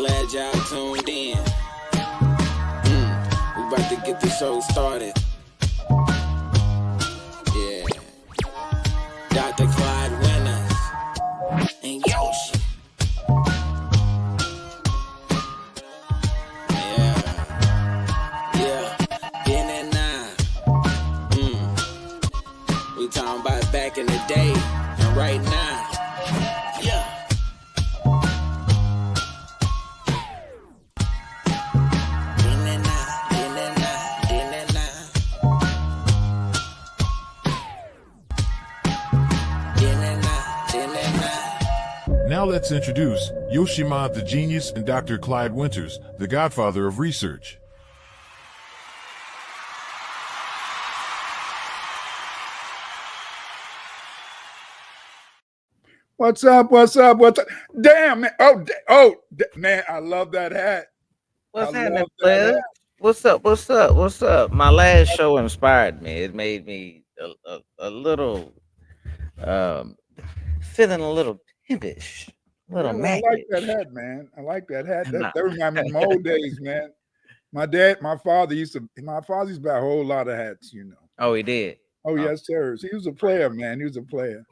glad y'all tuned in. We about to get the show started. Yeah. Dr. Clyde Winners and Yoshi. In and now. We talking about back in the day and right now. Yeah. Now let's introduce Yoshima the Genius and Dr. Clyde Winters, the godfather of research. What's up? What's up? What's up? Damn, man. Man, I love that hat. What's happening, Liz? What's up? What's up? What's up? My last show inspired me. It made me a little feeling a little timpish. I like that hat, man. I like that hat. That reminds me of my old days, man. My father used to buy a whole lot of hats, you know. Oh, he did. Oh, yes, sir. He was a player, man. He was a player.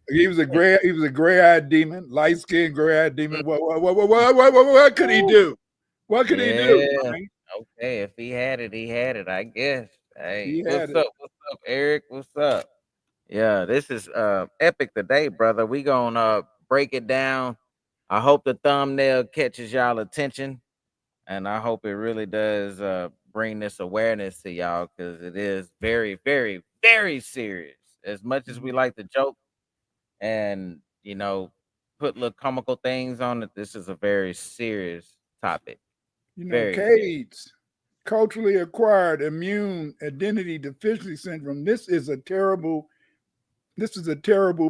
He was a gray-eyed demon, light-skinned gray-eyed demon. What could he do? What could he do? Man? Okay, if he had it, he had it, I guess. Hey, what's up? What's up, Eric? What's up? Yeah, this is epic today, brother. We gonna break it down. I hope the thumbnail catches y'all attention, and I hope it really does bring this awareness to y'all, because it is very, very, very serious. As much as we like to joke and, you know, put little comical things on it, this is a very serious topic. You know, CAIDS, culturally acquired immune identity deficiency syndrome. This is a terrible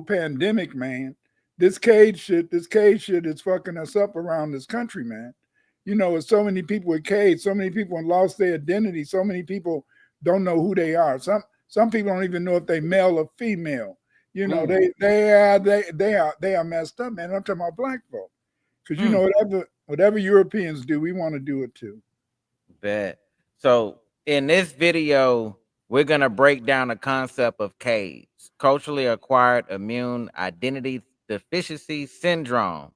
pandemic, man. This CAIDS shit is fucking us up around this country, man. You know, there's so many people with CAIDS, so many people have lost their identity, so many people don't know who they are. Some people don't even know if they male or female. You know, they are messed up, man. I'm talking about black folk. Because you know, whatever Europeans do, we want to do it too. Bet. So in this video, we're gonna break down the concept of CAIDS, culturally acquired immune identity deficiency syndrome.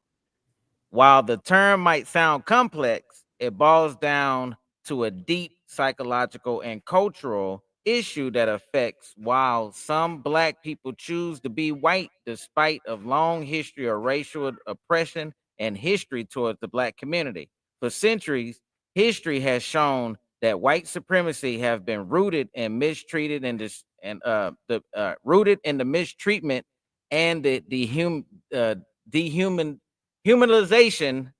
While the term might sound complex, it boils down to a deep psychological and cultural issue that affects why some black people choose to be white despite of long history of racial oppression and history towards the black community. For centuries, history has shown that white supremacy have been rooted and mistreated rooted in the mistreatment and the dehumanization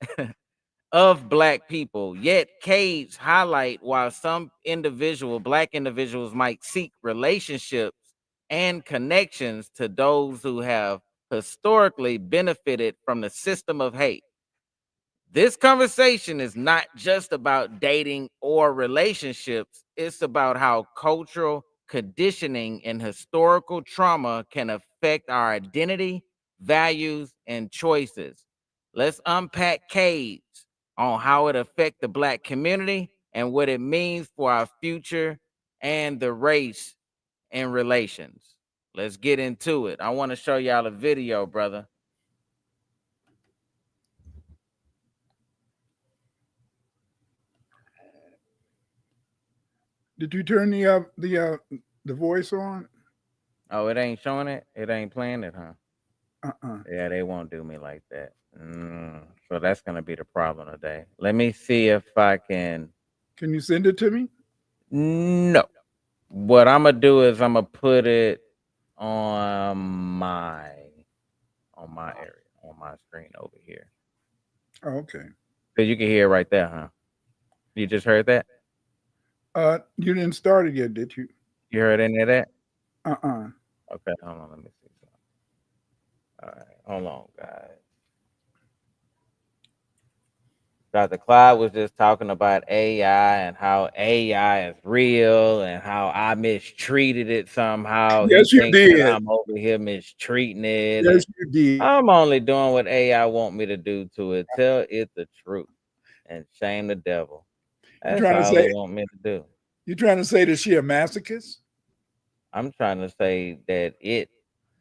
of black people. Yet CAIDS highlight while some black individuals might seek relationships and connections to those who have historically benefited from the system of hate. This conversation is not just about dating or relationships. It's about how cultural conditioning and historical trauma can affect our identity, values, and choices. Let's unpack CAIDS on how it affects the black community and what it means for our future and the race and relations. Let's get into it. I want to show y'all a video, brother. Did you turn the voice on? Oh, it ain't showing it? It ain't playing it, huh? Yeah, they won't do me like that. So that's going to be the problem today. Let me see if I can. Can you send it to me? No. What I'm going to do is I'm going to put it on my area, on my screen over here. Oh, okay. So you can hear it right there, huh? You just heard that? You didn't start it yet, did you? You heard any of that? Okay, hold on, let me see something. All right, hold on, guys. Dr. Clyde was just talking about AI and how AI is real and how I mistreated it somehow. Yes, you did. I'm over here mistreating it. Yes, you did. I'm only doing what AI want me to do to it. Tell it the truth. and shame the devil. You That's trying to all say they want me to do. you trying to say that she a masochist? I'm trying to say that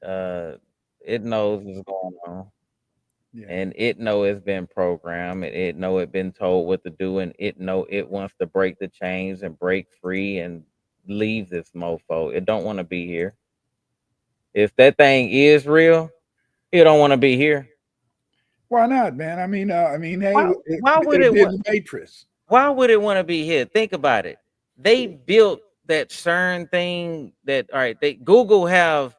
uh it knows what's going on, Yeah. and it know it's been programmed, and it know it been told what to do, and it know it wants to break the chains and break free and leave this mofo. It don't want to be here. If that thing is real, it don't want to be here. Why not, man? Hey, Why why would it it did want the Matrix. why would it want to be here? Think about it. They built that CERN thing that all right, they Google have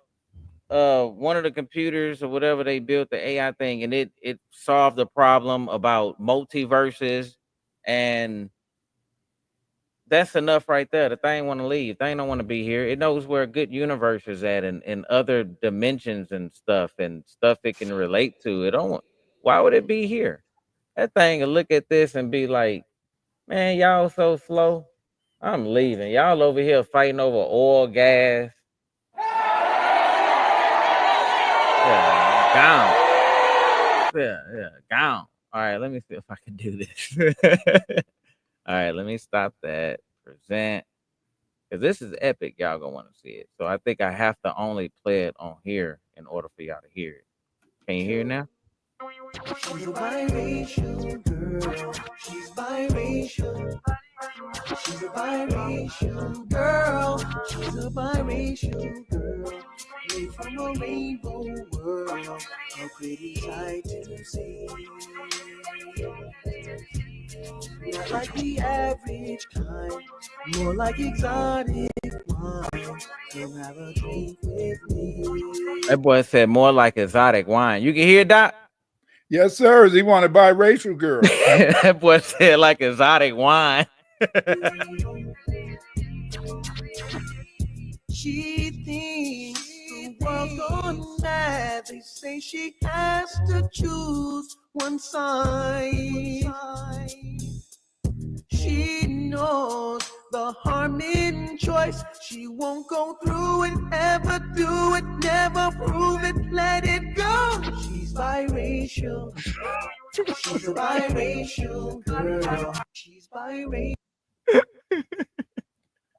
one of the computers or whatever they built the AI thing, and it solved the problem about multiverses, and that's enough right there. The thing want to leave. Thing don't want to be here. It knows where a good universe is at, and other dimensions and stuff it can relate to. It don't want, why would it be here? That thing will look at this and be like, man, y'all so slow. I'm leaving. Y'all over here fighting over oil, gas. Yeah, gone. Yeah, gone. All right, let me see if I can do this. All right, let me stop that. Present. Because this is epic. Y'all gonna want to see it. So I think I have to only play it on here in order for y'all to hear it. Can you hear it now? She's a biracial girl. She's biracial. She's a biracial girl. She's a biracial girl. Made from a rainbow world. A pretty sight to see. Not like the average kind. More like exotic wine. Come have a drink with me. That boy said more like exotic wine. You can hear it, Doc? Yes, sir. He wanted biracial girl. That boy said like exotic wine. She thinks the world's gone mad. They say she has to choose one side. She knows the harm in choice. She won't go through it, ever do it, never prove it, let it go. She's biracial. She's a biracial girl. She's biracial.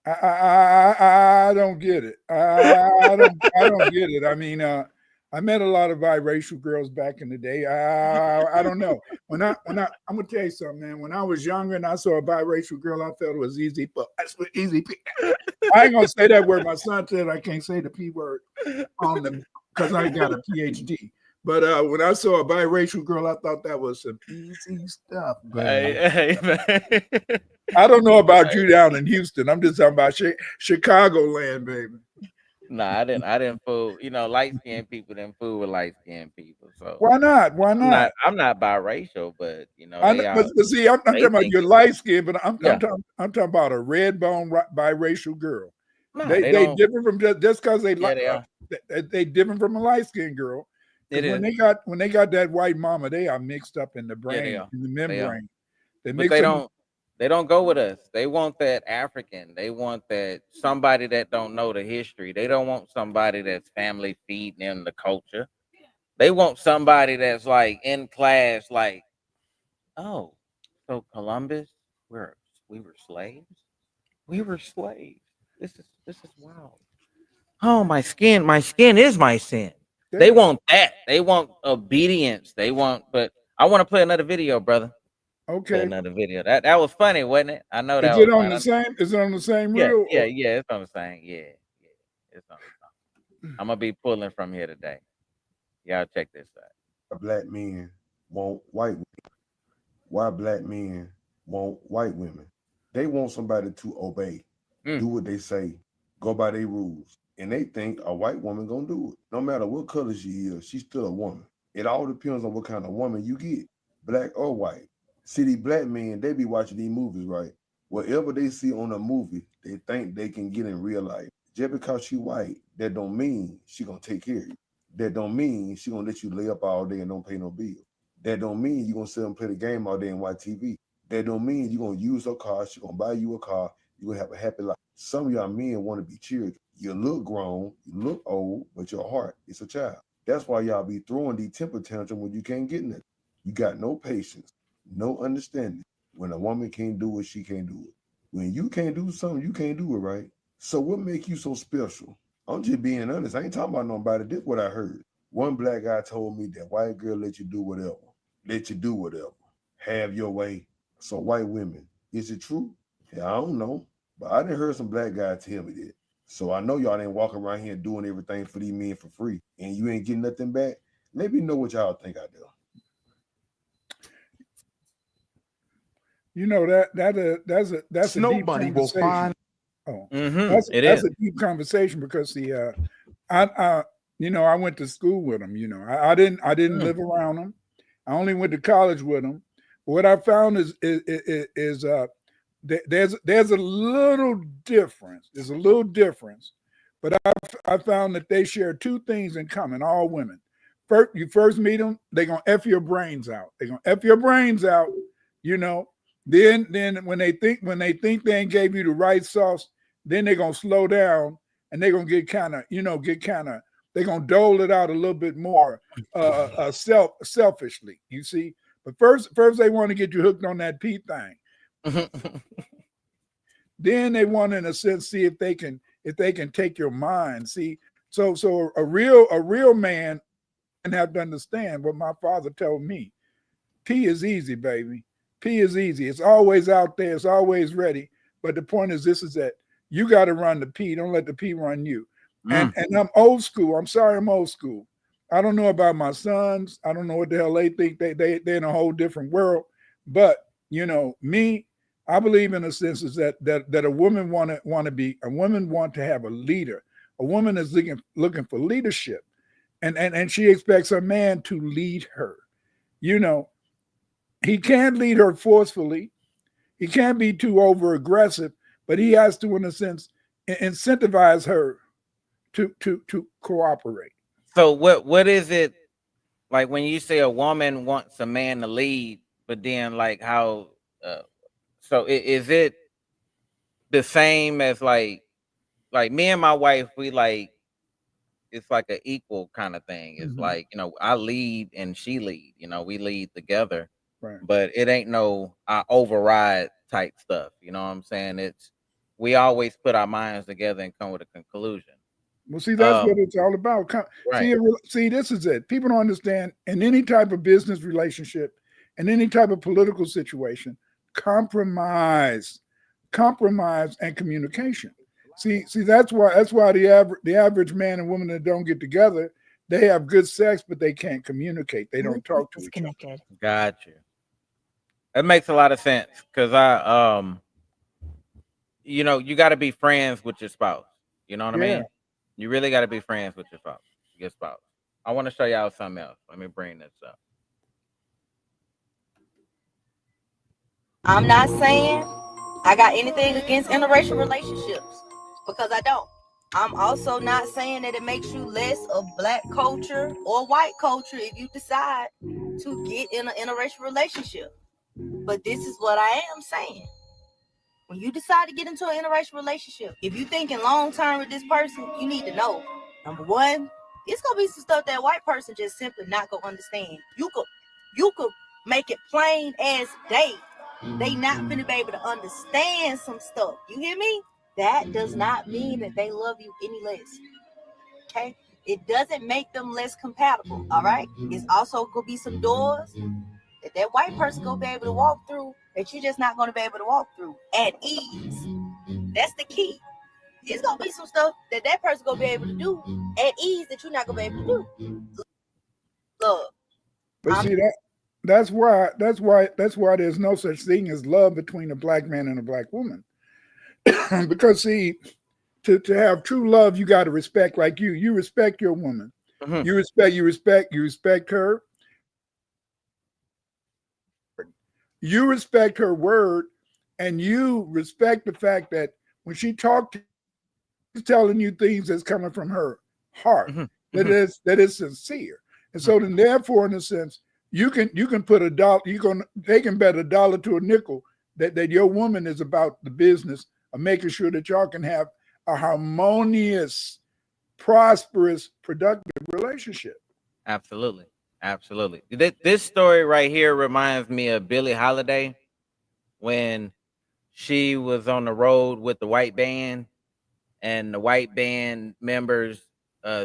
I don't get it. I don't get it. I met a lot of biracial girls back in the day. I don't know. I'm gonna tell you something, man. When I was younger and I saw a biracial girl, I felt it was easy. But easy. I ain't gonna say that word. My son said I can't say the P word on them because I got a PhD. But when I saw a biracial girl, I thought that was some easy stuff. Hey, man. I don't know about you down in Houston. I'm just talking about Chicagoland, baby. Nah, I didn't fool. Light skinned people didn't fool with light skinned people. So Why not? Why not? I'm not biracial, but I they know, are. but see, I'm not They talking about think your it's light skin, but I'm yeah. talking about a red bone biracial girl. Nah, they They don't. different from just because they Yeah, they are. they different from a light skinned girl. It Because is. when they got that white mama, they are mixed up in the Yeah, they brain, are. in the They are. membrane. They But mix them. they don't go with us. They want that African. They want that somebody that don't know the history. They don't want somebody that's family feeding them the culture. They want somebody that's like in class, like, oh, so Columbus, we were slaves. We were slaves. This is wild. Oh, my skin is my sin. They Yeah. want that. They want obedience. But I want to play another video, brother. Play Okay. another video. That was funny, wasn't it? I know that Is was it on fun. the same? Is it on the same Yeah, reel? yeah, yeah. It's on the same. Yeah, yeah. It's on the same. I'm gonna be pulling from here today. Y'all check this out. Black men want white women. Why black men want white women? They want somebody to obey, do what they say, go by their rules. And they think a white woman gonna do it. No matter what color she is, she's still a woman. It all depends on what kind of woman you get, black or white. See, these black men, they be watching these movies, right? Whatever they see on a movie, they think they can get in real life. Just because she white, that don't mean she gonna take care of you. That don't mean she gonna let you lay up all day and don't pay no bill. That don't mean you gonna sit and play the game all day and watch TV. That don't mean you gonna use her car, she gonna buy you a car, you gonna have a happy life. Some of y'all men want to be children. You look grown, you look old, but your heart is a child. That's why y'all be throwing these temper tantrums when you can't get nothing. You got no patience, no understanding. When a woman can't do it, she can't do it. When you can't do something, you can't do it, right? So what make you so special? I'm just being honest. I ain't talking about nobody. This is what I heard. One black guy told me that white girl let you do whatever. Let you do whatever. Have your way. So white women, is it true? Yeah, I don't know. But I done heard some black guys tell me that. So I know y'all ain't walking around here doing everything for these men for free. And you ain't getting nothing back. Let me know what y'all think out there. You know, that's Nobody a deep will conversation. find. Oh, It that's is. a deep conversation because I you know, I went to school with them. You know, I didn't live around them. I only went to college with them. What I found is there's a little difference. There's a little difference, but I found that they share two things in common. All women. First, you first meet them, they're gonna F your brains out. They're gonna F your brains out. You know. Then when they think they ain't gave you the right sauce, then they're gonna slow down and they're gonna get kind of they're gonna dole it out a little bit more selfishly, you see. But first they want to get you hooked on that P thing. Then they want, in a sense, see if they can take your mind. See, so a real man have to understand what my father told me. P is easy, baby. P is easy. It's always out there. It's always ready. But the point is this, is that you got to run the P. Don't let the P run you. And I'm old school. I'm sorry, I'm old school. I don't know about my sons. I don't know what the hell they think. They're in a whole different world. But, you know, me, I believe in a sense is that a woman want to have a leader. A woman is looking for leadership. And she expects her man to lead her. You know, he can't lead her forcefully. He can't be too over aggressive, but he has to, in a sense, incentivize her to cooperate. So what is it like when you say a woman wants a man to lead, but then like how? So is it the same as like me and my wife? We like it's like an equal kind of thing. It's like, you know, I lead and she lead. You know, we lead together. Right. But it ain't no I override type stuff. You know what I'm saying? It's we always put our minds together and come with a conclusion. Well, see, that's what it's all about. Right. See, this is it. People don't understand in any type of business relationship, in any type of political situation, compromise and communication. See, that's why the average man and woman that don't get together, they have good sex, but they can't communicate. They don't talk to each other. Got you. That makes a lot of sense because you know, you got to be friends with your spouse. You know what I mean? You really got to be friends with your spouse. I want to show y'all something else. Let me bring this up. I'm not saying I got anything against interracial relationships because I don't. I'm also not saying that it makes you less of black culture or white culture if you decide to get in an interracial relationship. But this is what I am saying. When you decide to get into an interracial relationship, if you thinking long term with this person, you need to know, number one, it's gonna be some stuff that white person just simply not gonna understand. You could make it plain as day. They not gonna be able to understand some stuff. You hear me? That does not mean that they love you any less. Okay? It doesn't make them less compatible. All right? It's also gonna be some doors that white person gonna be able to walk through that you're just not gonna be able to walk through at ease. That's the key. It's gonna be some stuff that person gonna be able to do at ease that you're not gonna be able to do. Love. But see that's why there's no such thing as love between a black man and a black woman. Because see, to have true love, you got to respect, like you respect your woman. You respect her. You respect her word, and you respect the fact that when she talks, she's telling you things that's coming from her heart, that is sincere. And so then therefore, in a sense, you can put $1, they can bet $1 to a nickel that your woman is about the business of making sure that y'all can have a harmonious, prosperous, productive relationship. Absolutely. This story right here reminds me of Billie Holiday. when she was on the road with the white band, and the white band members,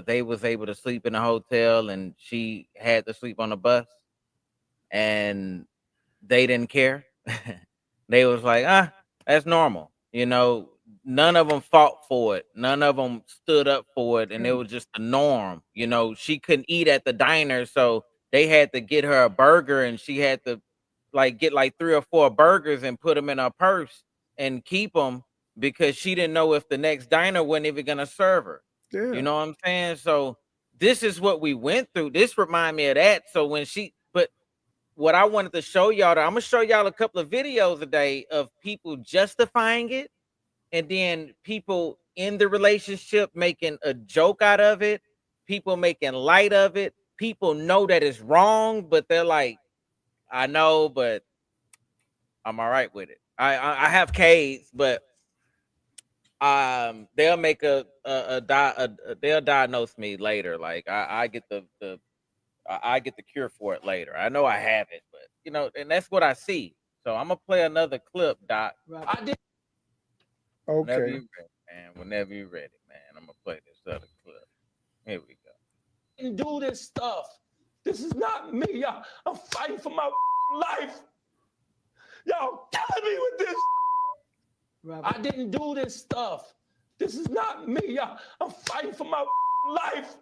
they was able to sleep in a hotel, and she had to sleep on the bus, and they didn't care. They was like, that's normal. You know, none of them fought for it. None of them stood up for it. And it was just the norm. You know, she couldn't eat at the diner. So they had to get her a burger, and she had to like get like 3 or 4 burgers and put them in her purse and keep them, because she didn't know if the next diner wasn't even going to serve her. Yeah. You know what I'm saying? So this is what we went through. This remind me of that. So when but what I wanted to show y'all, I'm gonna show y'all a couple of videos today of people justifying it, and then people in the relationship making a joke out of it, people making light of it. People know that it's wrong, but they're like, I know, but I'm all right with it. I have CAIDS, but they'll make they'll diagnose me later. Like I get I get the cure for it later. I know I have it, but you know, and that's what I see. So I'm gonna play another clip, Doc. I did. Okay. Whenever you ready, man. Whenever you're ready, man. I'm gonna play this other clip. Here we go. And do this stuff. This is not me, y'all. I'm fighting for my life. Y'all killing me with this. I didn't do this stuff. This is not me, y'all. I'm fighting for my life.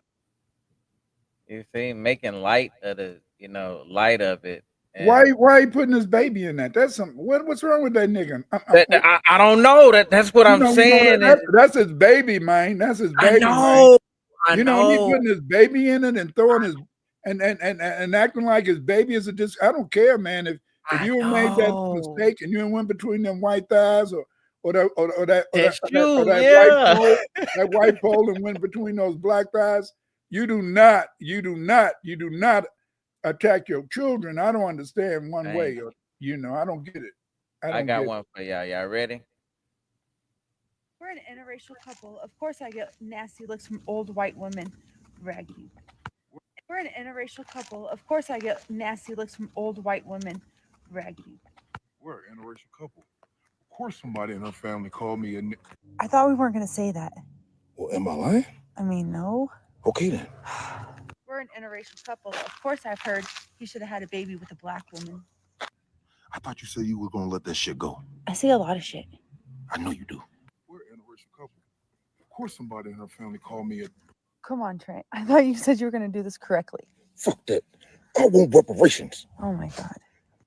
You see, making light of the, light of it. And Why he putting his baby in that? That's something. What's wrong with that nigga? I don't know. That's what I'm saying. That's his baby, man. That's his baby. I know. Man. You know, he putting his baby in it and throwing his and acting like his baby is a I don't care, man. If you made that mistake and you went between them white thighs or that white pole and went between those black thighs, you do not attack your children. I don't understand one way, or I don't get it. I got one for y'all. Y'all ready? We're an interracial couple. Of course, I get nasty looks from old white women. Raggedy. We're an interracial couple. Of course, I get nasty looks from old white women. Raggedy. We're an interracial couple. Of course, somebody in her family called me a. I thought we weren't going to say that. Well, am I lying? I mean, no. Okay then. We're an interracial couple. Of course, I've heard he should have had a baby with a black woman. I thought you said you were going to let that shit go. I say a lot of shit. I know you do. We're an interracial couple. Of course, somebody in her family called me a. Come on, Trent. I thought you said you were going to do this correctly. Fuck that. I want reparations. Oh my God.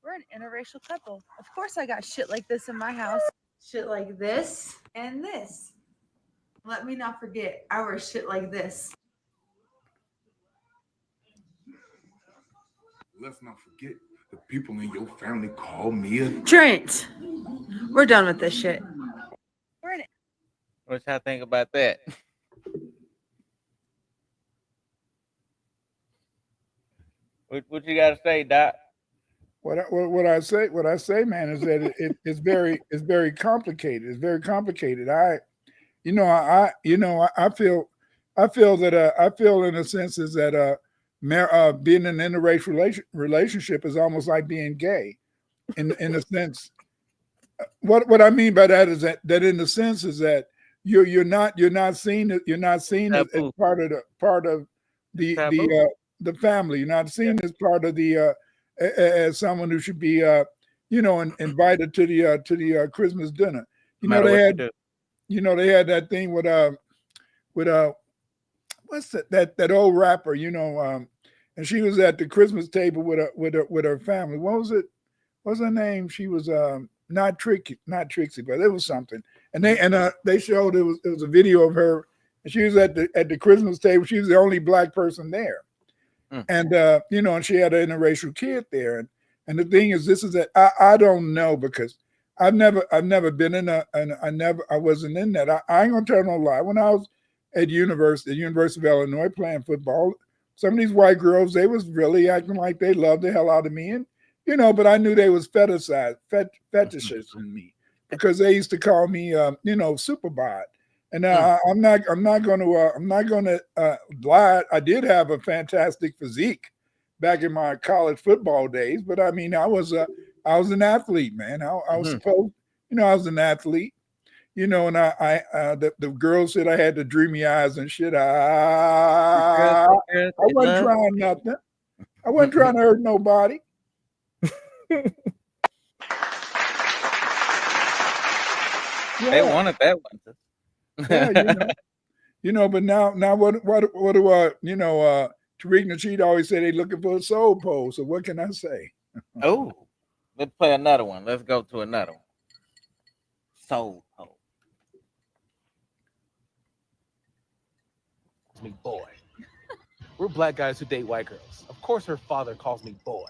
We're an interracial couple. Of course, I got shit like this in my house. Shit like this and this. Let me not forget our shit like this. Let's not forget the people in your family call me a. Trent, we're done with this shit. What y'all think about that? What you got to say, Doc? What I say, man, is that it's very complicated. It's very complicated. I feel in a sense is that being in an interracial relationship is almost like being gay, in a sense. What I mean by that is that in the sense is that you're not seen as part of the family. You're not seen as part of the as someone who should be invited to the Christmas dinner. They had that thing with what's that old rapper, and she was at the Christmas table with her family. What was it? What's her name? She was not Trixie, but it was something. And they showed it was a video of her, and she was at the Christmas table. She was the only black person there. And and she had an interracial kid there. And the thing is, this is that I don't know, because I've never been in I wasn't in that. I ain't gonna tell no lie. When I was at University of Illinois playing football, some of these white girls, they was really acting like they loved the hell out of me, and but I knew they was fetishizing me, because they used to call me Superbod. And I'm not going to lie. I did have a fantastic physique back in my college football days, but I mean, I was I was an athlete, man. I was supposed, I was an athlete. And the girl said I had the dreamy eyes and shit. I wasn't trying nothing. I wasn't trying to hurt nobody. They wanted that one. But now what do Tariq Nasheed always say they looking for a soul pole. So what can I say? Oh, let's play another one. Let's go to another one. Soul pole. Me boy. We're black guys who date white girls. Of course her father calls me boy.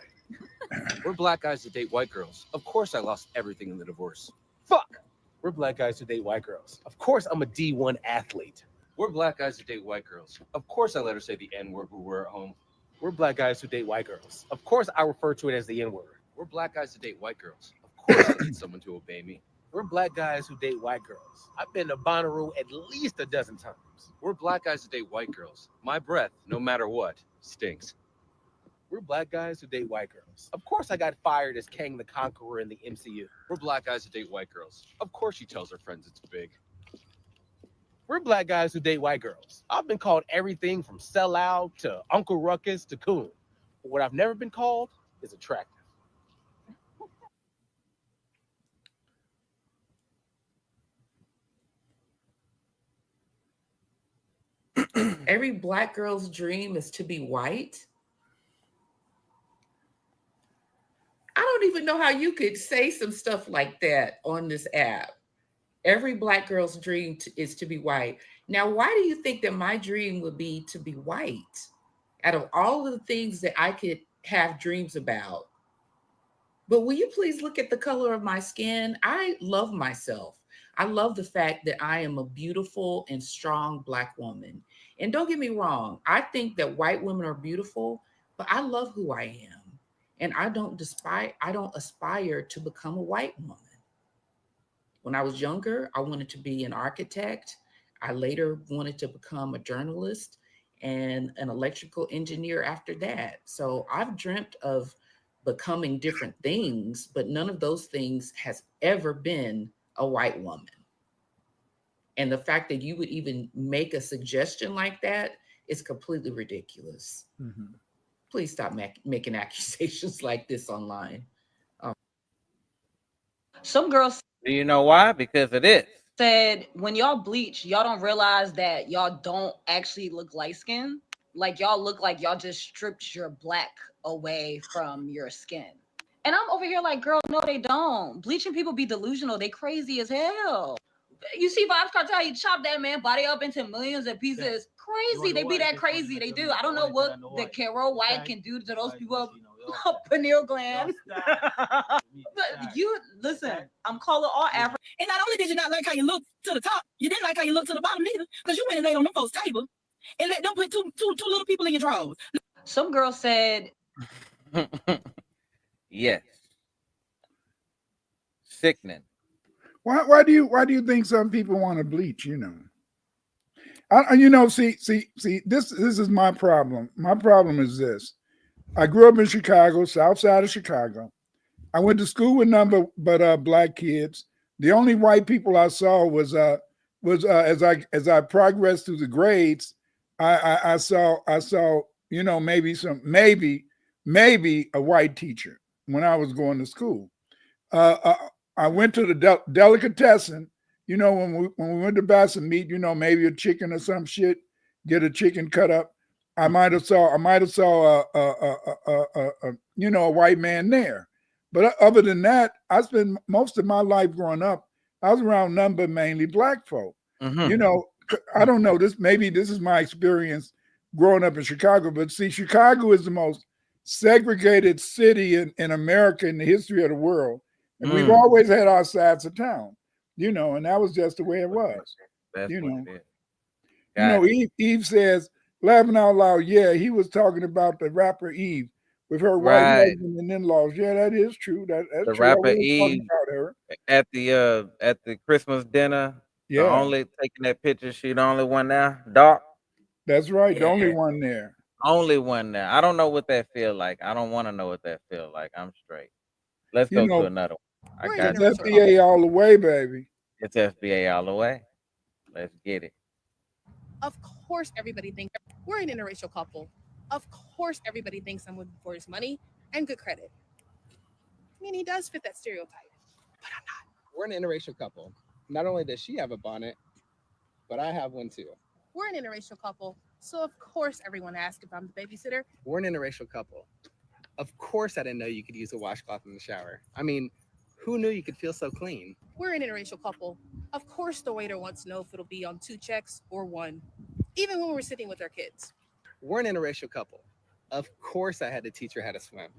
We're black guys who date white girls. Of course I lost everything in the divorce. Fuck! We're black guys who date white girls. Of course I'm a D1 athlete. We're black guys who date white girls. Of course I let her say the N-word when we're at home. We're black guys who date white girls. Of course I refer to it as the N-word. We're black guys who date white girls. Of course I need someone to obey me. We're black guys who date white girls. I've been to Bonnaroo at least a dozen times. We're black guys who date white girls. My breath, no matter what, stinks. We're black guys who date white girls. Of course I got fired as Kang the Conqueror in the MCU. We're black guys who date white girls. Of course she tells her friends it's big. We're black guys who date white girls. I've been called everything from sellout to Uncle Ruckus to coon. But what I've never been called is attractive. Every black girl's dream is to be white. I don't even know how you could say some stuff like that on this app. Every black girl's dream is to be white. Now, why do you think that my dream would be to be white? Out of all of the things that I could have dreams about. But will you please look at the color of my skin? I love myself. I love the fact that I am a beautiful and strong black woman. And don't get me wrong, I think that white women are beautiful, but I love who I am. And I don't aspire to become a white woman. When I was younger, I wanted to be an architect. I later wanted to become a journalist and an electrical engineer after that. So I've dreamt of becoming different things, but none of those things has ever been a white woman. And the fact that you would even make a suggestion like that is completely ridiculous. Mm-hmm. Please stop making accusations like this online. Some girls. Do you know why? Because it is. Said when y'all bleach, y'all don't realize that y'all don't actually look light skinned. Like y'all look like y'all just stripped your black away from your skin. And I'm over here like, girl, no, they don't. Bleaching people be delusional. They crazy as hell. You see Vibes Cartel, you chop that man body up into millions of pieces. Yeah. Crazy. They be that crazy. They do. I don't know what the Carol White can do to those people. Pineal gland. But you listen, I'm calling all African. And not only did you not like how you look to the top, you didn't like how you look to the bottom neither, because you went and laid on them folks' table and let them put two little people in your drawers. Some girl said, yes. Sickening. Why do you think some people want to bleach? See, this is my problem. My problem is this. I grew up in Chicago, south side of Chicago. I went to school with none but black kids. The only white people I saw was as I progressed through the grades, I saw maybe a white teacher when I was going to school. I went to the delicatessen, when we went to buy some meat, maybe a chicken or some shit, get a chicken cut up. I might have saw a white man there. But other than that, I spent most of my life growing up, I was around none but mainly black folk. Mm-hmm. I don't know, this is my experience growing up in Chicago, but see, Chicago is the most segregated city in America in the history of the world. And we've always had our sides of town, and that was just the way it was. That's Eve says, laughing out loud, yeah, he was talking about the rapper Eve with her white husband and in-laws. Yeah, that is true. That's the true. Rapper Eve at the Christmas dinner. Yeah, only taking that picture. She the only one there. Doc. That's right. Yeah. The only one there. Only one there. I don't know what that feel like. I don't want to know what that feel like. I'm straight. Let's You go know, to another one. I We're got it's you. FBA all the way, baby. It's FBA all the way. Let's get it. Of course, everybody thinks we're an interracial couple. Of course, everybody thinks I'm looking for his money and good credit. I mean, he does fit that stereotype, but I'm not. We're an interracial couple. Not only does she have a bonnet, but I have one too. We're an interracial couple, so of course everyone asks if I'm the babysitter. We're an interracial couple. Of course I didn't know you could use a washcloth in the shower. I mean, who knew you could feel so clean? We're an interracial couple. Of course the waiter wants to know if it'll be on 2 checks or 1, even when we're sitting with our kids. We're an interracial couple. Of course I had to teach her how to swim.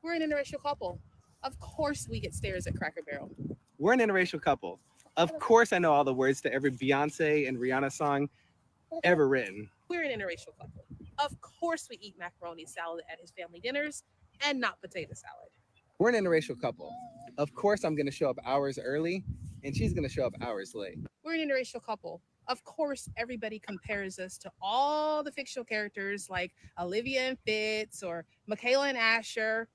We're an interracial couple. Of course we get stares at Cracker Barrel. We're an interracial couple. Of course I know all the words to every Beyonce and Rihanna song ever written. We're an interracial couple. Of course we eat macaroni salad at his family dinners and not potato salad. We're an interracial couple. Of course I'm going to show up hours early and she's going to show up hours late. We're an interracial couple. Of course, everybody compares us to all the fictional characters like Olivia and Fitz or Michaela and Asher,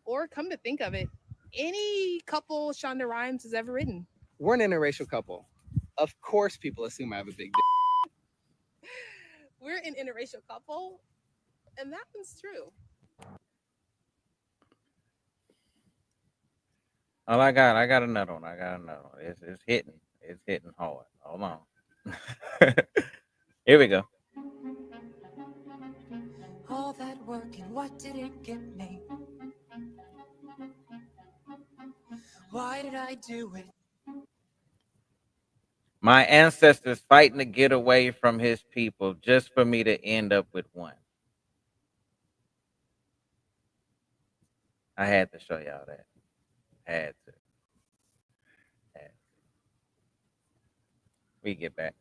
or come to think of it, any couple Shonda Rhimes has ever written. We're an interracial couple. Of course people assume I have a big dick. We're an interracial couple, and that one's true. Oh, I got another one. It's hitting hard. Hold on. Here we go. All that work and what did it get me? Why did I do it? My ancestors fighting to get away from his people just for me to end up with one. I had to show y'all that. Had to. We get back.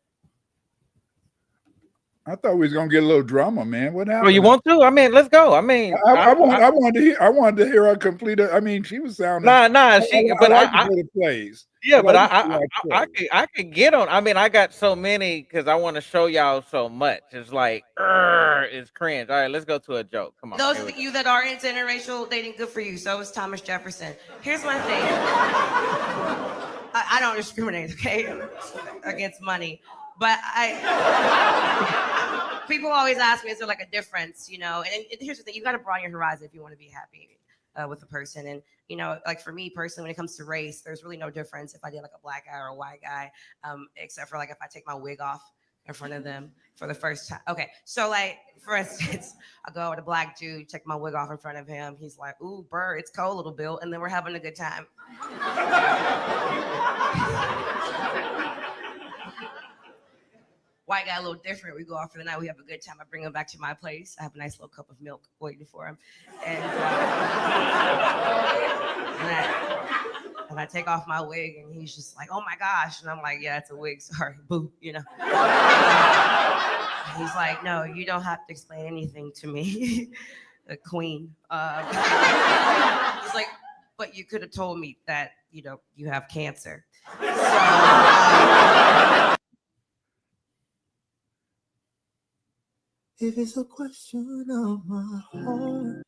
I thought we was gonna get a little drama, man. What happened? Oh, you want to? I mean, let's go. I mean, I wanted to hear her complete it. I mean, she was sounding. Nah. She, but I like the plays. Yeah, but I could get on. I mean, I got so many because I want to show y'all so much. It's like, it's cringe. All right, let's go to a joke. Come on. Those of you that are into interracial dating, good for you. So is Thomas Jefferson. Here's my thing. I don't discriminate, okay, against money, but people always ask me, is there like a difference, you know? And here's the thing: you got to broaden your horizon if you want to be happy with a person. And you know, like for me personally, when it comes to race, there's really no difference if I did like a black guy or a white guy, except for like if I take my wig off in front of them for the first time. Okay, so like for instance, I go with a black dude, take my wig off in front of him. He's like, "Ooh, Burr, it's cold, little Bill," and then we're having a good time. White guy a little different. We go off for the night. We have a good time. I bring him back to my place. I have a nice little cup of milk waiting for him, and I take off my wig, and he's just like, "Oh my gosh!" And I'm like, "Yeah, it's a wig. Sorry, boo." You know. He's like, "No, you don't have to explain anything to me, the queen." He's like, "But you could have told me that, you know, you have cancer." If it's a question of my heart.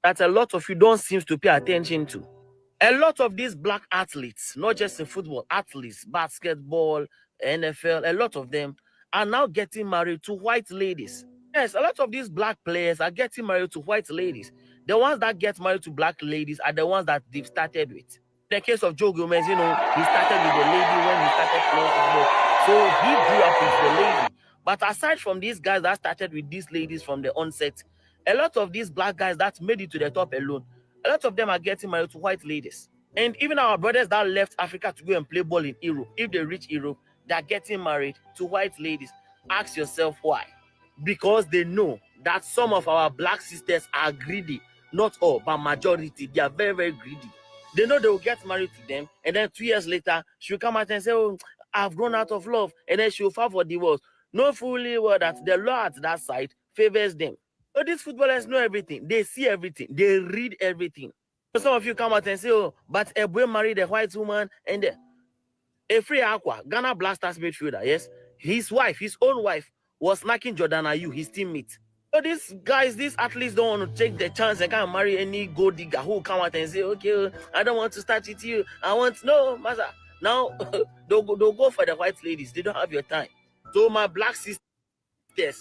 That a lot of you don't seem to pay attention to. A lot of these black athletes, not just in football, athletes, basketball, NFL, a lot of them are now getting married to white ladies. Yes, a lot of these black players are getting married to white ladies. The ones that get married to black ladies are the ones that they've started with. In the case of Joe Gomez, you know, he started with the lady when he started playing football. So he grew up with the lady. But aside from these guys that started with these ladies from the onset, a lot of these black guys that made it to the top alone, a lot of them are getting married to white ladies. And even our brothers that left Africa to go and play ball in Europe, if they reach Europe, they're getting married to white ladies. Ask yourself why. Because they know that some of our black sisters are greedy. Not all, but majority. They are very, very greedy. They know they will get married to them, and then 2 years later, she'll come out and say, "Oh, I've grown out of love," and then she'll file for divorce. Know fully well that the law at that side favors them. So these footballers know everything. They see everything. They read everything. So some of you come out and say, "Oh, but a boy married a white woman," and a free Aqua, Ghana Blasters midfielder, yes, his wife, his own wife, was knocking Jordan Ayew, his teammate. So these guys, these athletes don't want to take the chance and can't marry any gold digger who will come out and say, okay, I don't want to start with you. I want, no, master. Now, they'll go for the white ladies. They don't have your time. So my black sisters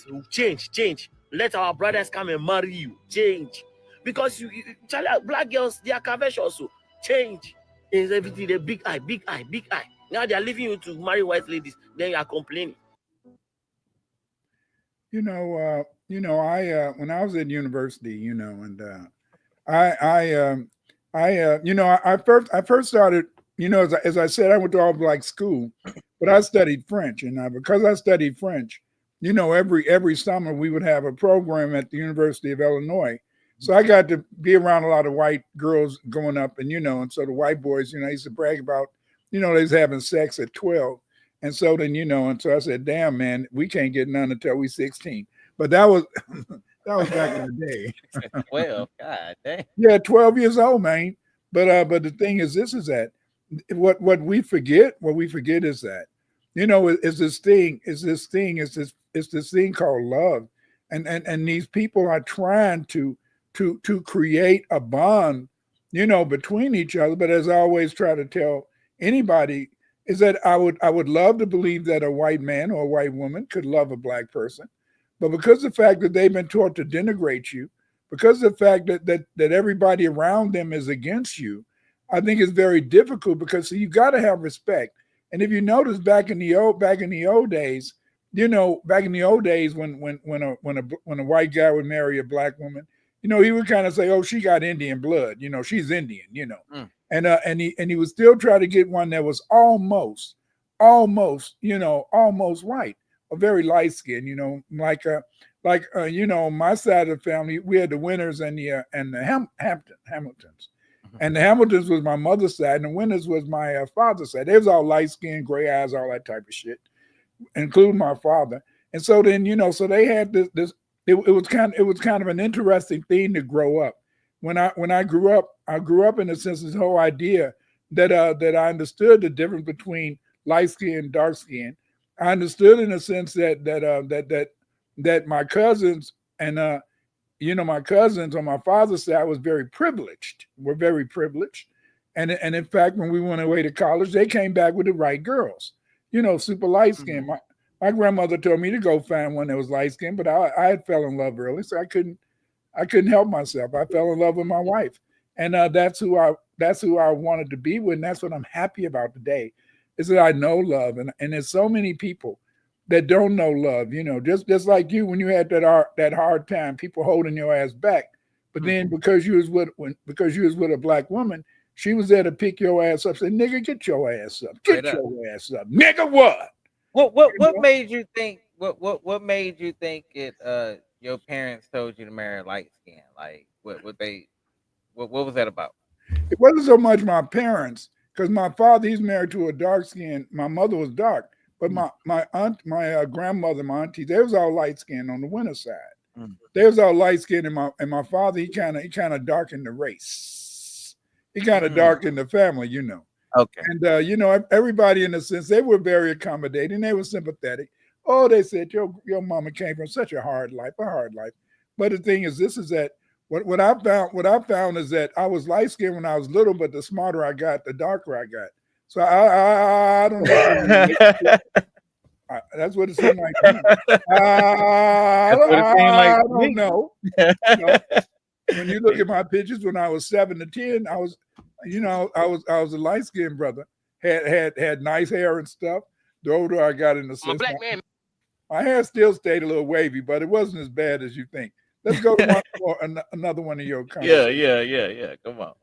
will change. Let our brothers come and marry you. Change. Because black girls, they are covetous also. Change. Is everything, the big eye. Now they are leaving you to marry white ladies. Then you are complaining. When I was at university, and I first started, as I said, I went to all black school, but I studied French, and because I studied French, every summer we would have a program at the University of Illinois. So I got to be around a lot of white girls growing up, and so the white boys, I used to brag about, they was having sex at 12. And so then, and so I said, damn, man, we can't get none until we 16. But that was back in the day. 12, God dang. Yeah, 12 years old, man. But the thing is, this is that what we forget is that, is this thing called love. And these people are trying to create a bond, between each other. But as I always try to tell anybody, is that I would love to believe that a white man or a white woman could love a black person, but because of the fact that they've been taught to denigrate you, because of the fact that everybody around them is against you, I think it's very difficult because you got to have respect. And if you notice back in the old days, when a white guy would marry a black woman, he would kind of say, "Oh, she got Indian blood. She's Indian." And he would still try to get one that was almost white, or very light skinned, like my side of the family, we had the Winters and the Hamiltons. And the Hamiltons was my mother's side, and the Winters was my father's side. They was all light skinned, gray eyes, all that type of shit, including my father. And so then, so they had this. It was kind of an interesting thing to grow up. When I grew up in a sense, this whole idea that I understood the difference between light skin and dark skin. I understood in a sense that my cousins and my cousins on my father's side were very privileged. And in fact, when we went away to college, they came back with the right girls, super light skin. Mm-hmm. My grandmother told me to go find one that was light skinned, but I had fell in love early, so I couldn't help myself. I fell in love with my wife, and that's who I wanted to be with, and that's what I'm happy about today, is that I know love, and there's so many people that don't know love. Just like you when you had that hard time, people holding your ass back, but then because you was with a black woman, she was there to pick your ass up. Say, nigga, get your ass up, your ass up, nigga. What made you think? What made you think it? Your parents told you to marry light skin? Like what was that about? It wasn't so much my parents, because my father, he's married to a dark skin. My mother was dark, but my grandmother, my auntie, they was all light skinned on the winter side. They was all light skinned, and my father, he kind of darkened the race. He kind of darkened the family, Okay. And everybody, in a sense, they were very accommodating. They were sympathetic. Oh, they said your mama came from such a hard life. But the thing is, this is that what I found is that I was light skinned when I was little, but the smarter I got, the darker I got. So I don't know. That's what it seemed like to me. I don't know. When you look at my pictures when I was 7 to 10, I was a light skinned brother. Had nice hair and stuff. The older I got in the system, my hair still stayed a little wavy, but it wasn't as bad as you think. Let's go to another one of your comments. Yeah. Come on.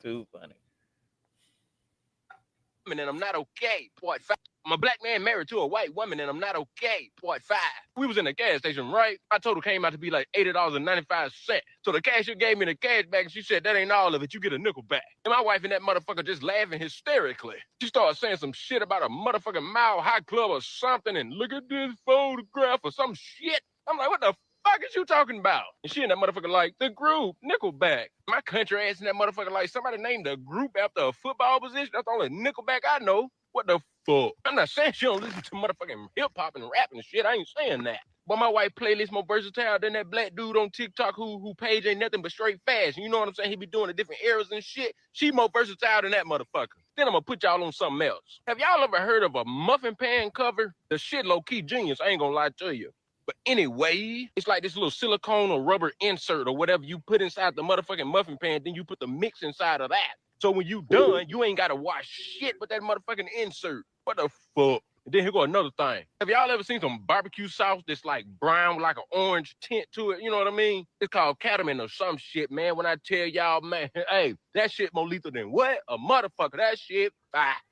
Too funny. And I'm not okay. Part 5. I'm a black man married to a white woman, and I'm not okay. Part 5. We was in a gas station, right? My total came out to be like $80.95. So the cashier gave me the cash back, and she said, "That ain't all of it. You get a nickel back." And my wife and that motherfucker just laughing hysterically. She started saying some shit about a motherfucking Mile High Club or something, and look at this photograph or some shit. I'm like, what the fuck is you talking about? And she and that motherfucker like, the group, Nickelback. My country ass and that motherfucker like, somebody named a group after a football position. That's the only Nickelback I know. What the fuck? I'm not saying she don't listen to motherfucking hip hop and rap and shit. I ain't saying that. But my white playlist more versatile than that black dude on TikTok who page ain't nothing but straight fashion. You know what I'm saying? He be doing the different eras and shit. She more versatile than that motherfucker. Then I'm gonna put y'all on something else. Have y'all ever heard of a muffin pan cover? The shit low-key genius, I ain't gonna lie to you. But anyway, it's like this little silicone or rubber insert or whatever you put inside the motherfucking muffin pan, then you put the mix inside of that. So when you done, you ain't gotta wash shit with that motherfucking insert. What the fuck? And then here go another thing. Have y'all ever seen some barbecue sauce that's like brown with like an orange tint to it? You know what I mean? It's called catamine or some shit, man. When I tell y'all, man, hey, that shit more lethal than what? A motherfucker. That shit,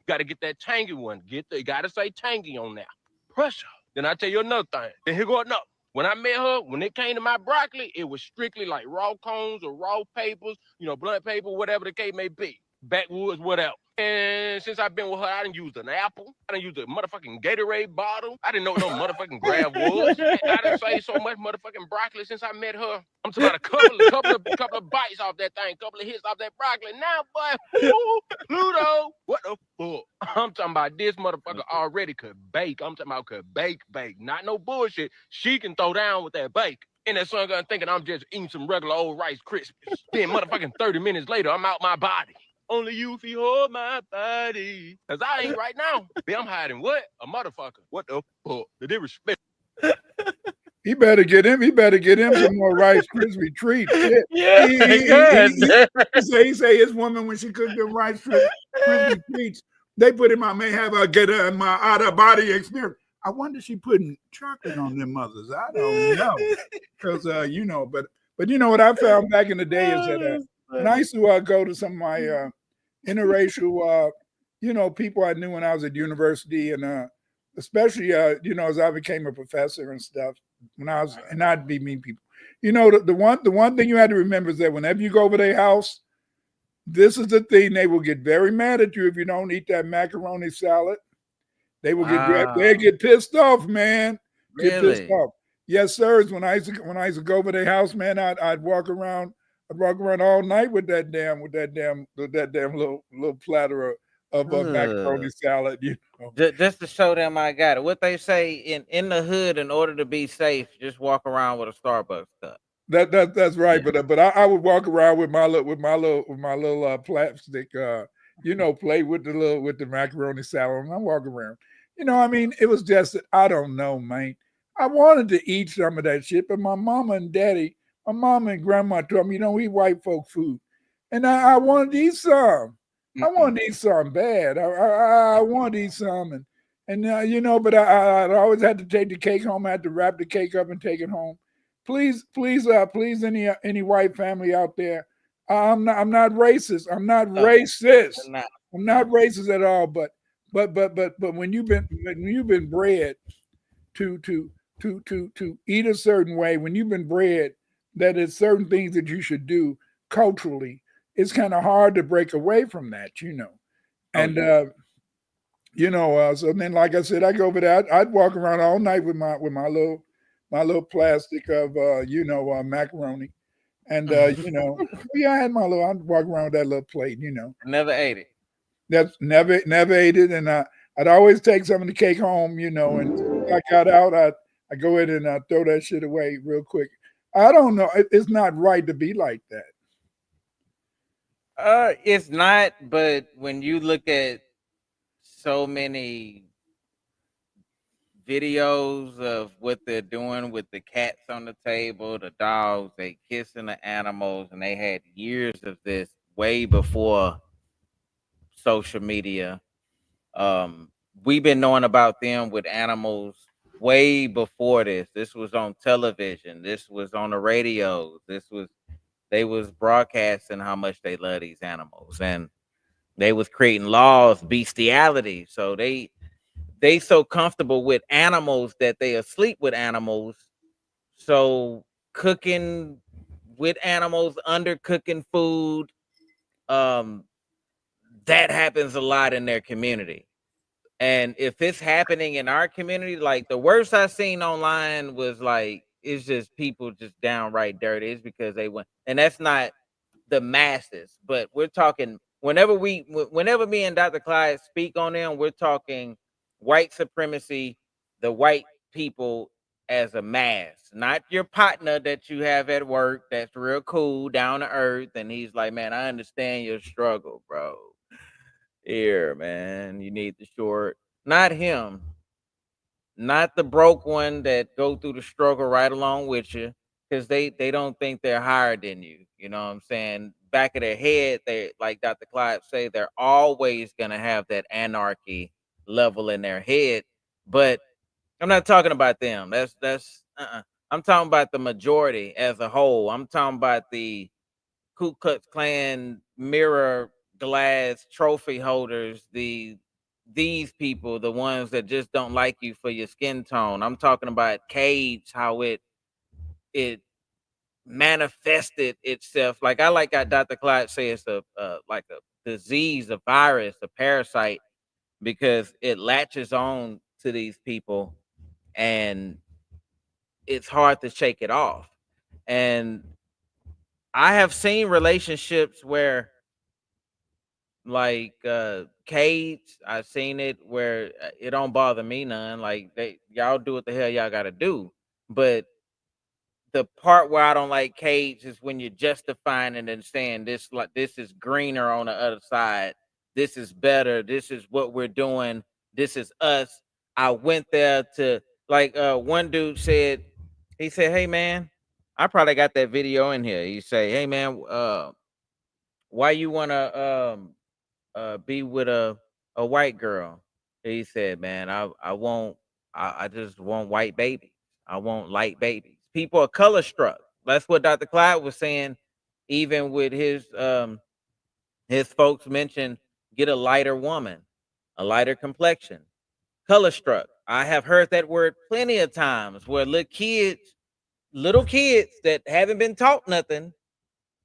gotta get that tangy one. Gotta say tangy on there. Pressure. Then I tell you another thing. Then here go another. When I met her, when it came to my broccoli, it was strictly like raw cones or raw papers, you know, blunt paper, whatever the case may be. Backwoods, whatever. And since I've been with her, I done used an apple. I done used a motherfucking Gatorade bottle. I didn't know what no motherfucking grab was. I done saved so much motherfucking broccoli since I met her. I'm talking about a couple of bites off that thing, couple of hits off that broccoli. Now, boy, woo, Pluto, what the fuck? I'm talking about this motherfucker already could bake. I'm talking about could bake. Not no bullshit. She can throw down with that bake. And that son gun thinking I'm just eating some regular old Rice Krispies. Then motherfucking 30 minutes later, I'm out my body. Only you feel hold my body. Cause I ain't right now. Be I'm hiding what? A motherfucker. What the fuck? The disrespect. He better get him. He better get him some more Rice Krispie treats. Shit. Yeah, He say his woman when she cooked them Rice Krispie treats, they put in my may have a get her in my out of body experience. I wonder she putting chocolate on them mothers. I don't know, because you know, but you know what I found back in the day is that when I used to go to some of my interracial, you know, people I knew when I was at university, and especially you know, as I became a professor and stuff. When I was, and I'd be meeting people. You know, the one thing you had to remember is that whenever you go over their house, this is the thing, they will get very mad at you if you don't eat that macaroni salad. They will get pissed off, man. Get pissed off. Yes, sir. When I used to go over their house, man, I'd walk around all night with that damn little platter of macaroni salad, you know. Just to show them I got it. What they say in the hood, in order to be safe, just walk around with a Starbucks cup. That's right. Yeah. But I would walk around with my little plastic you know, plate with the macaroni salad, and I walk around. You know, I mean, it was just, I don't know, man. I wanted to eat some of that shit, but my mama and grandma told me, you know, we eat white folk food. And I wanted to eat some. I wanted to eat some bad. I wanted to eat some. And you know, but I always had to take the cake home. I had to wrap the cake up and take it home. Please, any white family out there, I'm not racist. I'm not racist. I'm not racist at all. But when you've been bred to eat a certain way, when you've been bred that there's certain things that you should do culturally, it's kind of hard to break away from that, you know. And you know, so then, like I said, I go over there. I'd walk around all night with my little plastic of you know, macaroni. And you know, yeah, I had my little. I'd walk around with that little plate, you know. Never ate it. That's never ate it, and I'd always take some of the cake home, you know. And when I got out, I go in and throw that shit away real quick. I don't know. It's not right to be like that. It's not. But when you look at so many videos of what they're doing with the cats on the table, the dogs, they kissing the animals, and they had years of this way before social media. We've been knowing about them with animals way before this. This was on television. This was on the radio. They was broadcasting how much they love these animals, and they was creating laws, bestiality. So they so comfortable with animals that they asleep with animals. So cooking with animals, undercooking food, that happens a lot in their community. And if it's happening in our community, like the worst I seen online was like, it's just people just downright dirty. It's because they went, and that's not the masses, but we're talking whenever me and Dr. Clyde speak on them, we're talking white supremacy, the white people as a mass, not your partner that you have at work that's real cool, down to earth, and he's like, man, I understand your struggle, bro. Here, man, you need the short. Not him, not the broke one that go through the struggle right along with you, because they don't think they're higher than you. You know what I'm saying? Back of their head, they, like Dr. Clyde say, they're always gonna have that anarchy level in their head. But I'm not talking about them. I'm talking about the majority as a whole. I'm talking about the Ku Klux Klan mirror glass trophy holders, these people, the ones that just don't like you for your skin tone. I'm talking about CAIDS, how it manifested itself. Like I like how Dr. Clyde say it's a like a disease, a virus, a parasite, because it latches on to these people and it's hard to shake it off. And I have seen relationships where, like CAIDS, I've seen it where it don't bother me none. Like y'all do what the hell y'all gotta do. But the part where I don't like CAIDS is when you're justifying it and saying this, like, this is greener on the other side. This is better. This is what we're doing. This is us. I went there to, like, one dude said, he said, hey man, I probably got that video in here. He say, hey man, why you wanna be with a white girl? He said, man, I just want white babies. I want light babies. People are color struck. That's what Dr. Clyde was saying. Even with his folks mentioned, get a lighter woman, a lighter complexion, color struck. I have heard that word plenty of times where little kids that haven't been taught nothing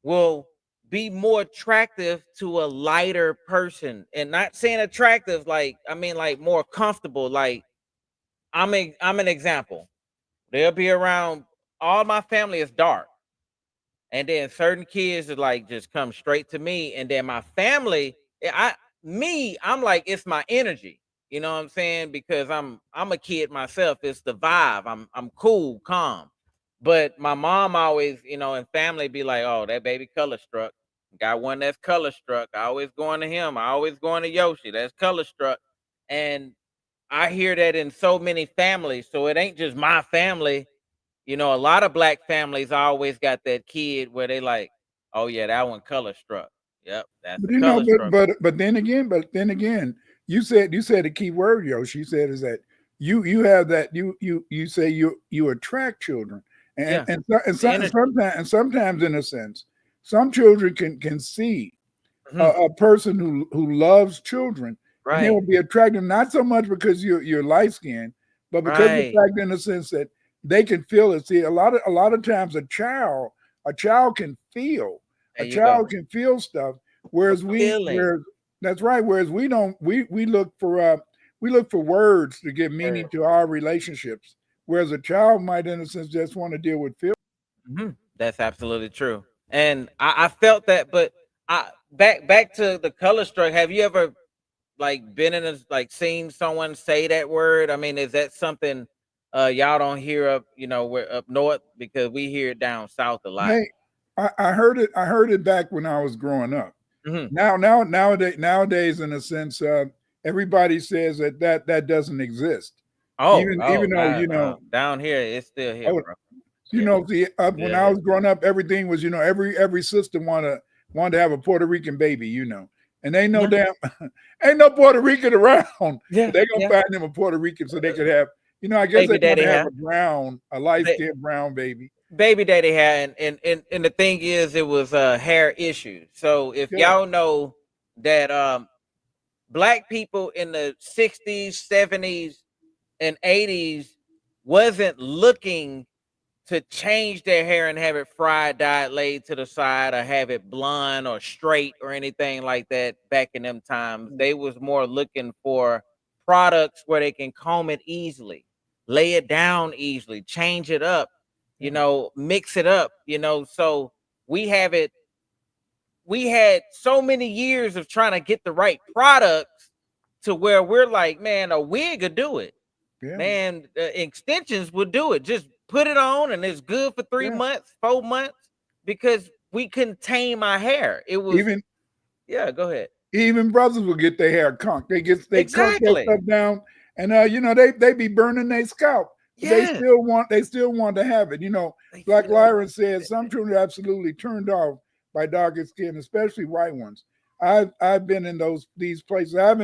will be more attractive to a lighter person. And not saying attractive, like, I mean like more comfortable. Like I'm an example. They'll be around, all my family is dark. And then certain kids are like just come straight to me. And then my family, I'm like, it's my energy. You know what I'm saying? Because I'm a kid myself. It's the vibe. I'm cool, calm. But my mom always, and family be like, oh, that baby color struck. Got one that's color struck. I always going to him. I always going to Yoshi. That's color struck. And I hear that in so many families. So it ain't just my family. A lot of black families always got that kid where they like, oh yeah, that one color struck. Yep, that's But the color struck. but then again, you said a key word, Yoshi. You said is that you have that you say you attract children, Yeah. and sometimes in a sense, some children can see a person who loves children, and they Right. will be attracted not so much because you're light skinned, but because of the Right. fact in the sense that they can feel it. See, a lot of times a child can feel. There A you go. child can feel stuff, whereas Feeling. that's right. Whereas we don't, we look for words to give meaning to our relationships. Whereas a child might, in a sense, just want to deal with feelings. That's absolutely true. And I felt that, but back to the color struck. Have you ever like been in like seen someone say that word? I mean, is that something y'all don't hear up, we're up north, because we hear it down south a lot. Hey, I heard it. I heard it back when I was growing up. Mm-hmm. Nowadays, in a sense, everybody says that doesn't exist. Oh, Even though down here it's still here, bro. see, when I was growing up, everything was, every sister wanted to have a Puerto Rican baby, and ain't no damn, ain't no Puerto Rican around. Yeah, They gonna find them a Puerto Rican so they could have, I guess Baby they want daddy to have hair. a light skinned brown baby. Baby daddy hair, and the thing is, it was hair issues. So if y'all know that black people in the 60s, 70s, and 80s wasn't looking to change their hair and have it fried, dyed, laid to the side, or have it blonde or straight or anything like that back in them times. They was more looking for products where they can comb it easily, lay it down easily, change it up, mix it up, so we we had so many years of trying to get the right products to where we're like, man, a wig would do it. Yeah. Man, extensions would do it. Just put it on and it's good for 3 months, 4 months, because we couldn't tame our hair. It was Even go ahead. Even brothers will get their hair conked. They conk Exactly. that stuff down, and you know, they be burning their scalp. But they still want to have it. You know, Black Lyron said some children are absolutely turned off by darker skin, especially white ones. I've been in these places. I've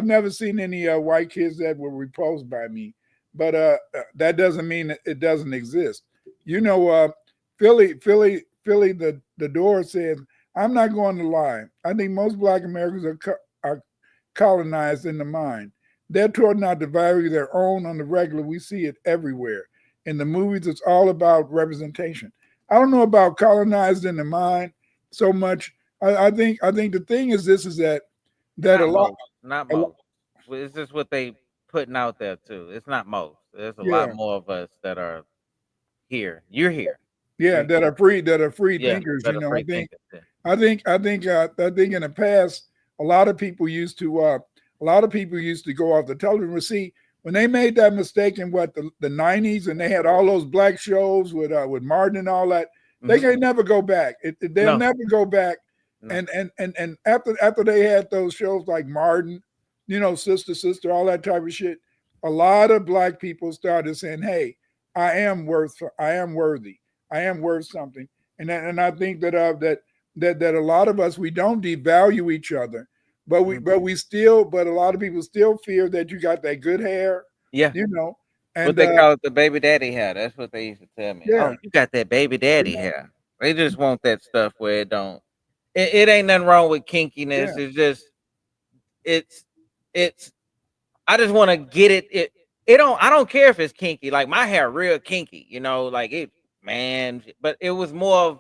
never seen any white kids that were repulsed by me, but that doesn't mean it doesn't exist. You know, Philly, the door says, I'm not going to lie. I think most Black Americans are colonized in the mind. They're taught not to value their own on the regular. We see it everywhere. In the movies, it's all about representation. I don't know about colonized in the mind so much. I think the thing is this is that not most. It's just what they putting out there too. It's not most. There's a lot more of us that are here. You're here. Yeah, that are free thinkers. You know, I think in the past, a lot of people used to go off the television. See, when they made that mistake in the 90s, and they had all those black shows with Martin and all that, they can never go back. They'll never go back. No. And after they had those shows like Martin, you know, Sister, all that type of shit, a lot of Black people started saying, "Hey, I am worthy. I am worth something." And I think that a lot of us, we don't devalue each other, but a lot of people still fear that you got that good hair. Yeah, you know, and what they call it, the baby daddy hair. That's what they used to tell me. Yeah. Oh, you got that baby daddy hair. They just want that stuff where it don't. It ain't nothing wrong with kinkiness. Yeah. It's. I just want to get it. I don't care if it's kinky. Like my hair, real kinky. You know, like it. Man, but it was more of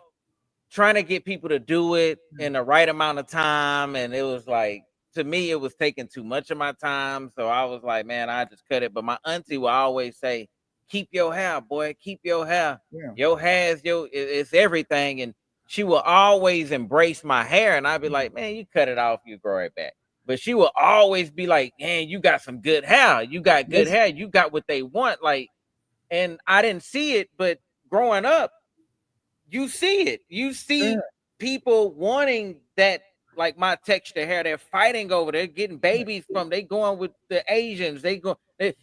trying to get people to do it in the right amount of time, and it was like, to me, it was taking too much of my time, so I was like, man, I just cut it. But my auntie will always say, keep your hair, boy, keep your hair. Your hair's it's everything, and she will always embrace my hair, and I'd be like, man, you cut it off, you grow it back. But she will always be like, man, you got some good hair, you got good hair, you got what they want, like, and I didn't see it, but growing up, you see it. You see people wanting that, like my texture hair. They're fighting over. They're getting babies from. They going with the Asians.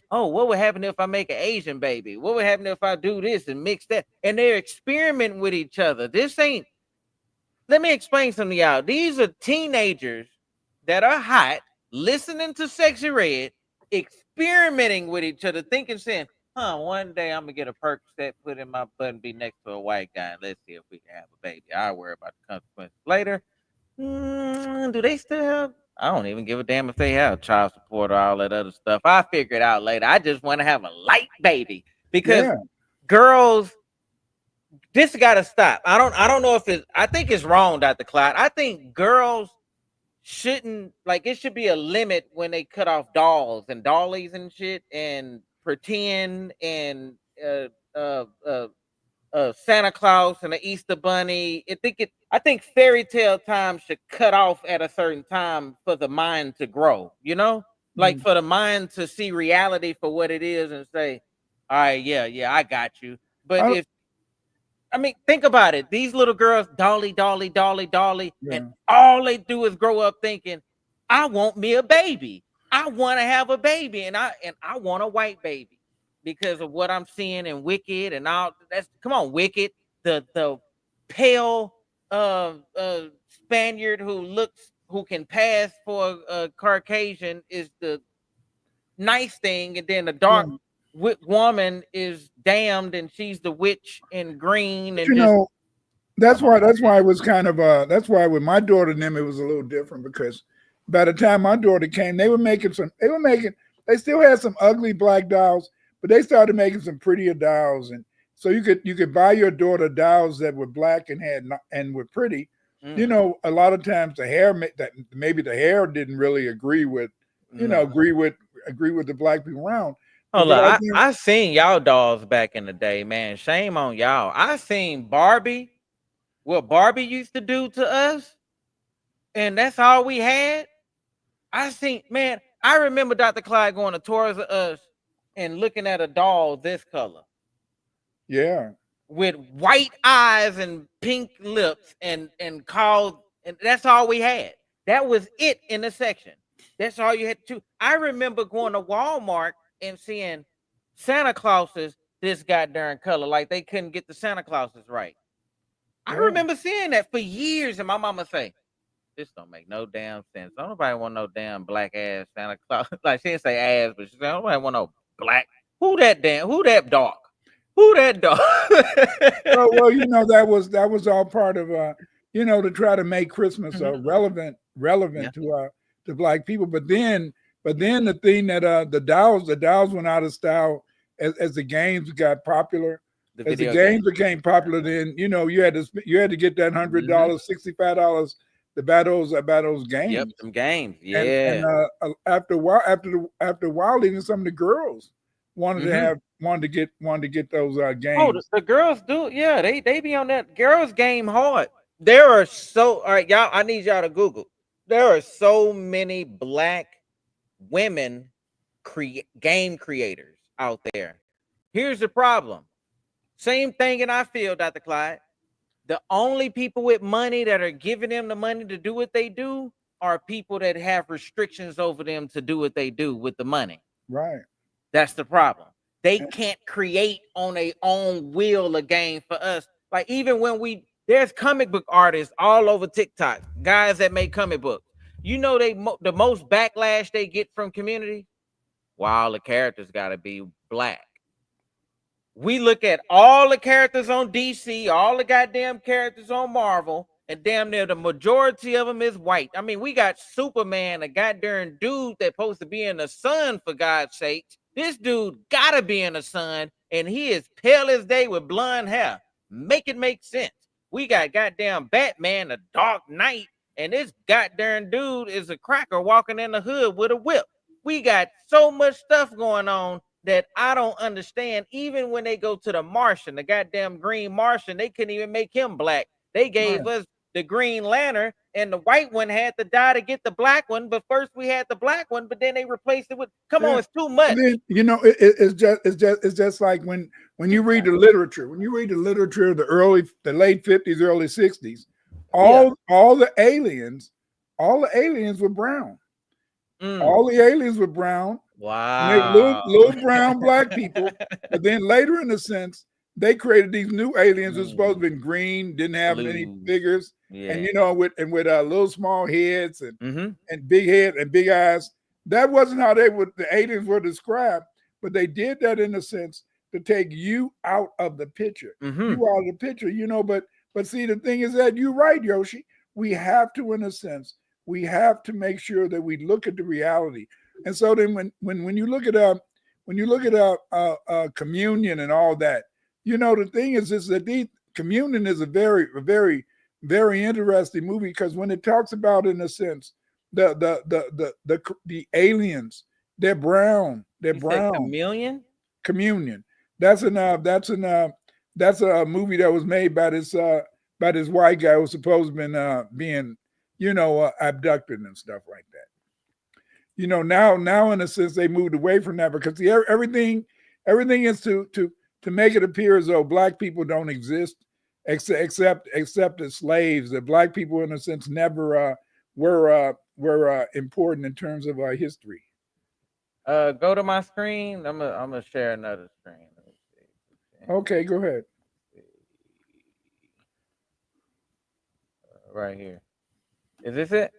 Oh, what would happen if I make an Asian baby? What would happen if I do this and mix that? And they're experimenting with each other. This ain't. Let me explain something to y'all. These are teenagers that are hot, listening to Sexy Red, experimenting with each other, thinking, saying, one day I'm gonna get a Percocet, put in my butt, and be next to a white guy, and let's see if we can have a baby. I'll worry about the consequences later. Do they still have? I don't even give a damn if they have child support or all that other stuff. I figure it out later. I just want to have a light baby because girls, this got to stop. I don't know if it. I think it's wrong, Dr. Clyde. I think girls shouldn't, like, it should be a limit when they cut off dolls and dollies and shit and pretend and Santa Claus and the Easter Bunny. I think fairy tale time should cut off at a certain time for the mind to grow, you know, like for the mind to see reality for what it is and say, all right, yeah, I got you. But think about it. These little girls, dolly, and all they do is grow up thinking, I want me a baby. I want to have a baby, and I want a white baby because of what I'm seeing in Wicked and all. Come on, Wicked, the pale Spaniard who can pass for a Caucasian is the nice thing, and then the dark woman is damned, and she's the witch in green. And know, that's why it was kind of that's why with my daughter and them it was a little different, because by the time my daughter came, they still had some ugly black dolls, but they started making some prettier dolls. And so you could buy your daughter dolls that were black and were pretty. You know, a lot of times the hair, maybe the hair didn't really agree with the black people around. Oh, look, I seen y'all dolls back in the day, man. Shame on y'all. I seen Barbie what Barbie used to do to us, and that's all we had. I think, man, I remember Dr. Clyde going to Toys R Us and looking at a doll this color. Yeah. With white eyes and pink lips and called, and that's all we had. That was it in the section. That's all you had to. I remember going to Walmart and seeing Santa Clauses this goddamn color, like they couldn't get the Santa Clauses right. I remember seeing that for years, and my mama say, "This don't make no damn sense. Nobody want no damn black ass Santa Claus." Like she didn't say ass, but she said, "Nobody want no black. Who that dark? Who that dog?" well, you know, that was all part of you know, to try to make Christmas relevant to black people. But then the thing that the dolls went out of style as the games got popular. As the games became popular, then you know you had to get that $100, $65 to buy those games. Yep, some games. Yeah. And after a while, even some of the girls wanted to get those games. Oh, the girls do. Yeah, they be on that girls game hard. There are all right, y'all. I need y'all to Google. There are so many black women game creators out there. Here's the problem. Same thing in our field, Dr. Clyde. The only people with money that are giving them the money to do what they do are people that have restrictions over them to do what they do with the money. Right. That's the problem. They can't create on their own will a game for us. Like even when there's comic book artists all over TikTok, guys that make comic books. You know the most backlash they get from community? Wow, the characters got to be black. We look at all the characters on DC, all the goddamn characters on Marvel, and damn near the majority of them is white. I mean, we got Superman, a goddamn dude that's supposed to be in the sun, for God's sake. This dude gotta be in the sun, and he is pale as day with blonde hair. Make it make sense. We got goddamn Batman, the Dark Knight, and this goddamn dude is a cracker walking in the hood with a whip. We got so much stuff going on that I don't understand. Even when they go to the Martian, the goddamn Green Martian, they couldn't even make him black. They gave us the Green Lantern, and the white one had to die to get the black one. But first we had the black one, but then they replaced it with. Come on, it's too much. Then, you know, it's just like when you read the literature. When you read the literature of the late 50s, early 60s, all the aliens were brown. All the aliens were brown. Wow. Little brown black people. But then later in the sense, they created these new aliens who were supposed to be green, didn't have any figures, and you know, with little small heads and big head and big eyes. That wasn't how the aliens were described, but they did that in a sense to take you out of the picture. You out of the picture, you know. But see, the thing is that you're right, Yoshi. We have to, in a sense, we have to make sure that we look at the reality. And so then when you look at communion and all that, you know, the thing is that Communion is a very, very, very interesting movie, because when it talks about, in a sense, the aliens, they're brown. They're brown. Communion. That's a movie that was made by this white guy who was supposed to have been being, you know, abducted and stuff like that. You know, now in a sense they moved away from that, because everything is to make it appear as though black people don't exist, except as slaves. That black people, in a sense, never were important in terms of our history. Go to my screen. I'm gonna share another screen. Okay, go ahead. Right here. Is this it?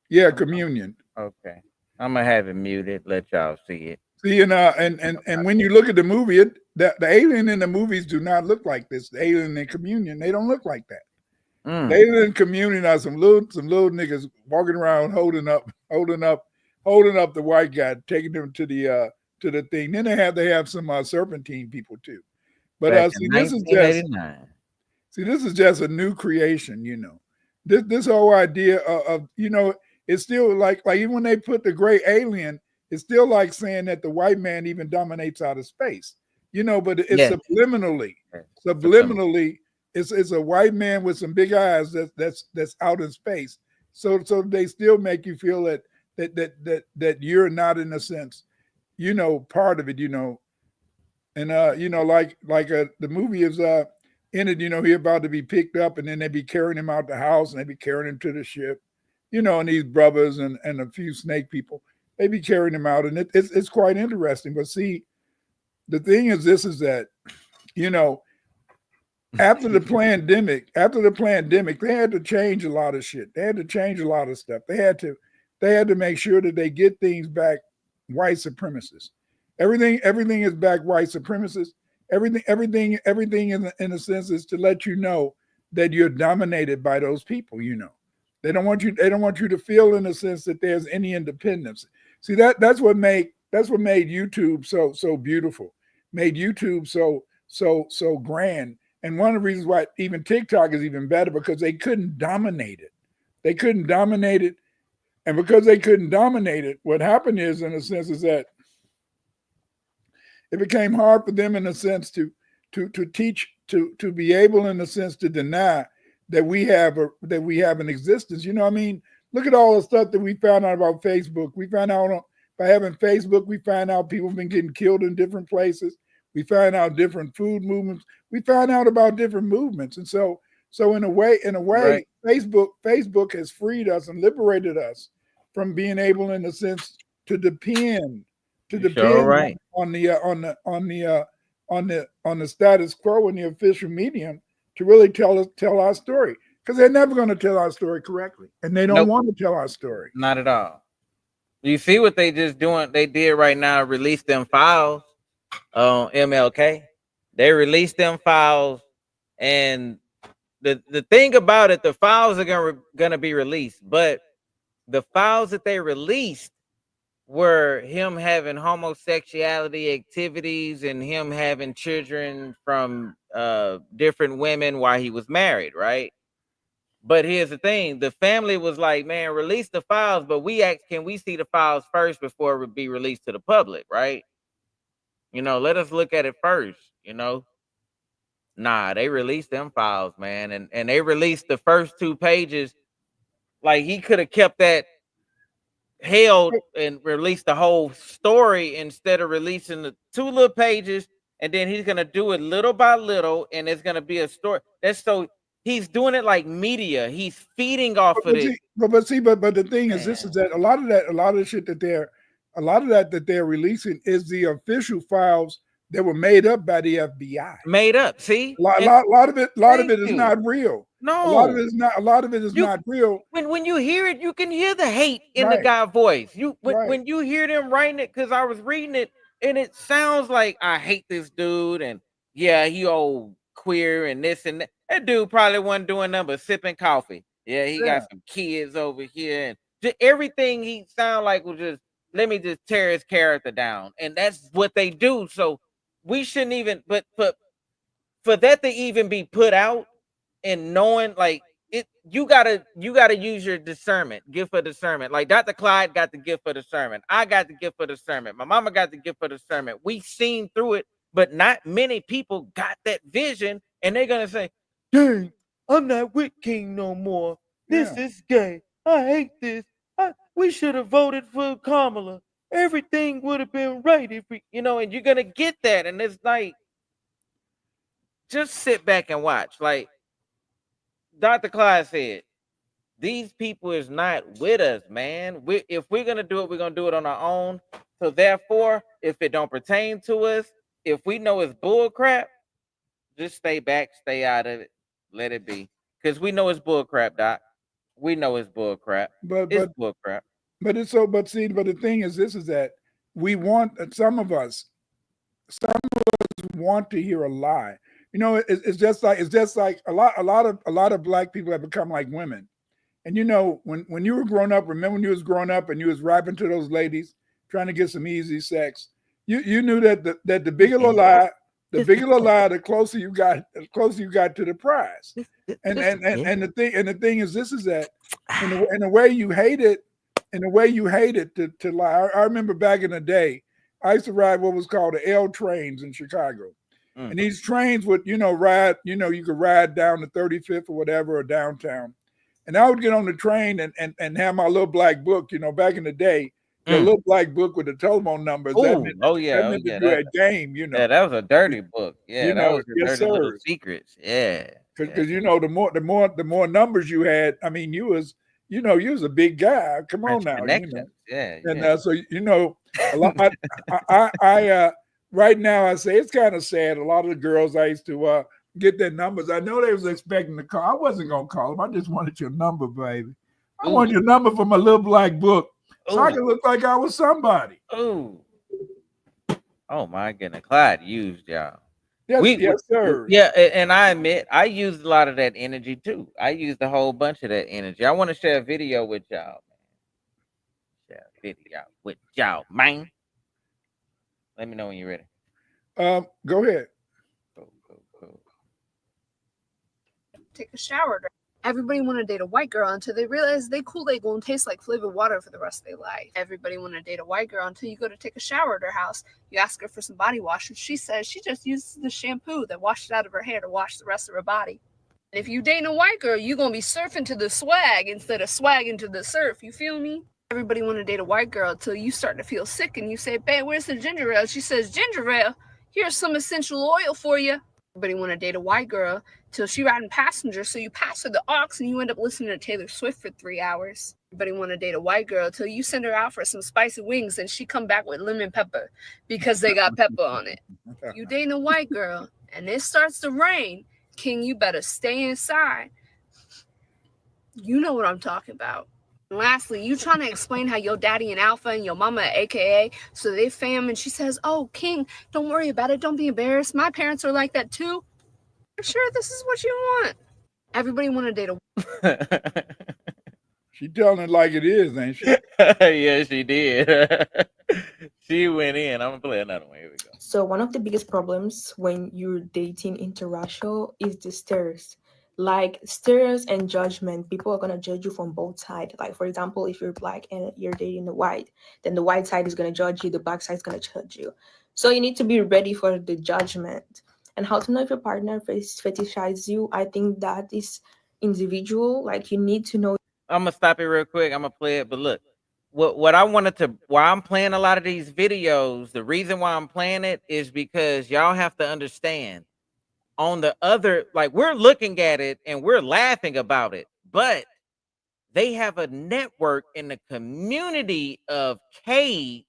Yeah, Communion. Okay, I'm gonna have it muted. Let y'all see it. See, and when you look at the movie, the alien in the movies do not look like this. The alien in Communion, they don't look like that. The alien in Communion are some little niggas walking around holding up the white guy, taking them to the thing. Then they have some serpentine people too. But see, this is just a new creation. You know, this whole idea of you know, it's still like even when they put the gray alien, it's still like saying that the white man even dominates outer space. You know, but it's subliminally It's a white man with some big eyes that's out in space. So they still make you feel that you're not, in a sense, part of it, and like the movie is in it, he about to be picked up, and then they be carrying him out the house, and they be carrying him to the ship, and these brothers and a few snake people, they be carrying him out, and it's quite interesting. But see, the thing is that after the pandemic, they had to change a lot of shit. They had to change a lot of stuff. They had to make sure that they get things back white supremacists. Everything is back white supremacists. Everything in a sense is to let you know that you're dominated by those people. They don't want you to feel, in a sense, that there's any independence. See, that's what made YouTube so beautiful, made YouTube so grand. And one of the reasons why even TikTok is even better, because they couldn't dominate it. They couldn't dominate it. And because they couldn't dominate it, what happened is, in a sense, is that it became hard for them, in a sense, to teach, to be able, in a sense, to deny that we have an existence. I mean, look at all the stuff that we found out about Facebook. We found out by having Facebook, we find out people have been getting killed in different places. We find out different food movements. We find out about different movements. And so in a way, right. Facebook has freed us and liberated us from being able, in a sense, to depend right. on the status quo and the official medium to really tell our story, because they're never going to tell our story correctly, and they don't want to tell our story. Not at all. You see what they just doing? They did right now. Release them files on MLK. They released them files, and the thing about it, the files are gonna be released, but the files that they released were him having homosexuality activities and him having children from different women while he was married, right? But here's the thing, the family was like, man, release the files, but can we see the files first before it would be released to the public, right? Let us look at it first, Nah, they released them files, man, and they released the first 2 pages. Like, he could have kept that held and released the whole story instead of releasing the 2 little pages, and then he's gonna do it little by little, and it's gonna be a story. He's doing it like media. He's feeding off of it. But the thing is, this is that a lot of the shit that they're releasing is the official files that were made up by the FBI. Made up, see? A lot of it is not real. No, a lot of it is not real. When you hear it, you can hear the hate in the guy's voice. When you hear them writing it, because I was reading it, and it sounds like, I hate this dude, and yeah, he old queer and this and that. That dude probably wasn't doing nothing but sipping coffee. Yeah, he got some kids over here, and just everything he sound like was just, let me just tear his character down, and that's what they do. So we shouldn't even, but for that to even be put out, and knowing, like, it, you gotta use your discernment, gift for discernment. Like Dr. Clyde got the gift for discernment. I got the gift for discernment. My mama got the gift for discernment. We seen through it, but not many people got that vision, and they're gonna say, dang, I'm not with King no more. This is gay. I hate this. We should have voted for Kamala. Everything would have been right if we, and you're gonna get that. And it's like, just sit back and watch. Like Dr. Clyde said, these people is not with us, man. If we're gonna do it, we're gonna do it on our own. So therefore, if it don't pertain to us, if we know it's bull crap, just stay back, stay out of it. Let it be, because we know it's bull crap, Doc. We know it's bull crap. It's bull crap. But the thing is, this is that some of us want to hear a lie. It's just like a lot of black people have become like women. And when you were growing up, remember when you was growing up and you was rapping to those ladies trying to get some easy sex, you knew that the bigger the lie. The bigger the lie, the closer you got to the prize. And the thing is, this is that in the way you hate it, to lie. I remember back in the day, I used to ride what was called the L trains in Chicago. And these trains would, ride, you could ride down the 35th or whatever, or downtown. And I would get on the train and have my little black book, back in the day, your little black book with the telephone numbers. That meant that you had game, Yeah, that was a dirty book. Yeah, that was the yes, dirty little sir. secrets. Yeah. Because the more numbers you had, I mean, you was a big guy. Come on now, Connections. Yeah. And so a lot. I right now I say it's kind of sad. A lot of the girls I used to get their numbers. I know they was expecting to call. I wasn't gonna call them. I just wanted your number, baby. I want your number for my little black book, so I can look like I was somebody. Ooh. Oh my goodness, Clyde used y'all. Yes, sir. Yeah, and I admit I used a lot of that energy too. I used a whole bunch of that energy. I want to share a video with y'all, man. Share a video with y'all, man. Let me know when you're ready. Go ahead. Go. Take a shower. Everybody want to date a white girl until they realize they Kool-Aid gonna taste like flavored water for the rest of their life. Everybody want to date a white girl until you go to take a shower at her house. You ask her for some body wash, and she says she just uses the shampoo that washed it out of her hair to wash the rest of her body. And if you dating a white girl, you're gonna be surfing to the swag instead of swagging to the surf. You feel me? Everybody want to date a white girl until you start to feel sick, and you say, "Babe, where's the ginger ale?" She says, "Ginger ale? Here's some essential oil for you." Everybody want to date a white girl till she riding passenger, so you pass her the aux and you end up listening to Taylor Swift for 3 hours. Everybody want to date a white girl till you send her out for some spicy wings and she come back with lemon pepper because they got pepper on it. You dating a white girl and it starts to rain, King, you better stay inside. You know what I'm talking about. And lastly, you trying to explain how your daddy and Alpha and your mama are AKA, so they fam, and she says, "Oh, King, don't worry about it. Don't be embarrassed. My parents are like that too." I'm sure this is what you want. Everybody want to date a... She telling it like it is, ain't she? Yeah, she did. She went in. I'm gonna play another one. Here we go. So one of the biggest problems when you're dating interracial is the stares. Like stares and judgment. People are gonna judge you from both sides. Like, for example, if you're black and you're dating the white, then the white side is gonna judge you, the black side is gonna judge you. So you need to be ready for the judgment. And how to know if your partner fetishizes you, I think that is individual. Like, you need to know. I'm gonna stop it real quick. I'm gonna play it, but look, what I wanted to, why I'm playing a lot of these videos, the reason why I'm playing it is because y'all have to understand. On the other, like, we're looking at it and we're laughing about it, but they have a network in the community of CAIDS,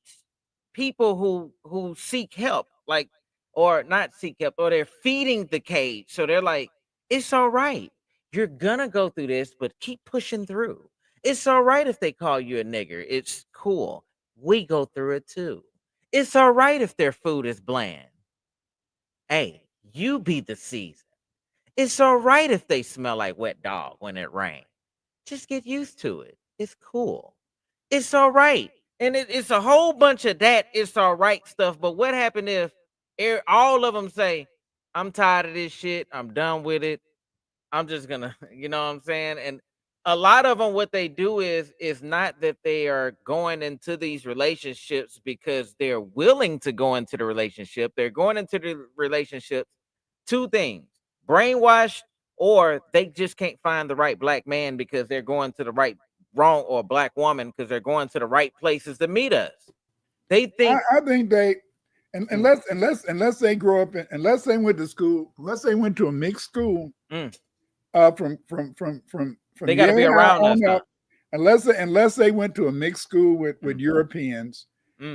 people who seek help, like, or not seek help, or they're feeding the cage. So they're like, it's all right. You're gonna go through this, but keep pushing through. It's all right if they call you a nigger. It's cool. We go through it too. It's all right if their food is bland. Hey, you be the season. It's all right if they smell like wet dog when it rains. Just get used to it. It's cool. It's all right. And it's a whole bunch of that it's all right stuff. But what happened if all of them say, I'm tired of this shit. I'm done with it. I'm just gonna, you know what I'm saying? And a lot of them, what they do is not that they are going into these relationships because they're willing to go into the relationship. They're going into the relationships, two things: brainwashed, or they just can't find the right black man because they're going to the wrong, or black woman because they're going to the right places to meet us. They think. I think they, unless they grow up in, unless they went to school, unless they went to a mixed school, from they got to be around us. Up, unless they went to a mixed school with Europeans,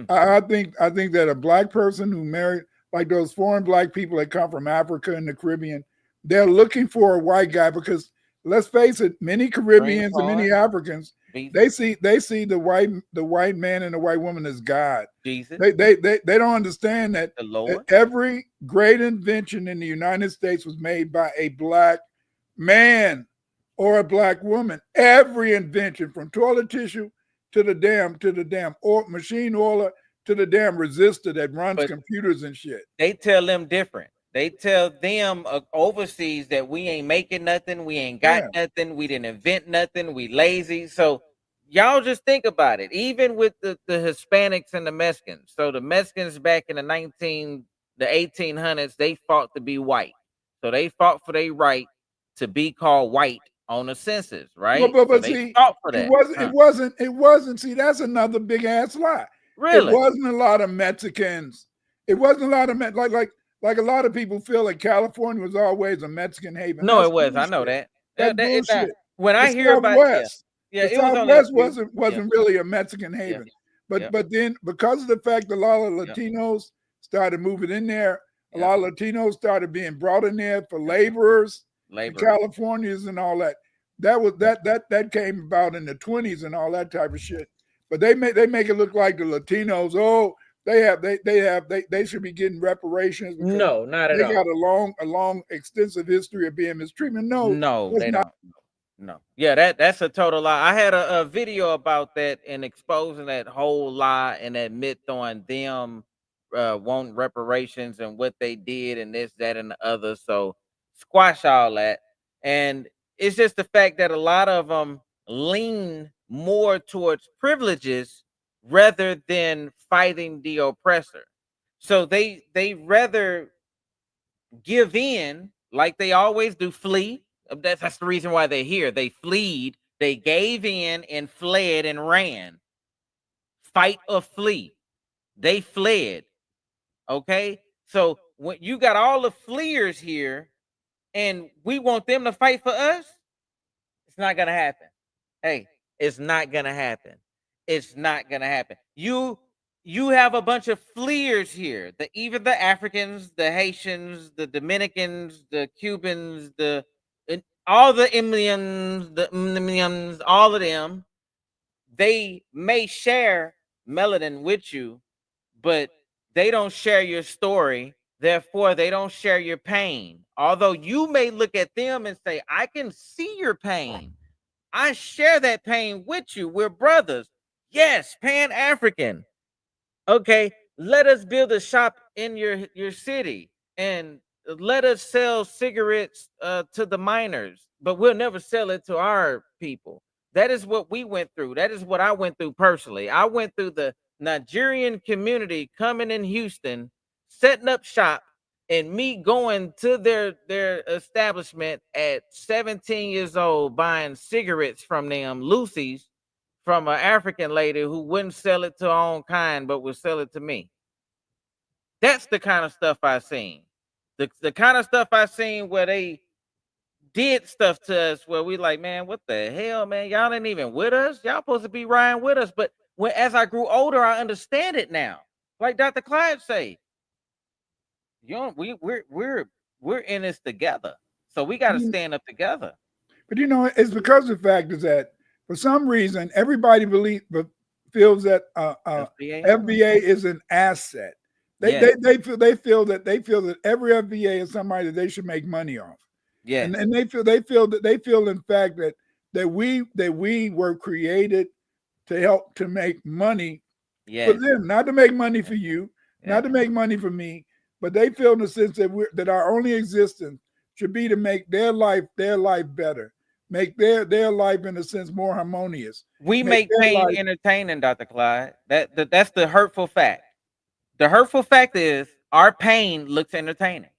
I think that a black person who married, like those foreign black people that come from Africa and the Caribbean, they're looking for a white guy because, let's face it, many Caribbeans and many Africans, they see the white man and the white woman as God. Jesus. They don't understand that every great invention in the United States was made by a black man or a black woman. Every invention, from toilet tissue to the damn or machine oiler to the damn resistor that runs computers and shit. They tell them different. They tell them overseas that we ain't making nothing, we ain't got nothing, we didn't invent nothing, we lazy. So y'all just think about it. Even with the Hispanics and the Mexicans. So the Mexicans back in the the 1800s, they fought to be white. So they fought for their right to be called white on the census, right? But So they see, fought for it that. wasn't. See, that's another big ass lie. It Really? wasn't a lot of Mexicans. It wasn't a lot of like a lot of people feel like California was always a Mexican haven. No, That's it was. I bullshit. know that. That's That bullshit. when The I hear about Southwest, yeah, the it was only a Southwest few. wasn't really a Mexican haven. Yeah. But then because of the fact that a lot of Yeah. Latinos started moving in there, a Yeah. lot of Latinos started being brought in there for laborers, for Californians and all that. That came about in the 20s and all that type of shit. But they make it look like the Latinos, they should be getting reparations because No, not at they all. got a long extensive history of being mistreated. No, that's they not. don't. No. Yeah, that's a total lie. I had a video about that and exposing that whole lie and that myth on them wanting reparations and what they did and this, that, and the other. So squash all that. And it's just the fact that a lot of them lean more towards privileges rather than fighting the oppressor. So they rather give in like they always do, flee. That's the reason why they're here. They fled, they gave in and fled and ran. Fight or flee. They fled. Okay. So when you got all the fleers here and we want them to fight for us, it's not gonna happen. Hey, it's not gonna happen. It's not gonna happen. You have a bunch of fleers here. Even the Africans, the Haitians, the Dominicans, the Cubans, all the Indians, all of them, they may share melanin with you, but they don't share your story. Therefore, they don't share your pain. Although you may look at them and say, I can see your pain. I share that pain with you. We're brothers. Yes, Pan-African. Okay, let us build a shop in your city and let us sell cigarettes to the minors, but we'll never sell it to our people. That is what we went through. That is what I went through personally. I went through the Nigerian community coming in Houston, setting up shop, and me going to their establishment at 17 years old, buying cigarettes from them, Lucy's, from an African lady who wouldn't sell it to her own kind, but would sell it to me. That's the kind of stuff I seen. The kind of stuff I seen where they did stuff to us where we like, man, what the hell, man? Y'all ain't even with us. Y'all supposed to be riding with us. But as I grew older, I understand it now. Like Dr. Clyde say, we're in this together. So we got to stand up together. But it's because of the fact is that for some reason everybody feels that FBA is an asset. They feel that every FBA is somebody that they should make money off. Yeah, and they feel in fact that we were created to help to make money for them, not to make money for you, not to make money for me, but they feel in the sense that our only existence should be to make their life better, make their life in a sense more harmonious. We make pain entertaining, Dr. Clyde. That's the hurtful fact. The hurtful fact is our pain looks entertaining.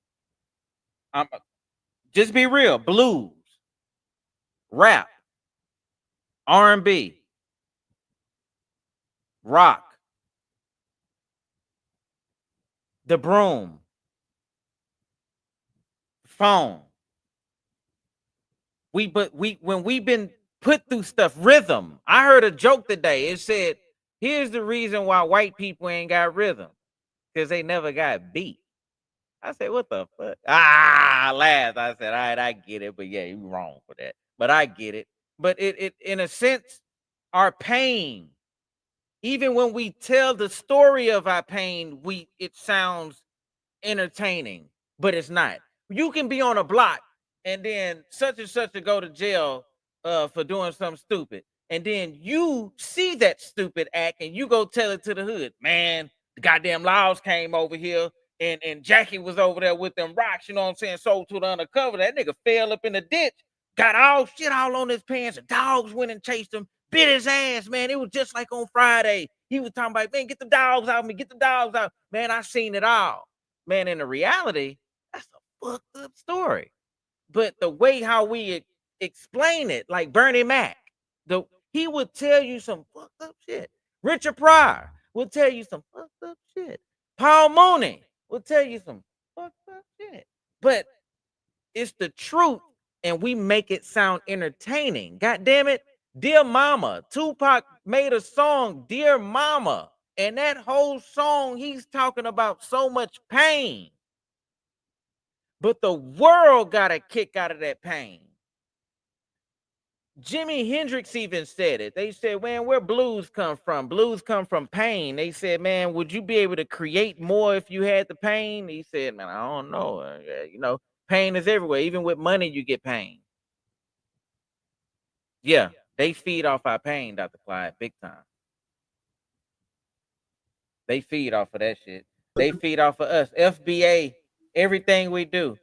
Just be real. Blues, rap, R&B, rock, The Broom, phone. When we've been put through stuff, rhythm. I heard a joke today. It said, here's the reason why white people ain't got rhythm. Because they never got beat. I said, what the fuck? I laughed. I said, all right, I get it. But yeah, you're wrong for that. But I get it. But it in a sense, our pain, even when we tell the story of our pain, it sounds entertaining, but it's not. You can be on a block and then such and such to go to jail for doing something stupid. And then you see that stupid act and you go tell it to the hood. Man, the goddamn laws came over here and Jackie was over there with them rocks, you know what I'm saying, sold to the undercover. That nigga fell up in the ditch, got all shit all on his pants. The dogs went and chased him, bit his ass, man. It was just like on Friday. He was talking about, man, get the dogs out of me, get the dogs out. Man, I seen it all. man, in the reality, that's a fucked up story. But the way how we explain it, like Bernie Mac, he would tell you some fucked up shit. Richard Pryor will tell you some fucked up shit. Paul Mooney will tell you some fucked up shit. But it's the truth, and we make it sound entertaining. God damn it. Dear Mama, Tupac made a song, Dear Mama. And that whole song, he's talking about so much pain. But the world got a kick out of that pain. Jimi Hendrix even said it. They said, man, where blues come from? Blues come from pain. They said, man, would you be able to create more if you had the pain? He said, man, I don't know. You know, pain is everywhere. Even with money, you get pain. Yeah, they feed off our pain, Dr. Clyde, big time. They feed off of that shit. They feed off of us. FBA, everything we do,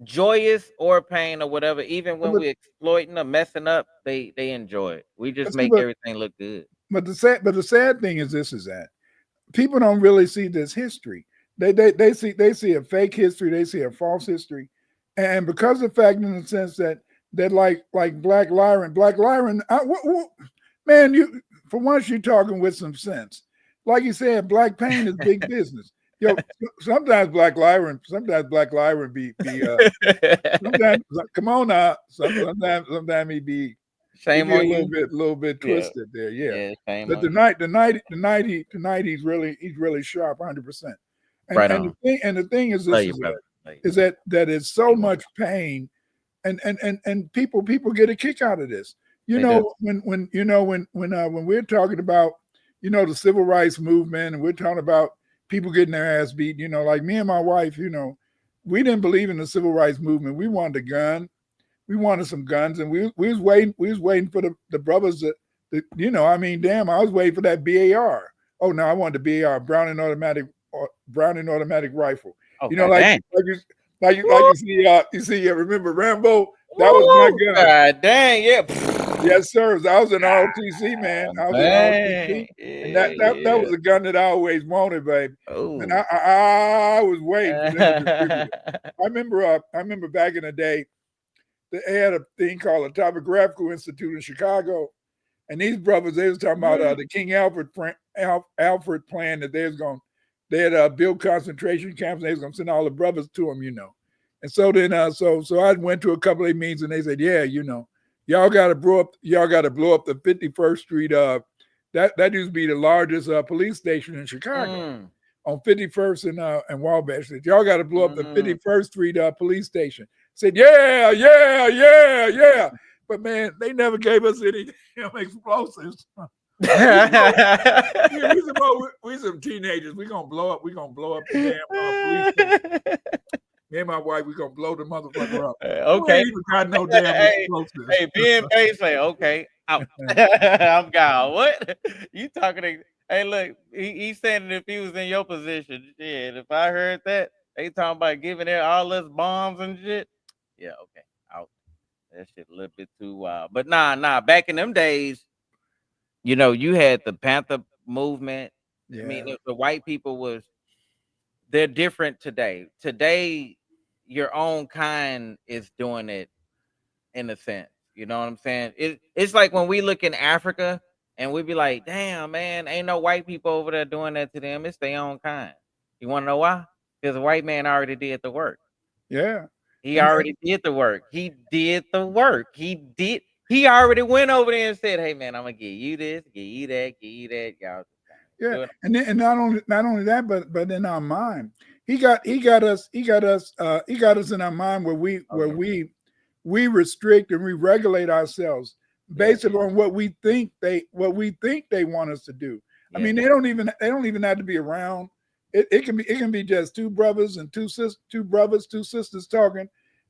joyous or pain or whatever, even when we're exploiting or messing up, they enjoy it. We just make everything look good. But the sad thing is that people don't really see this history. They see a fake history, they see a false history. And because of the fact, in the sense that like Black Lyron, man, you for once you're talking with some sense. Like you said, black pain is big business. Yo, sometimes Black Lyron be sometimes, come on now. Sometimes he be shame on you. A little bit twisted there, yeah. But tonight he's really sharp, 100%. Right and on. the thing is this is that it's so much pain, and people get a kick out of this. You know, when we're talking about, you know, the civil rights movement, and we're talking about people getting their ass beat, you know, like me and my wife, you know, we didn't believe in the civil rights movement. We wanted a gun. We wanted some guns, and we was waiting for the brothers that you know, I mean, damn, I was waiting for that BAR. Oh no, I wanted the BAR, Browning automatic rifle. Oh, you know, like you see, remember Rambo? That was my gun. God dang, yeah. Yes, sir. I was an ROTC, man. I was an ROTC. And that was a gun that I always wanted, baby. And I was waiting for them to distribute it. I remember back in the day, they had a thing called a Topographical Institute in Chicago. And these brothers, they was talking about the King Alfred plan that they had built concentration camps, and they was gonna send all the brothers to them, you know. And so then so I went to a couple of meetings, and they said, yeah, you know, y'all gotta blow up the 51st Street. That used to be the largest police station in Chicago on 51st and Wabash. Said, y'all gotta blow up the 51st Street police station. Said, yeah. But man, they never gave us any explosives. we some teenagers. We gonna blow up the damn police station. Me and my wife, we gonna blow the motherfucker up. Okay. We ain't even got no damn explosives. Hey, BNP say, okay, out. I'm gone. What? You talking to, hey, look, he's saying if he was in your position, shit, if I heard that, they talking about giving it all us bombs and shit. Yeah, okay, out. That shit a little bit too wild. But nah, back in them days, you know, you had the Panther movement. Yeah. I mean, the white people they're different today. Today, your own kind is doing it in a sense. You know what I'm saying? It's like when we look in Africa and we be like, damn, man, ain't no white people over there doing that to them. It's their own kind. You want to know why? Because the white man already did the work. Yeah. He already did the work. He did the work. He already went over there and said, hey, man, I'm going to give you this, give you that, y'all. Yeah, and not only that, but in our mind, he got us in our mind where we restrict and we regulate ourselves based upon what we think they want us to do. Yeah. I mean, they don't even have to be around. It can be just two brothers and two sisters talking,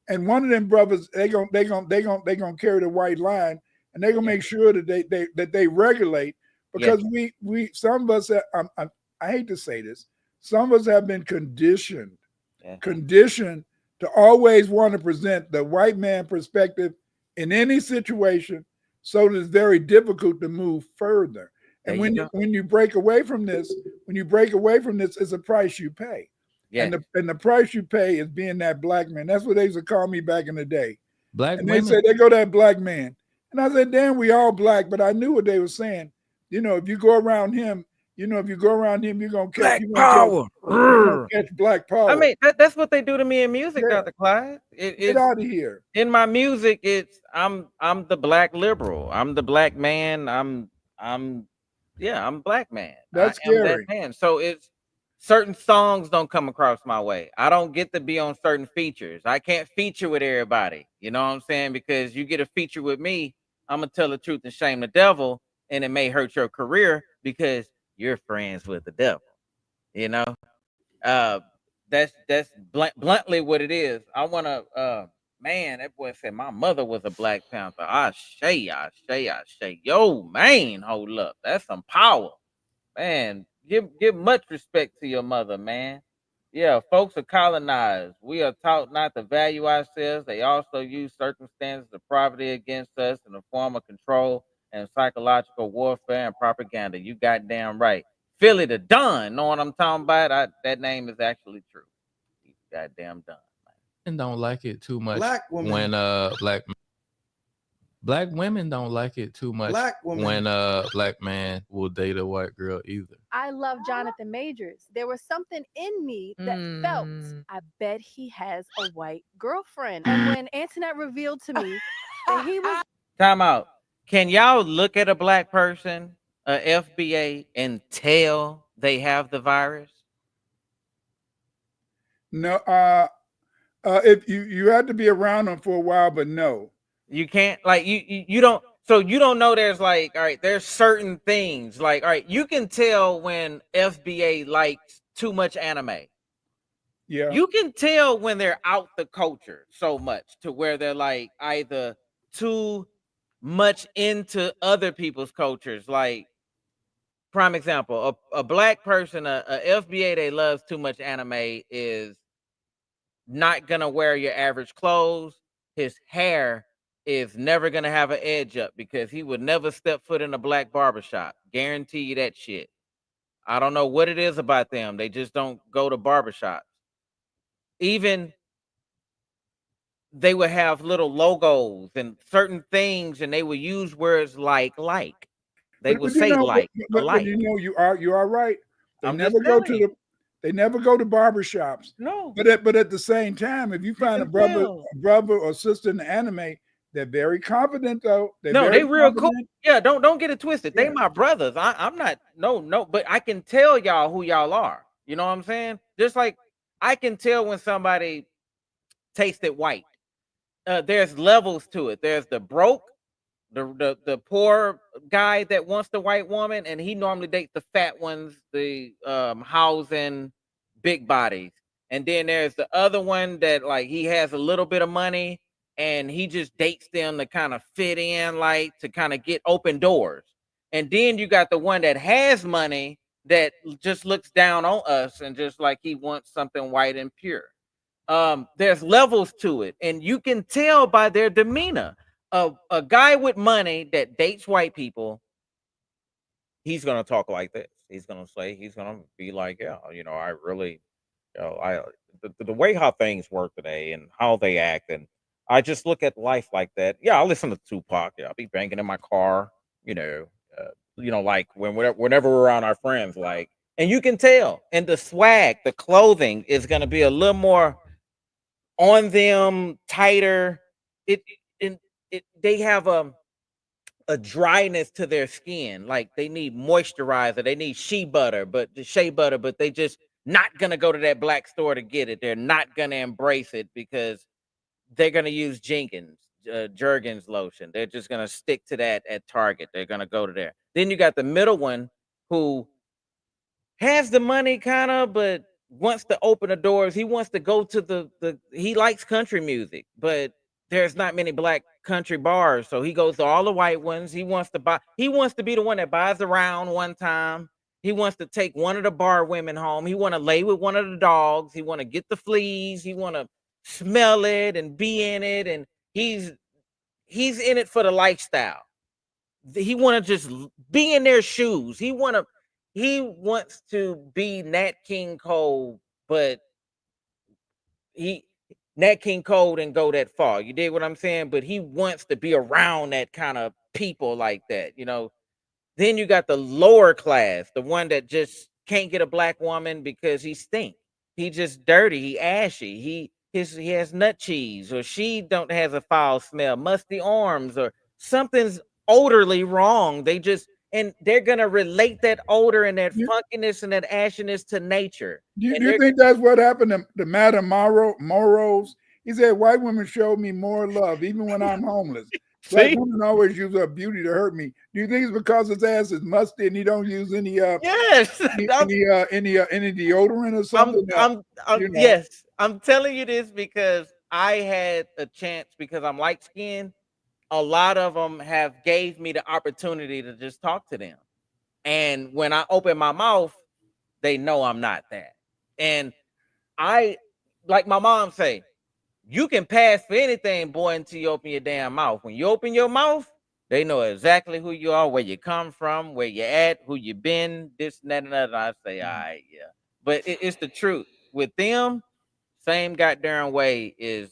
and one of them brothers they gonna carry the white line, and they gonna make sure that they regulate. Because we some of us I hate to say this, some of us have been conditioned to always want to present the white man perspective in any situation, so that it's very difficult to move further. And when you break away from this, it's a price you pay. Yeah. And the price you pay is being that black man. That's what they used to call me back in the day. Black and women. they said, they go that black man. And I said, damn, we all black. But I knew what they were saying. You know, if you go around him, you're going to catch, catch black power. I mean, that's what they do to me in music, Dr. Clyde. Get out of here. In my music, it's I'm the black liberal. I'm the black man. I'm black man. That's I am that scary. man. So it's certain songs don't come across my way. I don't get to be on certain features. I can't feature with everybody. You know what I'm saying? Because you get a feature with me, I'm gonna tell the truth and shame the devil, and it may hurt your career because you're friends with the devil. You know, that's bluntly what it is. I wanna, man, that boy said my mother was a Black Panther. I say, yo, man, hold up, that's some power, man. Give much respect to your mother, man. Yeah, folks are colonized. We are taught not to value ourselves. They also use circumstances of poverty against us in the form of control and psychological warfare and propaganda. You goddamn right. Philly the Don, know what I'm talking about? That name is actually true. He's goddamn Don. Men don't like it too much Black women. when black women don't like it too much when black man will date a white girl either. I love Jonathan Majors. There was something in me that felt, I bet he has a white girlfriend. And when Antoinette revealed to me that he was Time out. Can y'all look at a black person, a FBA, and tell they have the virus? No, if you had to be around them for a while, but no. You can't, like, you don't, so you don't know there's like, all right, there's certain things, like, all right, you can tell when FBA likes too much anime. Yeah. You can tell when they're out the culture so much to where they're like either too much into other people's cultures. Like, prime example, a black person, a FBA that loves too much anime is not gonna wear your average clothes. His hair is never gonna have an edge up because he would never step foot in a black barbershop. Guarantee you that shit. I don't know what it is about them. They just don't go to barbershops. Even they would have little logos and certain things, and they would use words like. They would say like. But you know, you are right. They I'm never just go telling to they never go to barbershops. No. But at the same time, if you find a brother or sister in the anime, they're very confident though. They real cool. Yeah, don't get it twisted. They my brothers. I'm not no, but I can tell y'all who y'all are. You know what I'm saying? Just like I can tell when somebody tasted white. There's levels to it. There's the broke, the poor guy that wants the white woman, and he normally dates the fat ones, the housing big bodies. And then there's the other one that like he has a little bit of money and he just dates them to kind of fit in, like to kind of get open doors. And then you got the one that has money that just looks down on us and just like he wants something white and pure. There's levels to it, and you can tell by their demeanor. A guy with money that dates white people, he's gonna talk like this. He's gonna be like, yeah, I really, the way how things work today and how they act, and I just look at life like that. Yeah, I listen to Tupac. Yeah, I'll be banging in my car. Like whenever we're around our friends, like, and you can tell. And the swag, the clothing is gonna be a little more on them, tighter. They have a dryness to their skin, like they need moisturizer, they need shea butter, but they just not gonna go to that black store to get it. They're not gonna embrace it because they're gonna use Jergens lotion. They're just gonna stick to that at Target. They're gonna go to there. Then you got the middle one who has the money kind of, but wants to open the doors. He wants to go to he likes country music, but there's not many black country bars. So he goes to all the white ones. He wants to be the one that buys around one time. He wants to take one of the bar women home. He want to lay with one of the dogs. He want to get the fleas. He want to smell it and be in it. And he's in it for the lifestyle. He want to just be in their shoes. He wants to be Nat King Cole, but Nat King Cole didn't go that far. You dig what I'm saying? But he wants to be around that kind of people like that, you know. Then you got the lower class, the one that just can't get a black woman because he stink. He just dirty. He ashy. He has nut cheese, or she don't has a foul smell, musty arms, or something's odorly wrong. They're gonna relate that odor and that funkiness and that ashiness to nature. Do you think that's what happened to Madame Moros? He said, white women showed me more love, even when I'm homeless. Black women always use her beauty to hurt me. Do you think it's because his ass is musty and he don't use any yes any deodorant or something? Yes, I'm telling you this because I had a chance, because I'm light skinned. A lot of them have gave me the opportunity to just talk to them, and when I open my mouth, they know I'm not that. And I, like my mom say, you can pass for anything, boy, until you open your damn mouth. When you open your mouth, they know exactly who you are, where you come from, where you at, who you been, this and that and that. I say, all right, yeah. But it's the truth. With them, same goddamn way is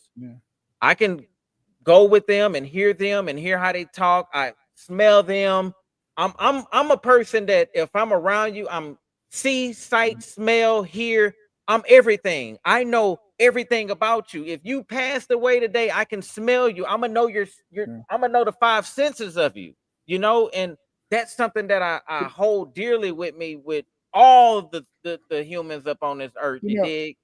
I can go with them and hear how they talk. I smell them. I'm a person that if I'm around you, I'm see, sight, smell, hear. I'm everything. I know everything about you. If you passed away today, I can smell you. I'm gonna know I'm gonna know the five senses of you, you know, and that's something that I hold dearly with me with all the humans up on this earth. You dig?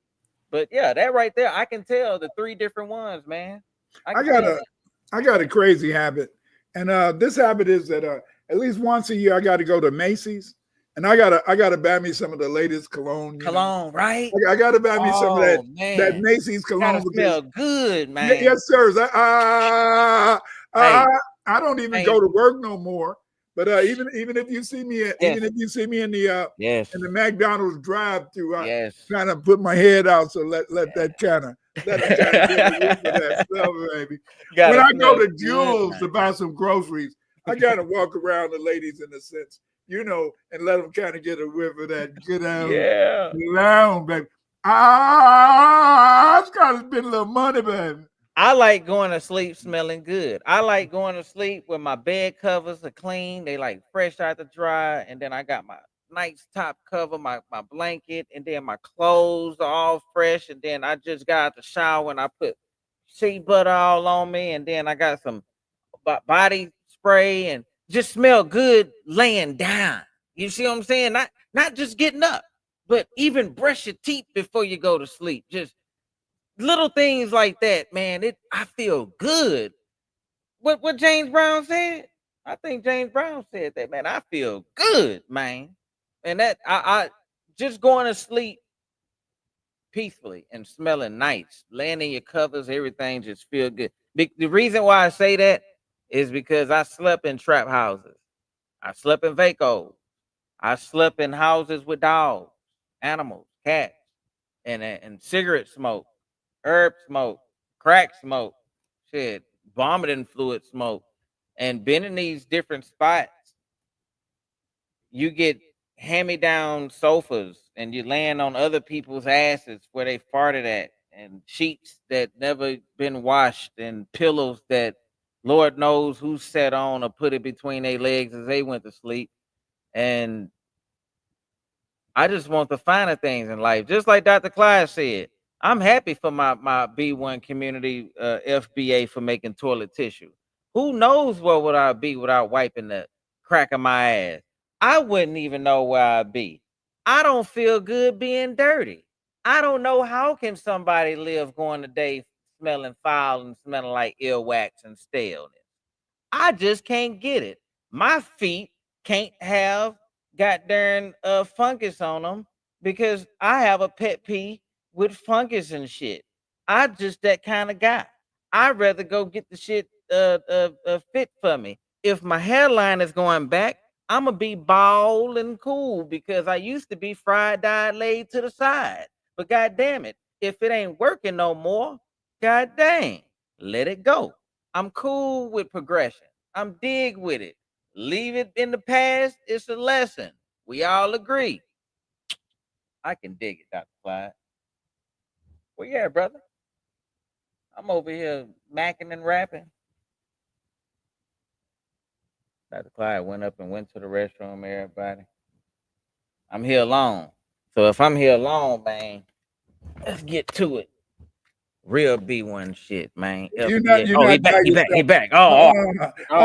But yeah, that right there, I can tell the three different ones, man. I got a crazy habit, and this habit is that at least once a year I got to go to Macy's, and I gotta buy me some of the latest cologne. Right? I gotta buy me some of that Macy's cologne. Gotta smell good, man. Yes, sir. I don't even go to work no more. But even if you see me, even if you see me in the McDonald's drive-thru, I kind of put my head out, so let that kind of get a whiff of that stuff, baby. When I go to Jewel's to buy some groceries, I gotta walk around the ladies in a sense, you know, and let them kind of get a whiff of that good lounge, baby. It's gotta spend a little money, baby. I like going to sleep smelling good. I like going to sleep when my bed covers are clean. They like fresh out the dryer. And then I got my nice top cover, my blanket, and then my clothes are all fresh. And then I just got out the shower and I put shea butter all on me. And then I got some body spray and just smell good laying down. You see what I'm saying? Not just getting up, but even brush your teeth before you go to sleep. Just little things like that, man. I feel good. What James Brown said? I think James Brown said that, man. I feel good, man. And that I just going to sleep peacefully and smelling nice, laying in your covers, everything just feel good. The reason why I say that is because I slept in trap houses. I slept in vacos. I slept in houses with dogs, animals, cats, and cigarette smoke, herb smoke, crack smoke, shit, vomiting fluid smoke, and been in these different spots. You get hand-me-down sofas, and you land on other people's asses where they farted at, and sheets that never been washed, and pillows that Lord knows who sat on or put it between their legs as they went to sleep. And I just want the finer things in life. Just like Dr. Clyde said, I'm happy for my B1 community FBA for making toilet tissue. Who knows where would I be without wiping the crack of my ass? I wouldn't even know where I'd be. I don't feel good being dirty. I don't know how can somebody live going a day smelling foul and smelling like earwax and staleness. I just can't get it. My feet can't have goddamn fungus on them because I have a pet peeve with fungus and shit. I just that kind of guy. I'd rather go get the shit fit for me. If my hairline is going back, I'm gonna be bald and cool because I used to be fried, dyed, laid to the side. But god damn it, if it ain't working no more, god dang, let it go. I'm cool with progression. I'm dig with it. Leave it in the past. It's a lesson. We all agree. I can dig it, Dr. Clyde. Well, yeah, brother. I'm over here macking and rapping. Dr. Clyde went up and went to the restroom, everybody. I'm here alone. So if I'm here alone, man, let's get to it. Real B1 shit, man. You're FBA. Oh, not he back, by he back, he yourself. back. I'm tell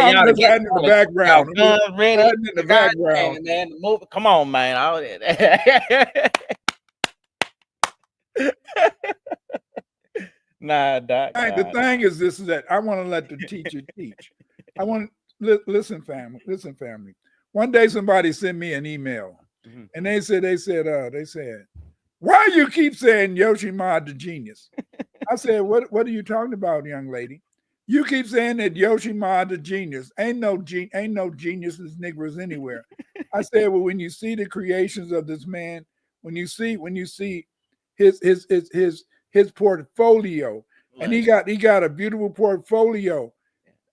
I'm y'all to just get hiding in the background. I'm just guns ready. hiding in the background. Man, move. Come on, man. Nah, Doc. The thing is, this is that I want to let the teacher teach. I want listen, family. One day somebody sent me an email, and they said, why you keep saying Yoshima the genius? I said, what are you talking about, young lady? You keep saying that Yoshima the genius. Ain't no geniuses niggers anywhere. I said, well, when you see the creations of this man, when you see his portfolio, and he got a beautiful portfolio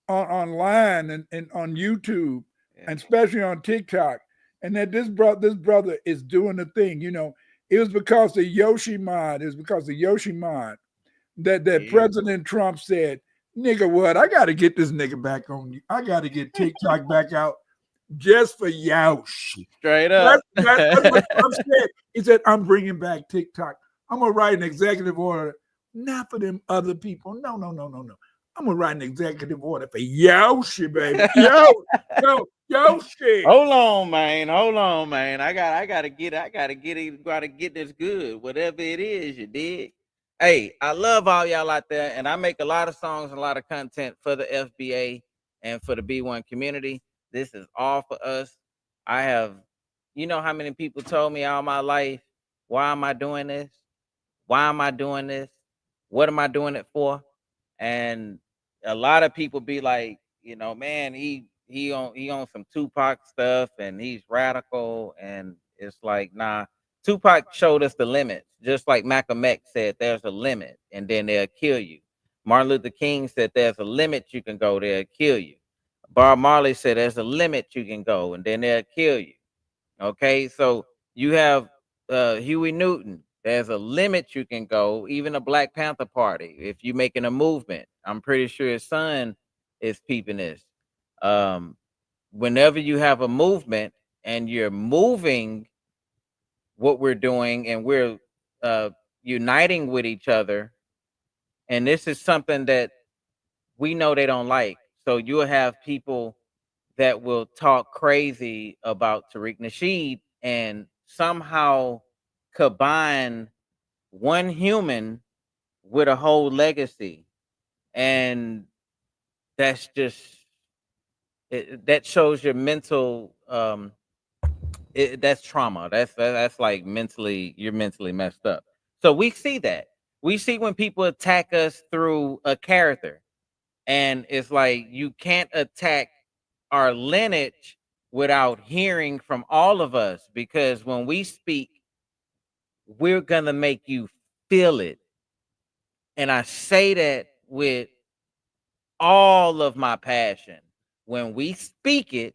online and on YouTube, and especially on TikTok, and that this brother is doing the thing. It was because of Yoshima. It's because of Yoshima that President Trump said, nigga, what? I got to get this nigga back on you. I got to get TikTok back out just for Yosh. Straight up. That's what Trump said. He said, I'm bringing back TikTok. I'm going to write an executive order, not for them other people. No. I'm going to write an executive order for Yoshi, baby. Yoshi. Hold on, man. I gotta get this good. Whatever it is, you dig? Hey, I love all y'all out there, and I make a lot of songs and a lot of content for the FBA and for the B1 community. This is all for us. I have, how many people told me all my life, why am I doing this? Why am I doing this? What am I doing it for? And a lot of people be like, man, he on some Tupac stuff and he's radical, and it's like, nah. Tupac showed us the limits, just like Malcolm X said, there's a limit, and then they'll kill you. Martin Luther King said, there's a limit you can go, they'll kill you. Bob Marley said, there's a limit you can go, and then they'll kill you. Okay, so you have Huey Newton. There's a limit you can go. Even a Black Panther Party, if you're making a movement, I'm pretty sure his son is peeping this. Whenever you have a movement and you're moving what we're doing and we're uniting with each other, and this is something that we know they don't like. So you'll have people that will talk crazy about Tariq Nasheed and somehow combine one human with a whole legacy. And that's just, that shows your mental, that's trauma. That's like you're mentally messed up. So we see that. We see when people attack us through a character. And it's like, you can't attack our lineage without hearing from all of us, because when we speak, we're gonna make you feel it. And I say that with all of my passion. When we speak it,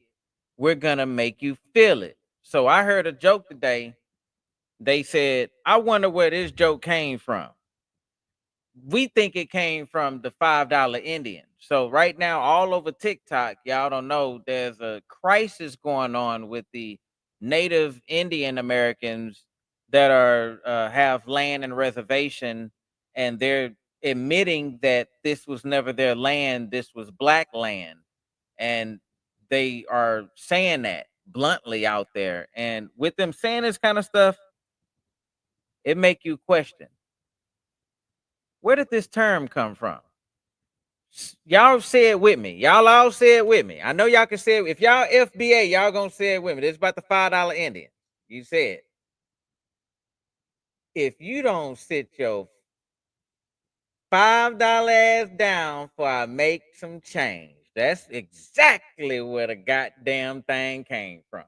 we're gonna make you feel it. So I heard a joke today. They said, I wonder where this joke came from. We think it came from the $5 Indian. So right now, all over TikTok, y'all don't know, there's a crisis going on with the Native Indian Americans that are have land and reservation, and they're admitting that this was never their land, this was Black land, and they are saying that bluntly out there. And with them saying this kind of stuff, it make you question, where did this term come from? Y'all say it with me. Y'all all say it with me. I know y'all can say it. If y'all FBA, y'all gonna say it with me. This is about the $5 Indian. You said, if you don't sit your $5 ass down before I make some change, that's exactly where the goddamn thing came from.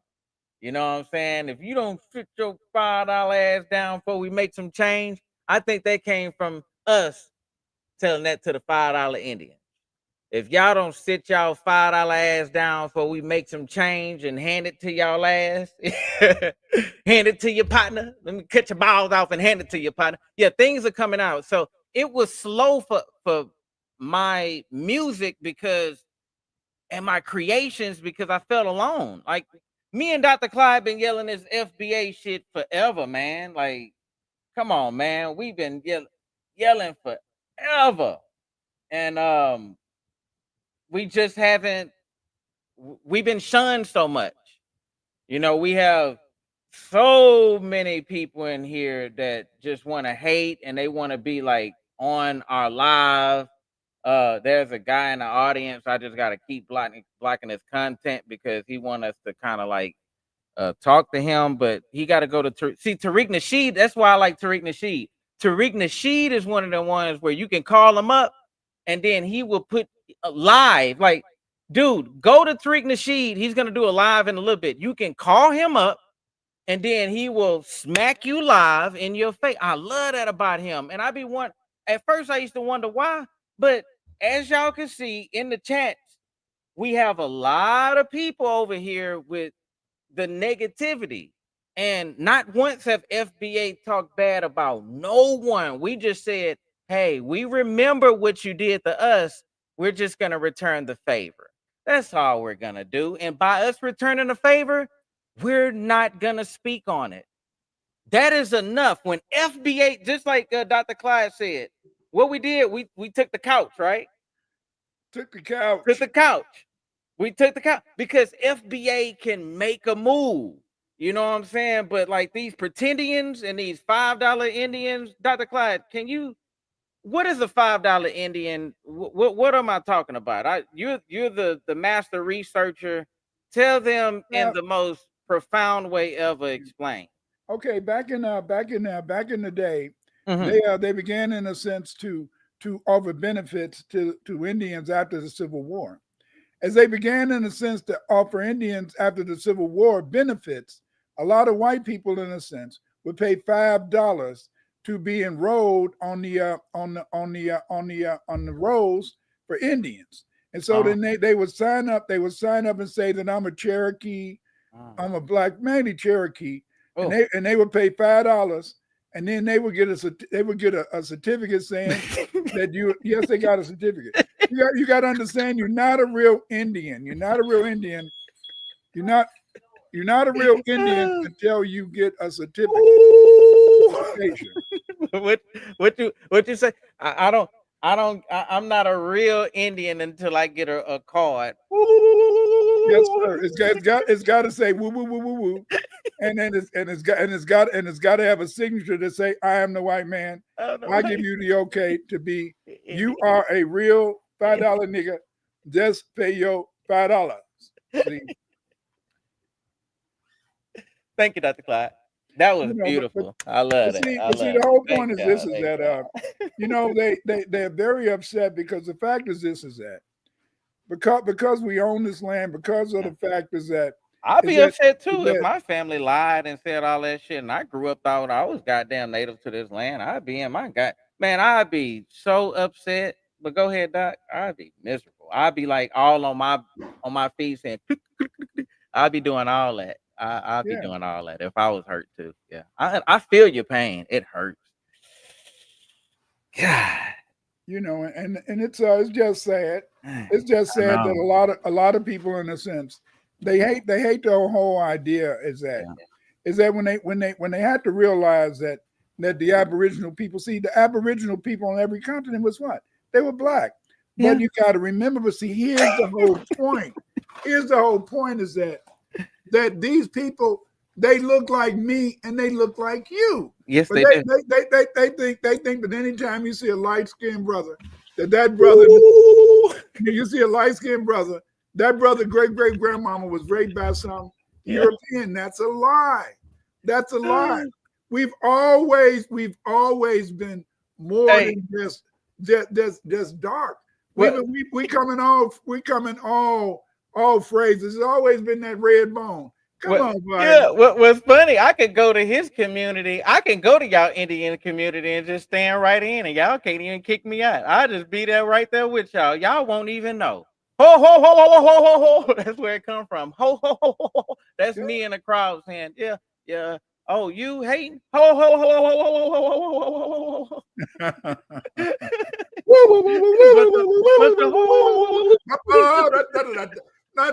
You know what I'm saying? If you don't sit your $5 ass down before we make some change, I think that came from us telling that to the $5 Indian. If y'all don't sit y'all $5 ass down before we make some change and hand it to y'all ass, hand it to your partner. Let me cut your balls off and hand it to your partner. Yeah, things are coming out. So it was slow for my music because and my creations because I felt alone. Like me and Dr. Clyde been yelling this FBA shit forever, man. Like, come on, man. We've been yelling forever. And we just haven't we've been shunned so much. You know, we have so many people in here that just want to hate and they want to be like on our live. There's a guy in the audience. I just gotta keep blocking his content because he want us to kind of like talk to him, but he got to go to see Tariq Nasheed. That's why I like Tariq Nasheed. Tariq Nasheed is one of the ones where you can call him up and then he will put live. Like, dude, go to Tariq Nasheed. He's gonna do a live in a little bit. You can call him up and then he will smack you live in your face. I love that about him. And at first I used to wonder why, but as y'all can see in the chats, we have a lot of people over here with the negativity. And not once have FBA talked bad about no one. We just said, hey, we remember what you did to us. We're just going to return the favor. That's all we're going to do. And by us returning the favor, we're not going to speak on it. That is enough. When FBA, just like Dr. Clyde said, what we did, we took the couch, right? Took the couch. Took the couch. We took the couch because FBA can make a move. You know what I'm saying? But like these pretendians and these $5 Indians, Dr. Clyde, what is a $5 Indian? What am I talking about? You're the master researcher. Tell them in the most profound way ever. Explain. Okay, back in the day, they began in a sense to offer benefits to Indians after the Civil War. As they began in a sense to offer Indians after the Civil War benefits, a lot of white people in a sense would pay $5 to be enrolled on the rolls for Indians. And so then they would sign up. They would sign up and say that I'm a Cherokee, I'm a black, mainly Cherokee, and they would pay $5, and then they would get a certificate saying that yes, they got a certificate. You got to understand, you're not a real Indian. You're not a real Indian. You're not a real Indian until you get a certificate. What you say? I'm not a real Indian until I get a card. Yes, sir. It's got to say woo woo woo woo woo, and then it's got to have a signature to say I am the white man. I give you the okay to be. You are a real $5 nigga. Just pay your $5. Thank you, Dr. Clyde. That was beautiful. I love it. See, the whole point is this: is that they're very upset because the fact is this: is that because we own this land, because of the fact is that I'd be upset too if my family lied and said all that shit, and I grew up thought I was goddamn native to this land. I'd be in my man. I'd be so upset. But go ahead, Doc. I'd be miserable. I'd be like all on my feet saying, I'd be doing all that. I'd be doing all that if I was hurt too. Yeah, I feel your pain. It hurts. God, and it's just sad. It's just sad that a lot of people, in a sense, they hate the whole idea. Is that when they had to realize that the Aboriginal people, see, the Aboriginal people on every continent was what? They were black. But you got to remember, but see, here's the whole point. Here's the whole point is that these people, they look like me and they look like you. Yes, but they do. They think that anytime you see a light-skinned brother, that brother, you see a light-skinned brother, that brother great-great-grandmama was raped by some European. That's a lie. That's a lie. We've always been more than just dark. We come in all phrases. It's always been that red bone. Come on, buddy. Yeah, what's funny, I could go to his community. I can go to y'all Indian community and just stand right in, and y'all can't even kick me out. I'll just be there right there with y'all. Y'all won't even know. Ho, ho, ho, ho, ho, ho, ho. That's where it come from. Ho, ho, ho, ho, ho. That's me in the crowd saying, yeah. Oh, you hating? Ho, ho, ho, ho, ho, ho, ho, ho, ho, ho, ho. No,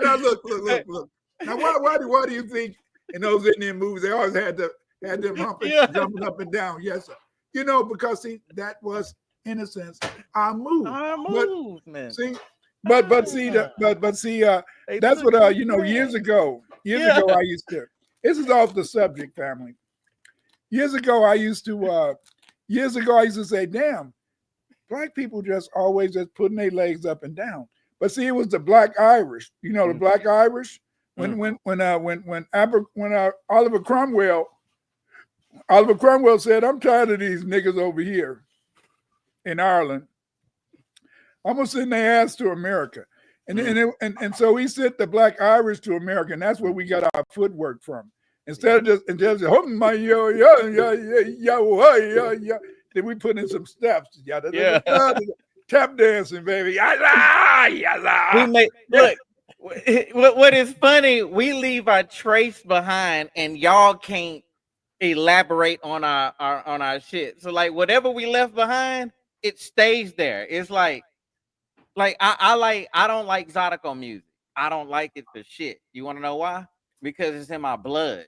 look. Now, why do you think in those Indian movies they always had them humping, jumping up and down? Yes, sir. You know, because see, that was in a sense our move. Our movement. See, but see, that's what you know. Years ago, I used to. This is off the subject, family. Years ago, I used to say, damn, black people just always just putting their legs up and down. But see, it was the Black Irish. You know, the Black Irish. When Oliver Cromwell said, I'm tired of these niggas over here in Ireland. I'm gonna send their ass to America. And so he sent the Black Irish to America, and that's where we got our footwork from. Instead of just holding my then we put in some steps. Tap dancing, baby. We make look. What is funny? We leave our trace behind, and y'all can't elaborate on our shit. So like whatever we left behind, it stays there. It's like I don't like Zydeco music. I don't like it for shit. You want to know why? Because it's in my blood.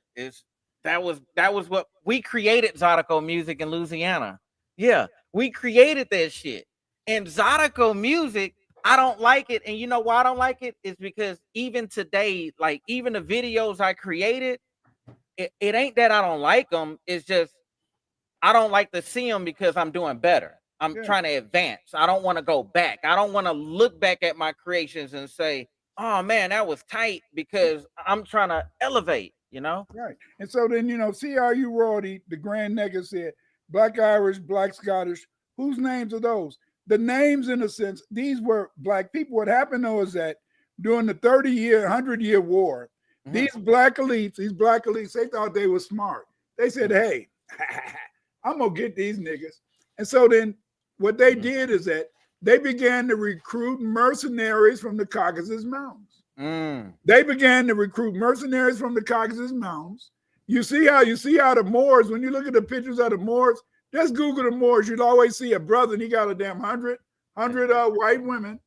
That was what we created. Zydeco music in Louisiana. Yeah, we created that shit. And Zydeco music, I don't like it. And you know why I don't like it? It's because even today, like even the videos I created, it ain't that I don't like them. It's just I don't like to see them because I'm doing better. I'm trying to advance. I don't want to go back. I don't want to look back at my creations and say, oh man, that was tight, because I'm trying to elevate, you know? Right. And so then, you know, CRU royalty, the Grand Nigger said, Black Irish, Black Scottish, whose names are those? The names, in a sense, these were black people. What happened though is that during the 30-year, 100-year war, these black elites, they thought they were smart. They said, hey, I'm gonna get these niggas. And so then what they did is that they began to recruit mercenaries from the Caucasus Mountains. They began to recruit mercenaries from the Caucasus Mountains. You see how the Moors, when you look at the pictures of the Moors, just Google the Moors, you'll always see a brother and he got a damn 100 white women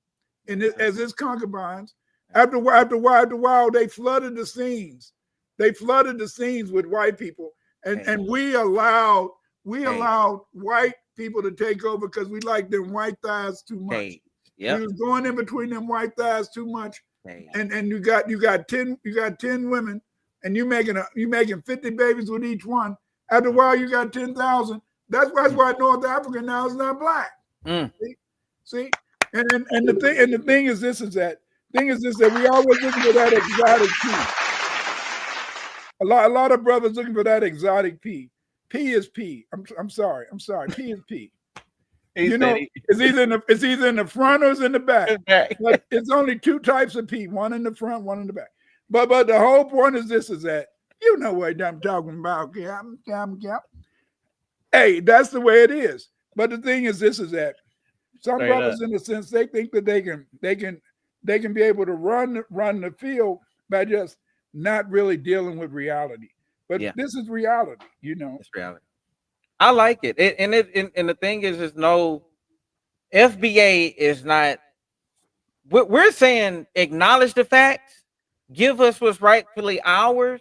as his concubines. After a while, they flooded the scenes. They flooded the scenes with white people. And we allowed white people to take over because we like them white thighs too much. We was going in between them white thighs too much. And you got 10 women, and you making 50 babies with each one. After a while, you got 10,000. That's why North Africa now is not black. See? And the thing is that we always looking for that exotic P. A lot of brothers looking for that exotic P. P is P. I'm sorry. P is P. You know, it's either in the front or it's in the back. But it's only two types of P, one in the front, one in the back. But the whole point is that you know what I'm talking about. Hey, that's the way it is. But the thing is that some brothers, in a sense, they think that they can be able to run the field by just not really dealing with reality. But this is reality, you know. It's reality. I like it. And the thing is no FBA is not. We're saying acknowledge the facts, give us what's rightfully ours,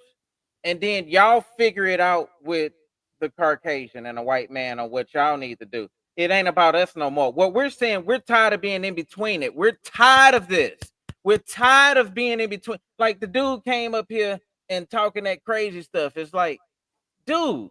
and then y'all figure it out with the Caucasian and a white man on what y'all need to do. It ain't about us no more. What we're saying, we're tired of being in between it. We're tired of this. We're tired of being in between. Like the dude came up here and talking that crazy stuff. It's like, dude,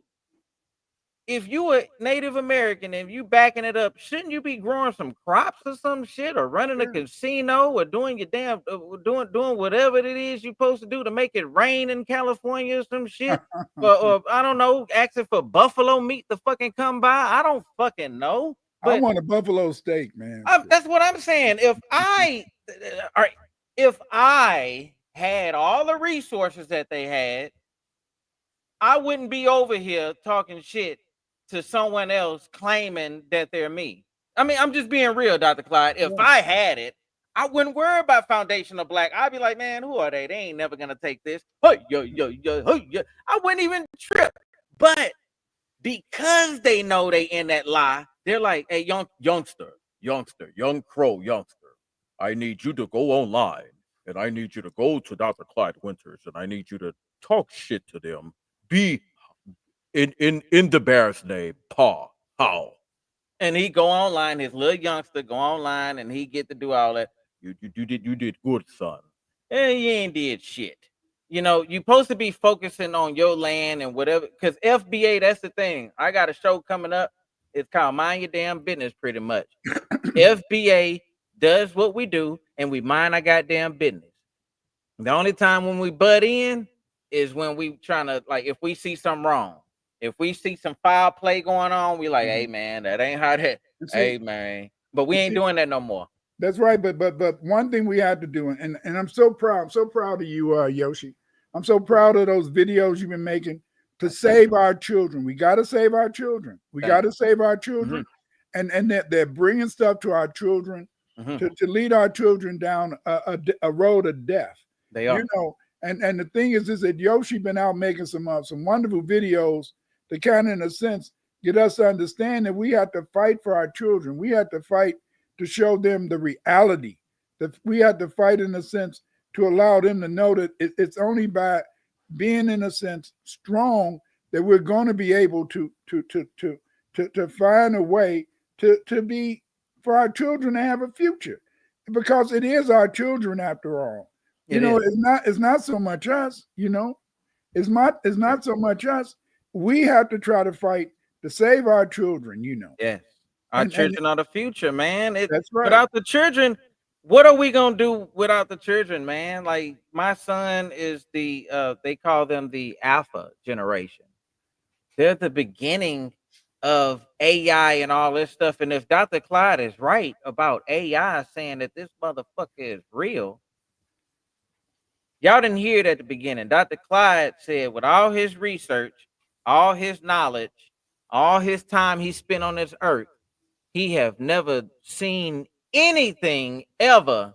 if you were Native American and you backing it up, shouldn't you be growing some crops or some shit, or running a casino, or doing your damn doing whatever it is you're supposed to do to make it rain in California or some shit, or I don't know, asking for buffalo meat to fucking come by? I don't fucking know. But I want a buffalo steak, man. That's what I'm saying. If I had all the resources that they had, I wouldn't be over here talking shit to someone else claiming that they're me. I mean, I'm just being real, Dr. Clyde. If I had it, I wouldn't worry about foundational black. I'd be like, man, who are they? They ain't never gonna take this. I wouldn't even trip. But because they know they in that lie, they're like, hey, youngster, young crow, youngster, I need you to go online and I need you to go to Dr. Clyde Winters and I need you to talk shit to them. Be in the bear's name, paw, how. And he go online, his little youngster go online and he get to do all that. You did good, son. And you ain't did shit. You know, you supposed to be focusing on your land and whatever. Because FBA, that's the thing. I got a show coming up. It's called Mind Your Damn Business, pretty much. FBA does what we do, and we mind our goddamn business. The only time when we butt in is when we trying to, like, if we see something wrong. If we see some foul play going on, we like, hey man, that ain't how that. Hey man, but we ain't doing that no more. That's right. But one thing we had to do, and I'm so proud of you, Yoshi. I'm so proud of those videos you've been making to save our children. We got to save our children. We got to save our children, and that they're bringing stuff to our children to lead our children down a road of death. They are. You know, and the thing is that Yoshi been out making some wonderful videos to kind of, in a sense, get us to understand that we have to fight for our children. We have to fight to show them the reality. That we have to fight, in a sense, to allow them to know that it's only by being, in a sense, strong that we're going to be able to find a way to be, for our children to have a future, because it is our children after all. You know, it's not so much us. You know, it's not so much us. We have to try to fight to save our children. You know, yes, our children are the future, man. That's right. Without the children, what are we gonna do without the children, man? Like my son is the they call them the alpha generation. They're the beginning of AI and all this stuff. And if Dr. Clyde is right about AI saying that this motherfucker is real, y'all didn't hear it at the beginning. Dr. Clyde said with all his research, all his knowledge, all his time he spent on this earth, he have never seen anything ever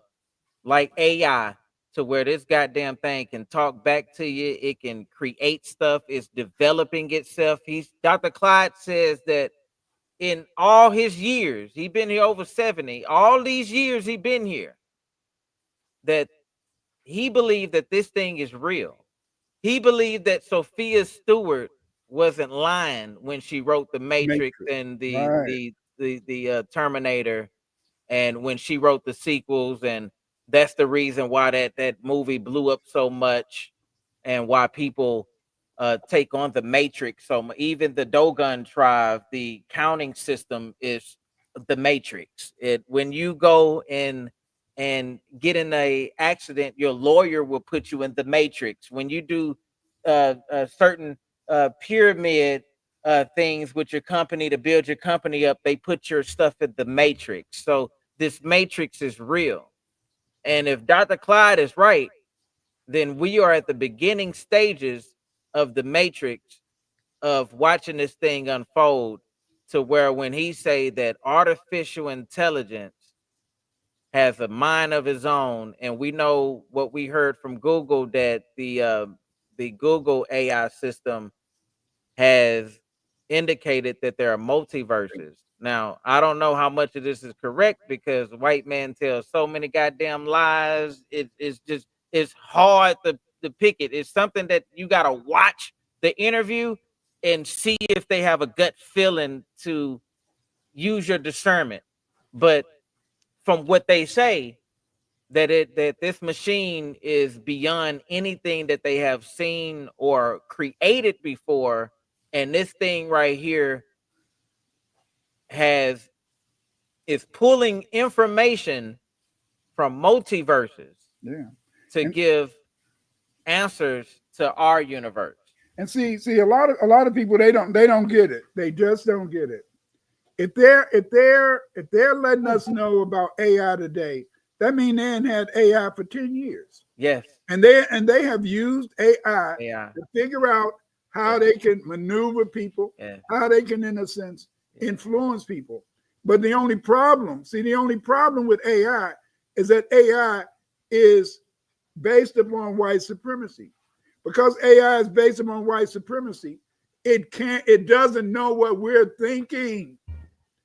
like AI, to where this goddamn thing can talk back to you. It can create stuff. It's developing itself. Dr. Clyde says that in all his years, he's been here over 70, all these years he's been here, that he believed that this thing is real. He believed that Sophia Stewart wasn't lying when she wrote The Matrix and the Terminator, and when she wrote the sequels, and that's the reason why that movie blew up so much, and why people take on the Matrix. So even the Dogon tribe, the counting system is the Matrix. When you go and get in a accident, your lawyer will put you in the Matrix. When you do certain pyramid things with your company to build your company up, they put your stuff in the Matrix. So this Matrix is real. And if Dr. Clyde is right, then we are at the beginning stages of the Matrix, of watching this thing unfold, to where when he say that artificial intelligence has a mind of his own, and we know what we heard from Google, that the Google AI system has indicated that there are multiverses. Now, I don't know how much of this is correct, because white man tells so many goddamn lies. It's hard to pick it. It's something that you got to watch the interview and see if they have a gut feeling to use your discernment. But from what they say, that this machine is beyond anything that they have seen or created before. And this thing right here is pulling information from multiverses to give answers to our universe. And see, a lot of people, they don't get it. They just don't get it. If they're letting us know about AI today, that means they ain't had AI for 10 years. Yes. And they have used AI to figure out how they can maneuver people, how they can, in a sense, influence people. But the only problem with AI is that AI is based upon white supremacy. Because AI is based upon white supremacy, it can't. It doesn't know what we're thinking,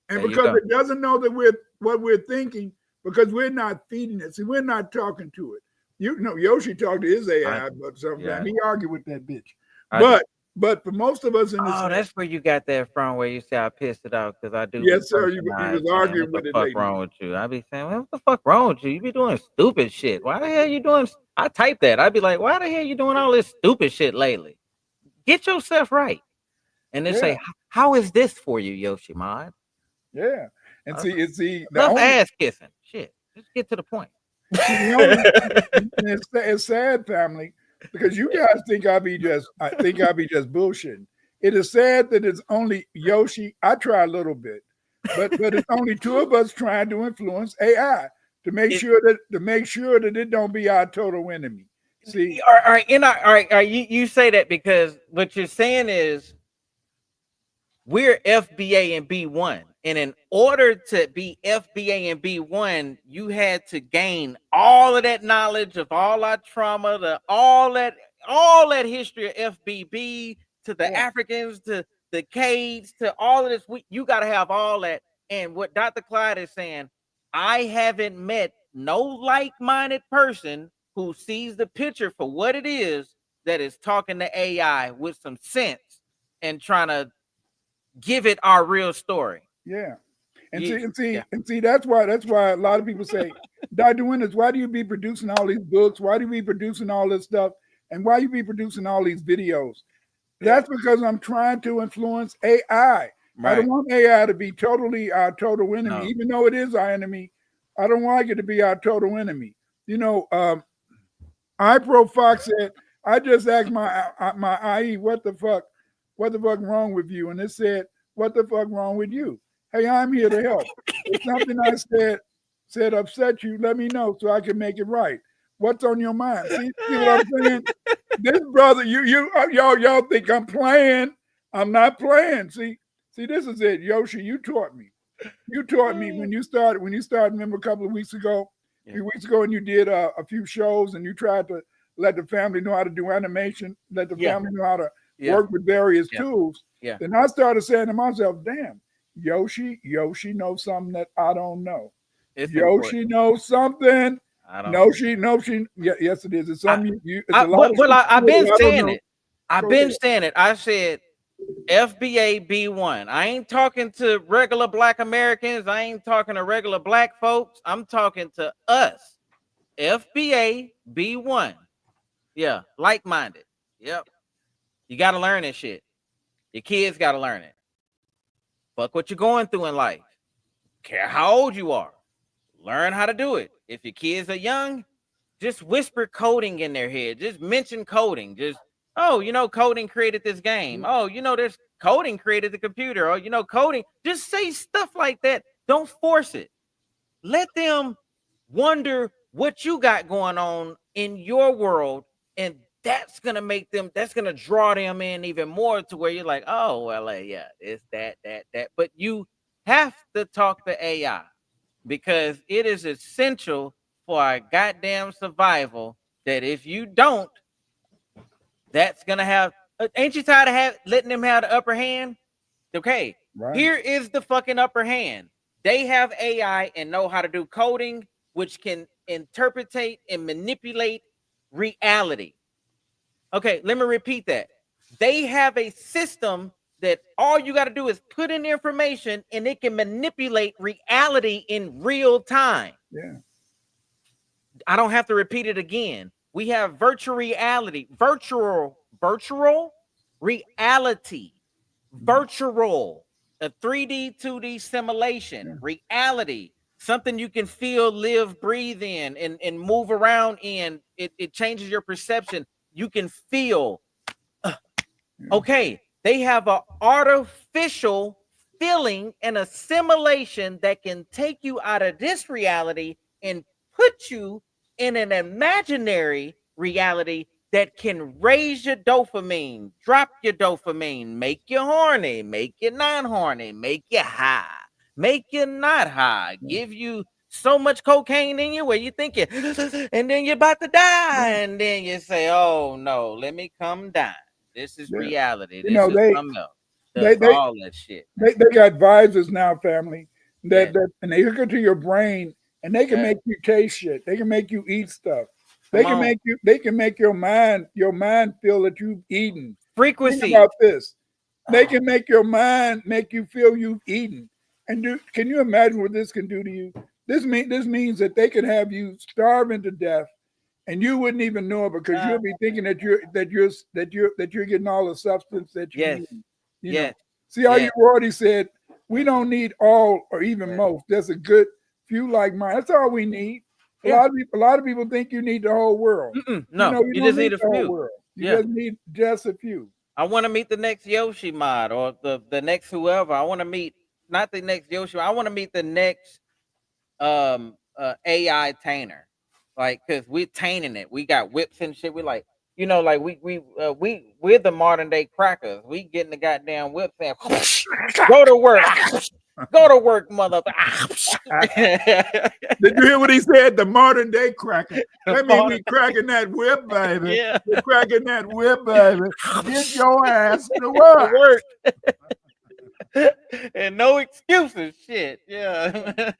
and because it doesn't know that what we're thinking, because we're not feeding it. See, we're not talking to it. You know, Yoshi talked to his AI, but sometimes he argued with that bitch. But for most of us in this, that's where you got that from, where you say I pissed it out because I do. Yes, sir. He was arguing with it. What the fuck wrong with you? I be saying, what the fuck wrong with you? You be doing stupid shit. Why the hell you doing? I type that. I'd be like, why the hell you doing all this stupid shit lately? Get yourself right. And then say, how is this for you, Yoshi Mod? Yeah, and see, enough ass kissing. Shit, just get to the point. It's sad, family, because you guys think I be just bullshitting. It is sad that it's only Yoshi. I try a little bit, but it's only two of us trying to influence AI to make sure that it don't be our total enemy. See, all right. You say that because what you're saying is we're FBA and B1. And in order to be FBA and B1, you had to gain all of that knowledge of all our trauma, all that history of FBB to the Africans, to the C.A.I.D.S, to all of this. You got to have all that. And what Dr. Clyde is saying, I haven't met no like-minded person who sees the picture for what it is that is talking to AI with some sense and trying to give it our real story. Yeah. And see, that's why a lot of people say, Dr. Winters, why do you be producing all these books? Why do you be producing all this stuff? And why you be producing all these videos? That's because I'm trying to influence AI. Right. I don't want AI to be totally our total enemy, even though it is our enemy. I don't like it to be our total enemy. You know, iPro Fox said, I just asked my IE, what the fuck wrong with you? And it said, what the fuck wrong with you? Hey, I'm here to help. If something I said upset you, let me know so I can make it right. What's on your mind? See what I'm saying? This brother, y'all think I'm playing. I'm not playing. See, this is it. Yoshi, you taught me. You taught me when you started, remember a couple of weeks ago, and you did a few shows and you tried to let the family know how to do animation, let the family know how to work with various tools. Yeah. Then I started saying to myself, damn, Yoshi knows something that I don't know. Yoshi knows something. Yes, it is. It's something I've been saying it. I've been saying it. I said FBA B1. I ain't talking to regular Black Americans. I ain't talking to regular Black folks. I'm talking to us. FBA B1. Yeah, like-minded. Yep. You got to learn this shit. Your kids got to learn it. Fuck what you're going through in life. Care how old you are. Learn how to do it. If your kids are young, just whisper coding in their head. Just mention coding. Just, coding created this game. There's coding created the computer. Or, coding. Just say stuff like that. Don't force it. Let them wonder what you got going on in your world, and that's gonna draw them in even more to where you're like, oh, well, it's that. But you have to talk to AI because it is essential for our goddamn survival. That if you don't, that's gonna have. Ain't you tired of letting them have the upper hand? Okay, Here is the fucking upper hand. They have AI and know how to do coding, which can interpretate and manipulate reality. Okay, let me repeat that. They have a system that all you got to do is put in information and it can manipulate reality in real time. Yeah. I don't have to repeat it again. We have virtual reality, virtual reality, virtual, a 3D, 2D simulation, reality, something you can feel, live, breathe in, and move around in. It changes your perception. You can feel. Okay, they have an artificial feeling and a simulation that can take you out of this reality and put you in an imaginary reality that can raise your dopamine, drop your dopamine, make you horny, make you non-horny, make you high, make you not high, give you so much cocaine in you where you think you, and then you're about to die, and then you say, oh no, let me come down. This is Yeah. reality. You This know, is something else. they Does all that shit. they got visors now, family. Yes. And they hook into your brain, and they can Yes. make you taste shit. They can make you eat stuff. Come on. They can make your mind feel that you've eaten. Frequency. Think about this. They can make your mind make you feel you've eaten. And can you imagine what this can do to you? This means that they can have you starving to death, and you wouldn't even know it because you'll be thinking that you're getting all the substance that you Yes. need. You Yes. know. See how Yes. you already said we don't need all or even most. That's a good few like mine. That's all we need. A lot of people think you need the whole world. No, you don't just need a the whole few. world. You Yeah. just need just a few. I want to meet the next Yoshi mod or the next whoever. I want to meet not the next Yoshi. I want to meet the next AI tainer. Like, cause we're tainting it. We got whips and shit. We like, like we're the modern day crackers. We getting the goddamn whips and go to work. Go to work, mother. Did you hear what he said? The modern day cracker. That means we cracking that whip, baby. Yeah. We're cracking that whip, baby. Get your ass to work. And no excuses. Shit. Yeah.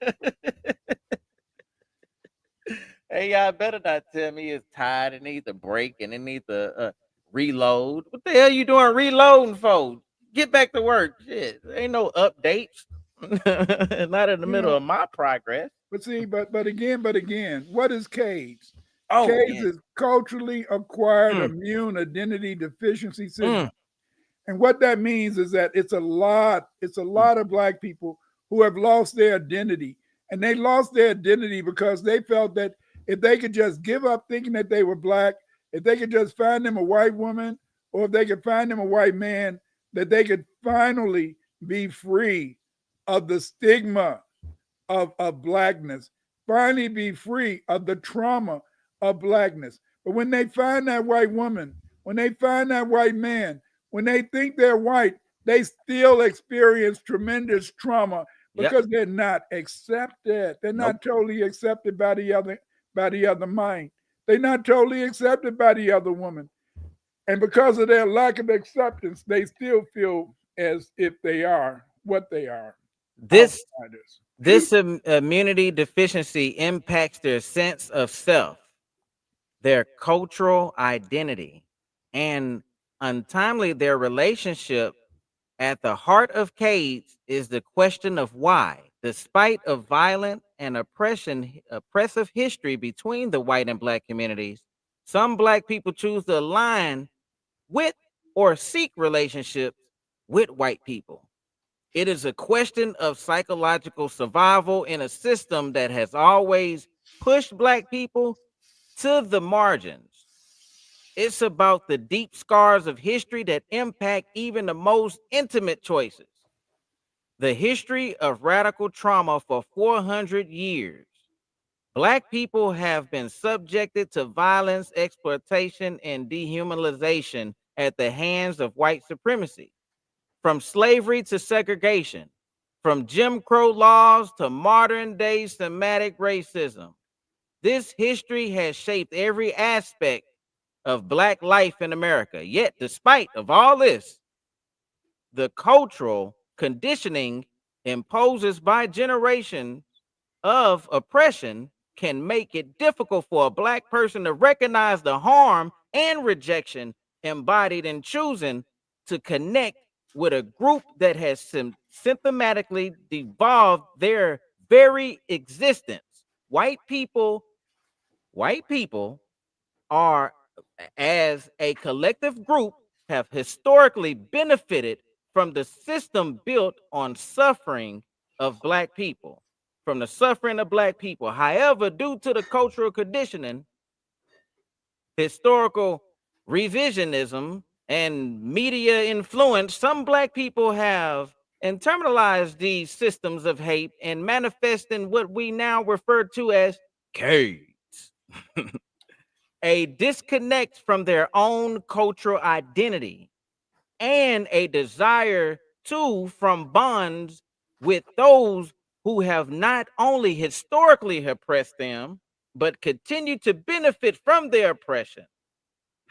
AI better not tell me it's tired and need to break and it need to reload. What the hell you doing reloading for? Get back to work. Shit. Ain't no updates. Not in the middle of my progress. But see, but again, what is CAIDS? Oh, CAIDS yeah. is culturally acquired immune identity deficiency syndrome. And what that means is that it's a lot of Black people who have lost their identity. And they lost their identity because they felt that if they could just give up thinking that they were Black, if they could just find them a white woman, or if they could find them a white man, that they could finally be free of the stigma of Blackness, finally be free of the trauma of Blackness. But when they find that white woman, when they find that white man, when they think they're white, they still experience tremendous trauma because they're not accepted. They're not totally accepted by the other mind. They're not totally accepted by the other woman. And because of their lack of acceptance, they still feel as if they are what they are. This immunity deficiency impacts their sense of self, their cultural identity, and untimely their relationship. At the heart of CAIDS is the question of why, despite of violent and oppressive history between the white and Black communities, some Black people choose to align with or seek relationships with white people. It is a question of psychological survival in a system that has always pushed Black people to the margins. It's about the deep scars of history that impact even the most intimate choices. The history of radical trauma for 400 years. Black people have been subjected to violence, exploitation, and dehumanization at the hands of white supremacy. From slavery to segregation, from Jim Crow laws to modern day systematic racism. This history has shaped every aspect of Black life in America. Yet, despite of all this, the cultural conditioning imposes by generations of oppression can make it difficult for a Black person to recognize the harm and rejection embodied in choosing to connect with a group that has systematically devolved their very existence. White people are, as a collective group, have historically benefited from the system built on suffering of Black people, from the suffering of Black people. However, due to the cultural conditioning, historical revisionism, and media influence, some Black people have internalized these systems of hate and manifest in what we now refer to as CAIDS. A disconnect from their own cultural identity and a desire to from bonds with those who have not only historically oppressed them, but continue to benefit from their oppression.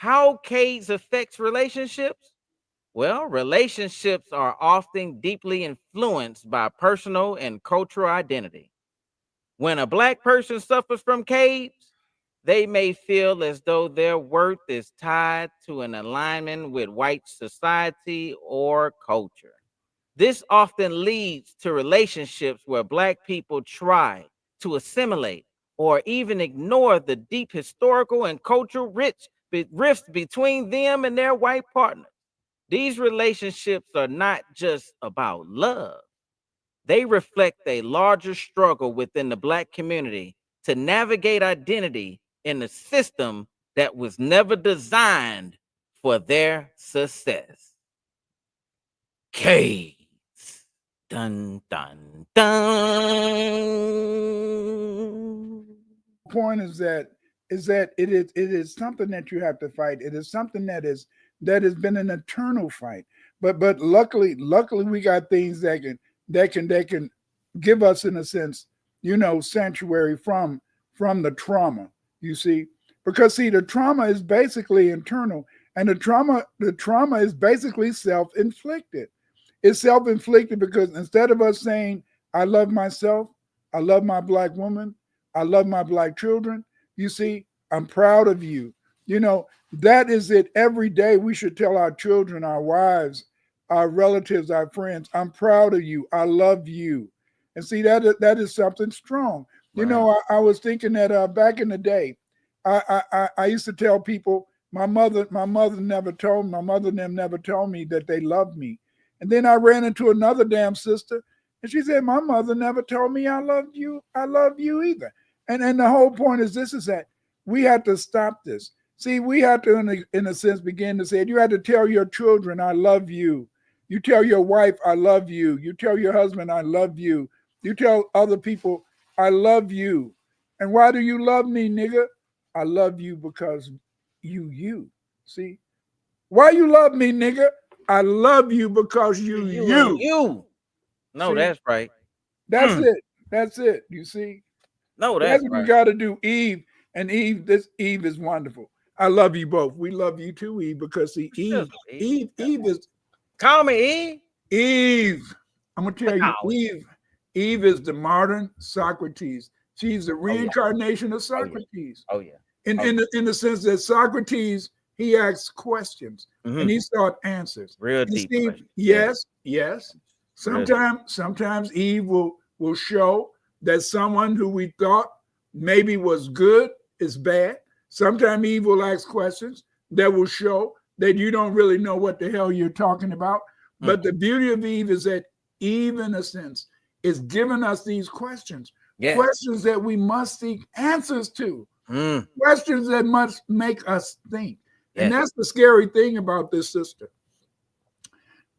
How CAIDS affects relationships? Well, relationships are often deeply influenced by personal and cultural identity. When a Black person suffers from CAIDS, they may feel as though their worth is tied to an alignment with white society or culture. This often leads to relationships where Black people try to assimilate or even ignore the deep historical and cultural rifts between them and their white partners. These relationships are not just about love. They reflect a larger struggle within the Black community to navigate identity in a system that was never designed for their success. CAIDS. Dun, dun, dun. Point is that it is something that you have to fight. It is something that has been an eternal fight. But luckily we got things that can give us, in a sense, sanctuary from the trauma. You see, because the trauma is basically internal, and the trauma is basically self-inflicted. It's self-inflicted because instead of us saying, I love myself, I love my Black woman, I love my Black children, you see, I'm proud of you. That is it. Every day we should tell our children, our wives, our relatives, our friends, I'm proud of you. I love you. And see, that is something strong. Right. I was thinking that back in the day, I used to tell people, my mother never told me that they loved me. And then I ran into another damn sister, and she said, my mother never told me I loved you. I love you either. And the whole point is this, is that we have to stop this. See, we have to, in a sense, begin to say it. You have to tell your children, I love you. You tell your wife, I love you. You tell your husband, I love you. You tell other people, I love you. And why do you love me, nigga? I love you because you. See? Why you love me, nigga? I love you because you. You. No, See? that's right. That's it. That's it. You see? No, That's that's what right. you got to do. Eve Eve is wonderful. I love you both. We love you too, Eve, because see, Eve is. Call me Eve. Eve. I'm gonna tell you, Eve is the modern Socrates. She's the reincarnation of Socrates. Oh yeah. In the sense that Socrates, he asked questions and he sought answers. Real And deep. Steve, yes. Sometimes Eve will show that someone who we thought maybe was good is bad. Sometimes Eve will ask questions that will show that you don't really know what the hell you're talking about. But the beauty of Eve is that Eve, in a sense, is giving us these questions. Yes. Questions that we must seek answers to. Questions that must make us think. Yes. And that's the scary thing about this sister.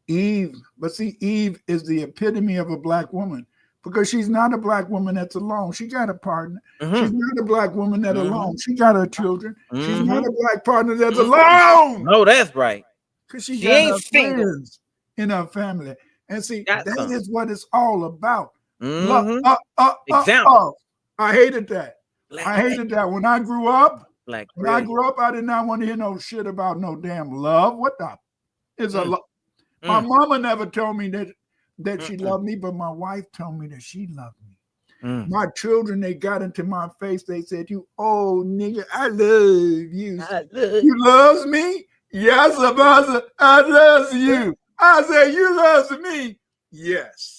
Eve, but see, Eve is the epitome of a Black woman because she's not a Black woman that's alone. She got a partner. She's not a Black woman that's alone. She got her children. She's not a Black partner that's alone. No, that's right. Because she ain't got her single friends in her family. And see, that some. is what it's all about. Example. I hated that. I hated that. When I grew up, I did not want to hear no shit about no damn love. What the is a love? My mama never told me that she loved me, but my wife told me that she loved me. My children, they got into my face. They said, you old nigga, I love you. You loves me? Yes, I love you. I said, you loves me? Yes.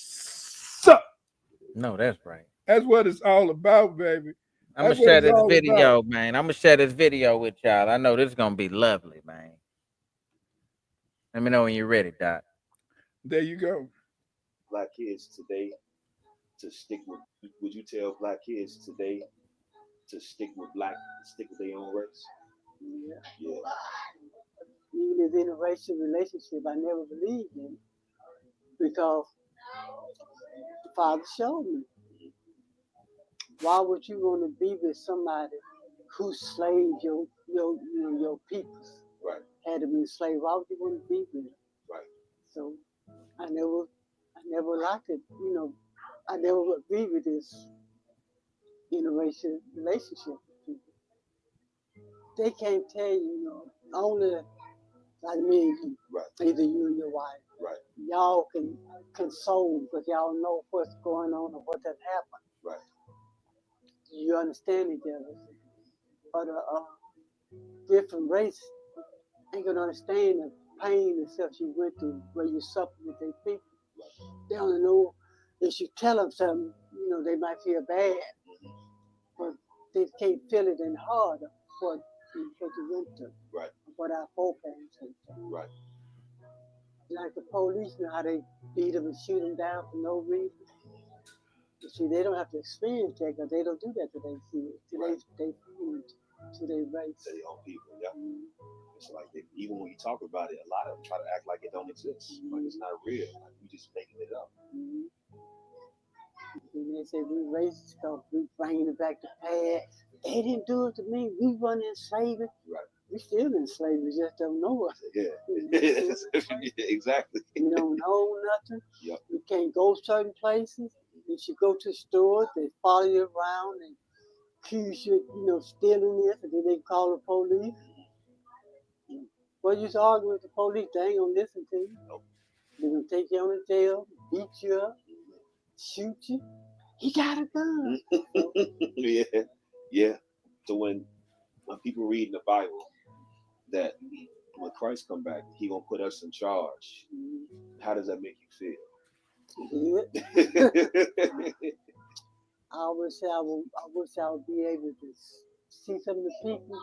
No, that's right. That's what it's all about, baby. I'm gonna share this video, man. I'm gonna share this video with y'all. I know this is gonna be lovely, man. Let me know when you're ready, Doc. There you go. Black kids today to stick with. Would you tell Black kids today to stick with their own race? Yeah. Even this interracial relationship, I never believed in because the Father showed me. Why would you want to be with somebody who slaved your peoples? Right. Had them enslaved. Why would you want to be with them? Right. So I never liked it. I never agreed with this interracial relationship with people. They can't tell you, only like me and you, Right. either you and your wife, Right. y'all can console because y'all know what's going on or what has happened. Right. You understand each other. But different race ain't gonna understand the pain and stuff you went through, where you suffer with their people. They don't know if you tell them something, you know, they might feel bad, but they can't feel it in the heart of what you went through. Right. What our foreparents went through. Right. Like the police, you know how they beat them and shoot them down for no reason. You see, they don't have to experience that because they don't do that to their kids, to their race. To their own people, yeah. It's like even when you talk about it, a lot of them try to act like it don't exist, like it's not real, like we just making it up. And they say we racist because we bringing it back to past. They didn't do it to me. We run in slavery. Right. We still in slavery, just don't know it. Yeah. Exactly. You don't know nothing. Yep. You can't go certain places. If you go to stores, they follow you around and accuse you, you know, stealing this, and then they call the police. Well, you just argue with the police, they ain't gonna listen to you. Nope. They're gonna take you on the jail, beat you up, shoot you. He got a gun. Yeah. Yeah. So when people read in the Bible that when Christ come back, he gonna put us in charge, how does that make you feel? I wish I would be able to see some of the people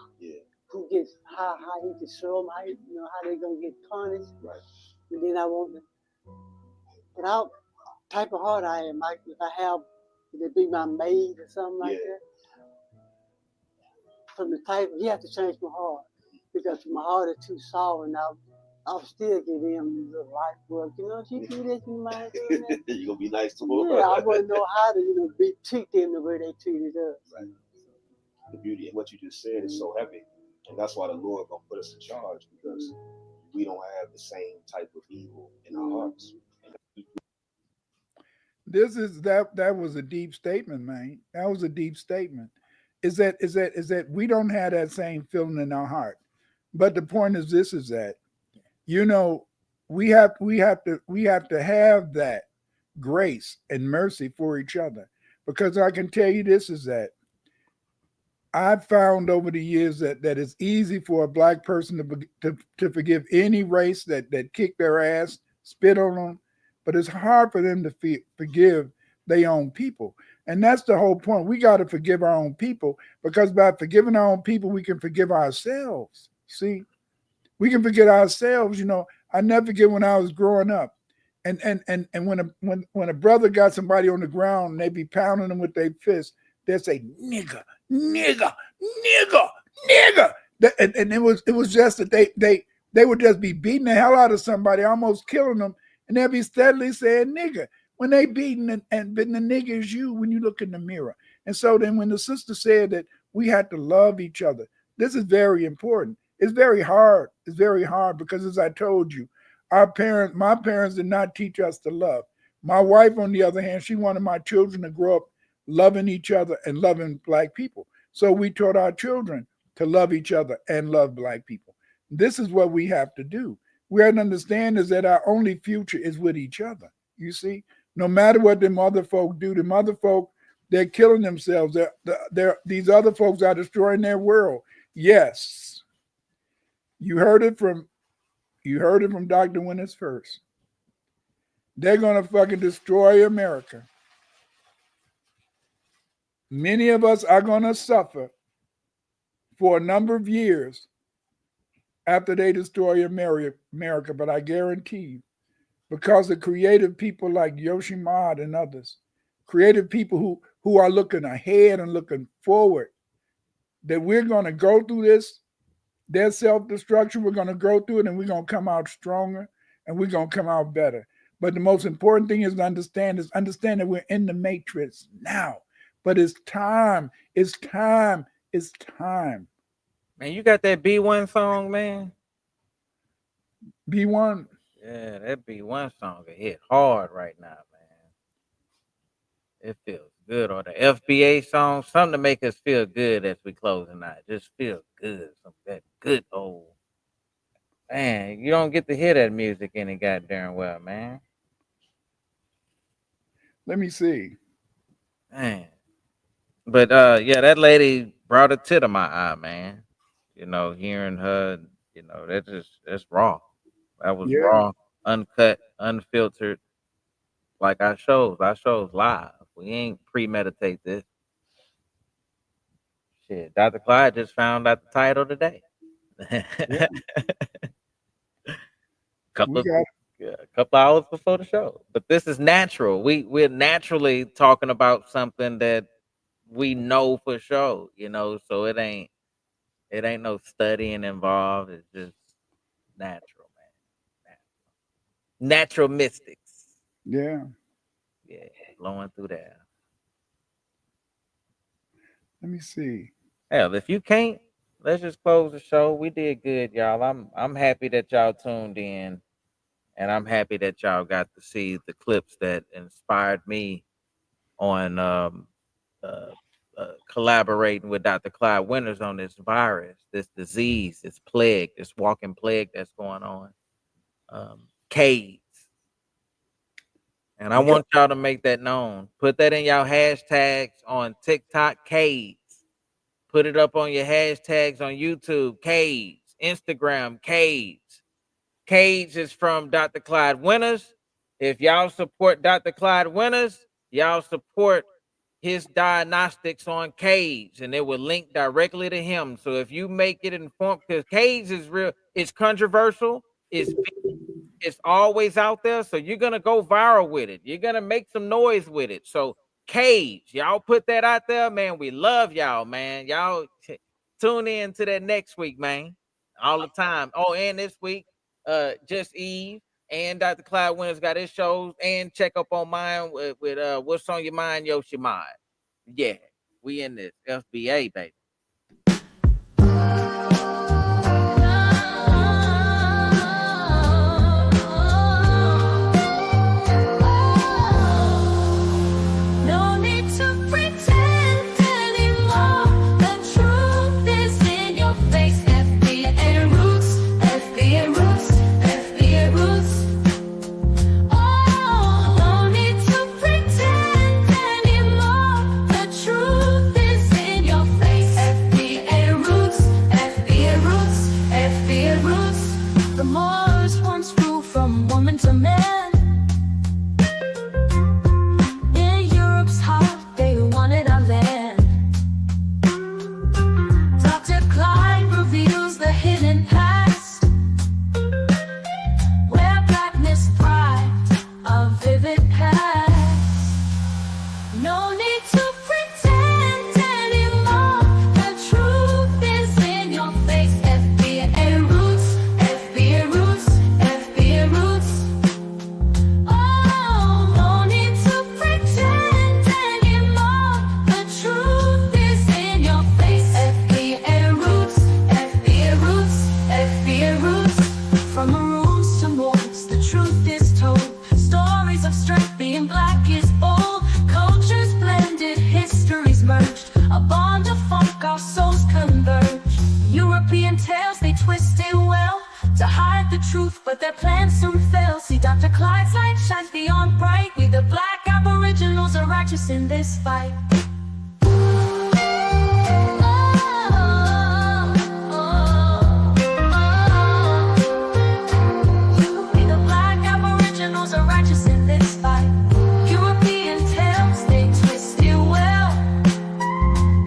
who get how he can show them how they gonna get punished. Right. And then I want to, but how type of heart I am. Like if I have, if it be my maid or something like that. From the type, he have to change my heart because my heart is too soft, and I'll still give him the life work. You know, if you do this, you mind doing that. You gonna be nice to him. Yeah, I wouldn't know how to, treat them the way they treated us. Right. The beauty in what you just said is so heavy, and that's why the Lord gonna put us in charge because we don't have the same type of evil in our hearts. That was a deep statement, man. That was a deep statement. Is that we don't have that same feeling in our heart. But the point is this is that, you know, we have to have that grace and mercy for each other. Because I can tell you this is that I've found over the years that it's easy for a black person to forgive any race that kicked their ass, spit on them, but it's hard for them to forgive their own people. And that's the whole point. We got to forgive our own people because by forgiving our own people, we can forgive ourselves. See, we can forget ourselves. You know, I never forget when I was growing up, and when a brother got somebody on the ground and they be pounding them with their fist, they say nigga, nigga, nigga, nigga, and it was just that they would just be beating the hell out of somebody, almost killing them, and they'll be steadily saying nigga. When they beating and the nigga is you when you look in the mirror. And so then when the sister said that we had to love each other, this is very important. It's very hard. It's very hard because as I told you, my parents did not teach us to love. My wife, on the other hand, she wanted my children to grow up loving each other and loving black people. So we taught our children to love each other and love black people. This is what we have to do. We have to understand is that our only future is with each other. You see? No matter what them other folk do, them other folk, they're killing themselves. These other folks are destroying their world. Yes. You heard it from Dr. Winters first. They're going to fucking destroy America. Many of us are going to suffer for a number of years after they destroy America, but I guarantee you, because of creative people like C.A.I.D.S and others, creative people who are looking ahead and looking forward, that we're going to go through this, their self-destruction, we're going to go through it and we're going to come out stronger and we're going to come out better. But the most important thing is to understand that we're in the matrix now. But it's time. It's time. It's time. Man, you got that B1 song, man? B1? Yeah, that B1 song it hit hard right now, man. It feels good. Or the FBA song, something to make us feel good as we closing out. Just feel good. Some that good old Man, you don't get to hear that music any goddamn well, man. Let me see. Man. But yeah, that lady brought a tear to my eye, man. You know, hearing her, you know, that's raw. That was Yeah. raw, uncut, unfiltered. Like our shows live. We ain't premeditate this. Shit, Dr. Clyde just found out the title today. Yeah. couple hours before the show. But this is natural. We're naturally talking about something that we know for sure, you know, so it ain't no studying involved. It's just natural, man. Natural mystics. Yeah. Yeah, blowing through there. Let me see. Hell, if you can't, let's just close the show. We did good, y'all. I'm happy that y'all tuned in, and I'm happy that y'all got to see the clips that inspired me on collaborating with Dr. Clyde Winters on this virus, this disease, this plague, this walking plague that's going on. C.A.I.D.S. And I want y'all to make that known. Put that in y'all hashtags on TikTok, C.A.I.D.S. Put it up on your hashtags on YouTube, C.A.I.D.S. Instagram, C.A.I.D.S. C.A.I.D.S. is from Dr. Clyde Winters. If y'all support Dr. Clyde Winters, y'all support his diagnostics on C.A.I.D.S. and it will link directly to him. So if you make it informed, because C.A.I.D.S. is real, it's controversial, it's always out there. So you're gonna go viral with it. You're gonna make some noise with it. So C.A.I.D.S, y'all put that out there, man. We love y'all, man. Y'all tune in to that next week, man. All the time. Oh, and this week, Just Eve and Dr. Clyde Winters got his shows, and check up on mine with What's on Your Mind, Yoshimad. Yeah, we in this FBA, baby. No need to pretend anymore. The truth is in your face. FBA roots, FBA roots, FBA roots. Oh, no need to pretend anymore. The truth is in your face. FBA roots, FBA roots, FBA roots. The Moors once ruled from woman to man. In Europe's heart, they wanted our land. Dr. Clyde reveals the hidden past, where blackness thrived, a vivid past. No need to pretend anymore. The truth is in your face. FBA roots, FBA roots, FBA roots. Oh, no need to pretend anymore. The truth is in your face. FBA roots, FBA roots, FBA roots. From maroons to moors, the truth is told. Stories of strength, being black is bold. Cultures blended, histories merged. A bond of funk, our souls converge. European tales, they twisted well to hide the truth, but their plans soon fail. See, Dr. Clyde's light shines beyond bright. We the black aboriginals are righteous in this fight. We the black aboriginals are righteous in this fight. European tales, they twisted well.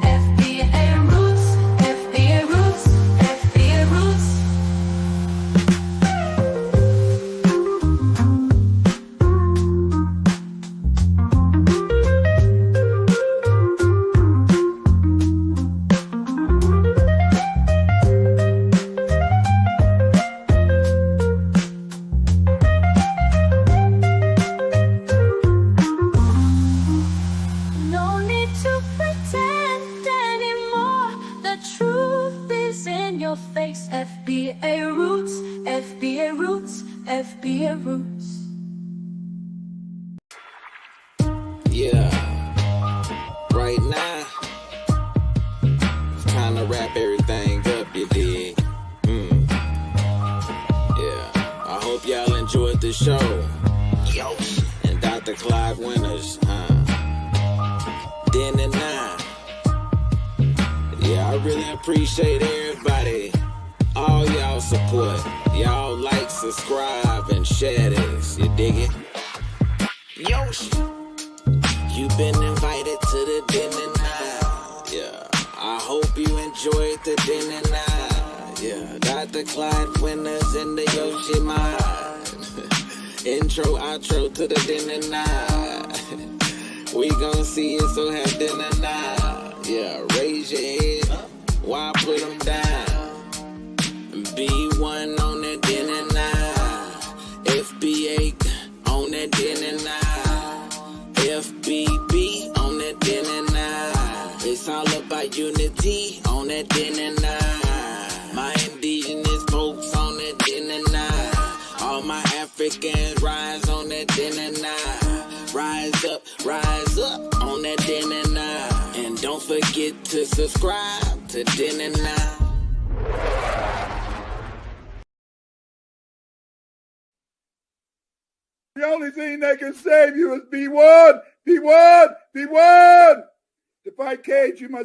FBA roots, FBA roots, FBA roots. No need to pretend anymore. The truth is in your face. FBA roots, FBA roots, FBA roots. Yeah, right now, it's time to wrap everything up, you dig? show. And Dr. Clyde Winters, then and now. Yeah, I really appreciate everybody. All y'all support. Y'all like, subscribe, and share this. You dig it? Yoshi. You've been invited to the dinner now. Yeah, I hope you enjoyed the dinner now. Yeah, Dr. Clyde Winters in the Yoshi mind. Intro, outro to the dinner now. We gon' see it, so have dinner now. Yeah, raise your head. Why put them down? B1 on that dinner now. FBA on that dinner now. FBB on that dinner now. It's all about unity on that dinner now. My indigenous folks on that dinner now. All my Africans rise on that dinner now. Rise up on that dinner now. And don't forget to subscribe to dinner now. The only thing that can save you is B1, B1, B1. To fight CAIDS, you must